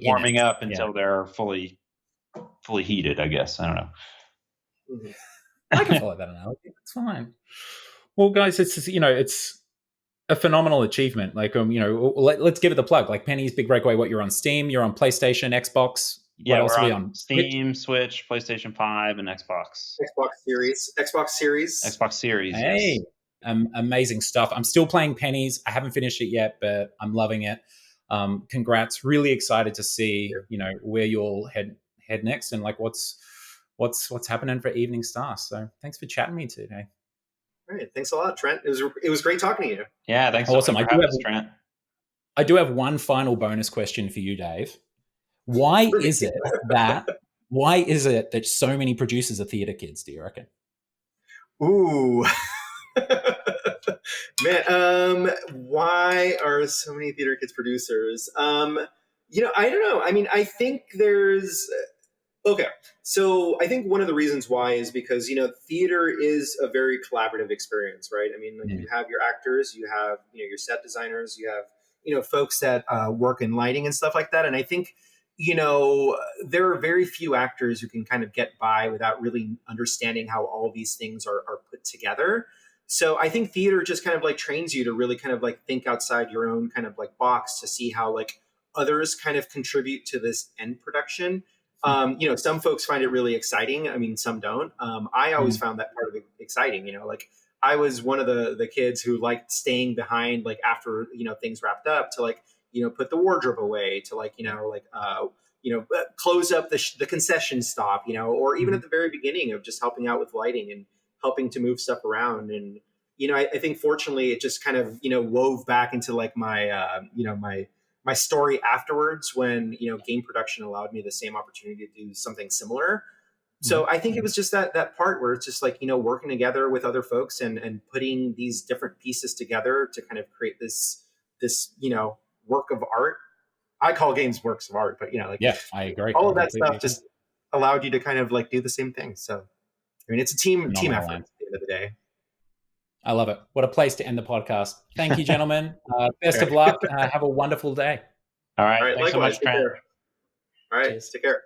warming up until they're fully heated, I guess. I don't know. I can follow that analogy. It's fine. Well, guys, it's a phenomenal achievement. Like, let's give it the plug. Like Penny's Big Breakaway. What, you're on Steam? You're on PlayStation, Xbox. What else are we on? Steam, Switch, PlayStation 5, and Xbox. Xbox Series. Hey, yes. Amazing stuff. I'm still playing Penny's. I haven't finished it yet, but I'm loving it. Congrats. Really excited to see, where you'll head next, and like what's happening for Evening Star. So thanks for chatting with me today. All right, thanks a lot, Trent. It was great talking to you. Yeah, thanks. Awesome. So much for having us, Trent. I do have one final bonus question for you, Dave. Why is it that so many producers are theater kids, do you reckon? Ooh. Man, why are so many theater kids producers? I don't know. I think there's... Okay, so I think one of the reasons why is because, theater is a very collaborative experience, right? You have your actors, you have, your set designers, you have, folks that work in lighting and stuff like that. And I think, there are very few actors who can kind of get by without really understanding how all these things are put together. So I think theater just kind of like trains you to really kind of like think outside your own kind of like box to see how like others kind of contribute to this end production. Some folks find it really exciting. Some don't. I always found that part of it exciting. Like I was one of the kids who liked staying behind, like after, things wrapped up to like, put the wardrobe away, to like, close up the concession stop, or even at the very beginning of just helping out with lighting and helping to move stuff around. And, I think fortunately it just kind of, wove back into like my, my story afterwards when, game production allowed me the same opportunity to do something similar. So I think it was just that part where it's just like, working together with other folks and putting these different pieces together to kind of create this this, work of art. I call games works of art, but yeah, I agree. All of that stuff just allowed you to kind of like do the same thing. So, I mean, it's a team effort at the end of the day. I love it. What a place to end the podcast. Thank you, gentlemen. Best of luck. Have a wonderful day. All right. Thanks Likewise. so much, Trent. All right. Cheers. Take care.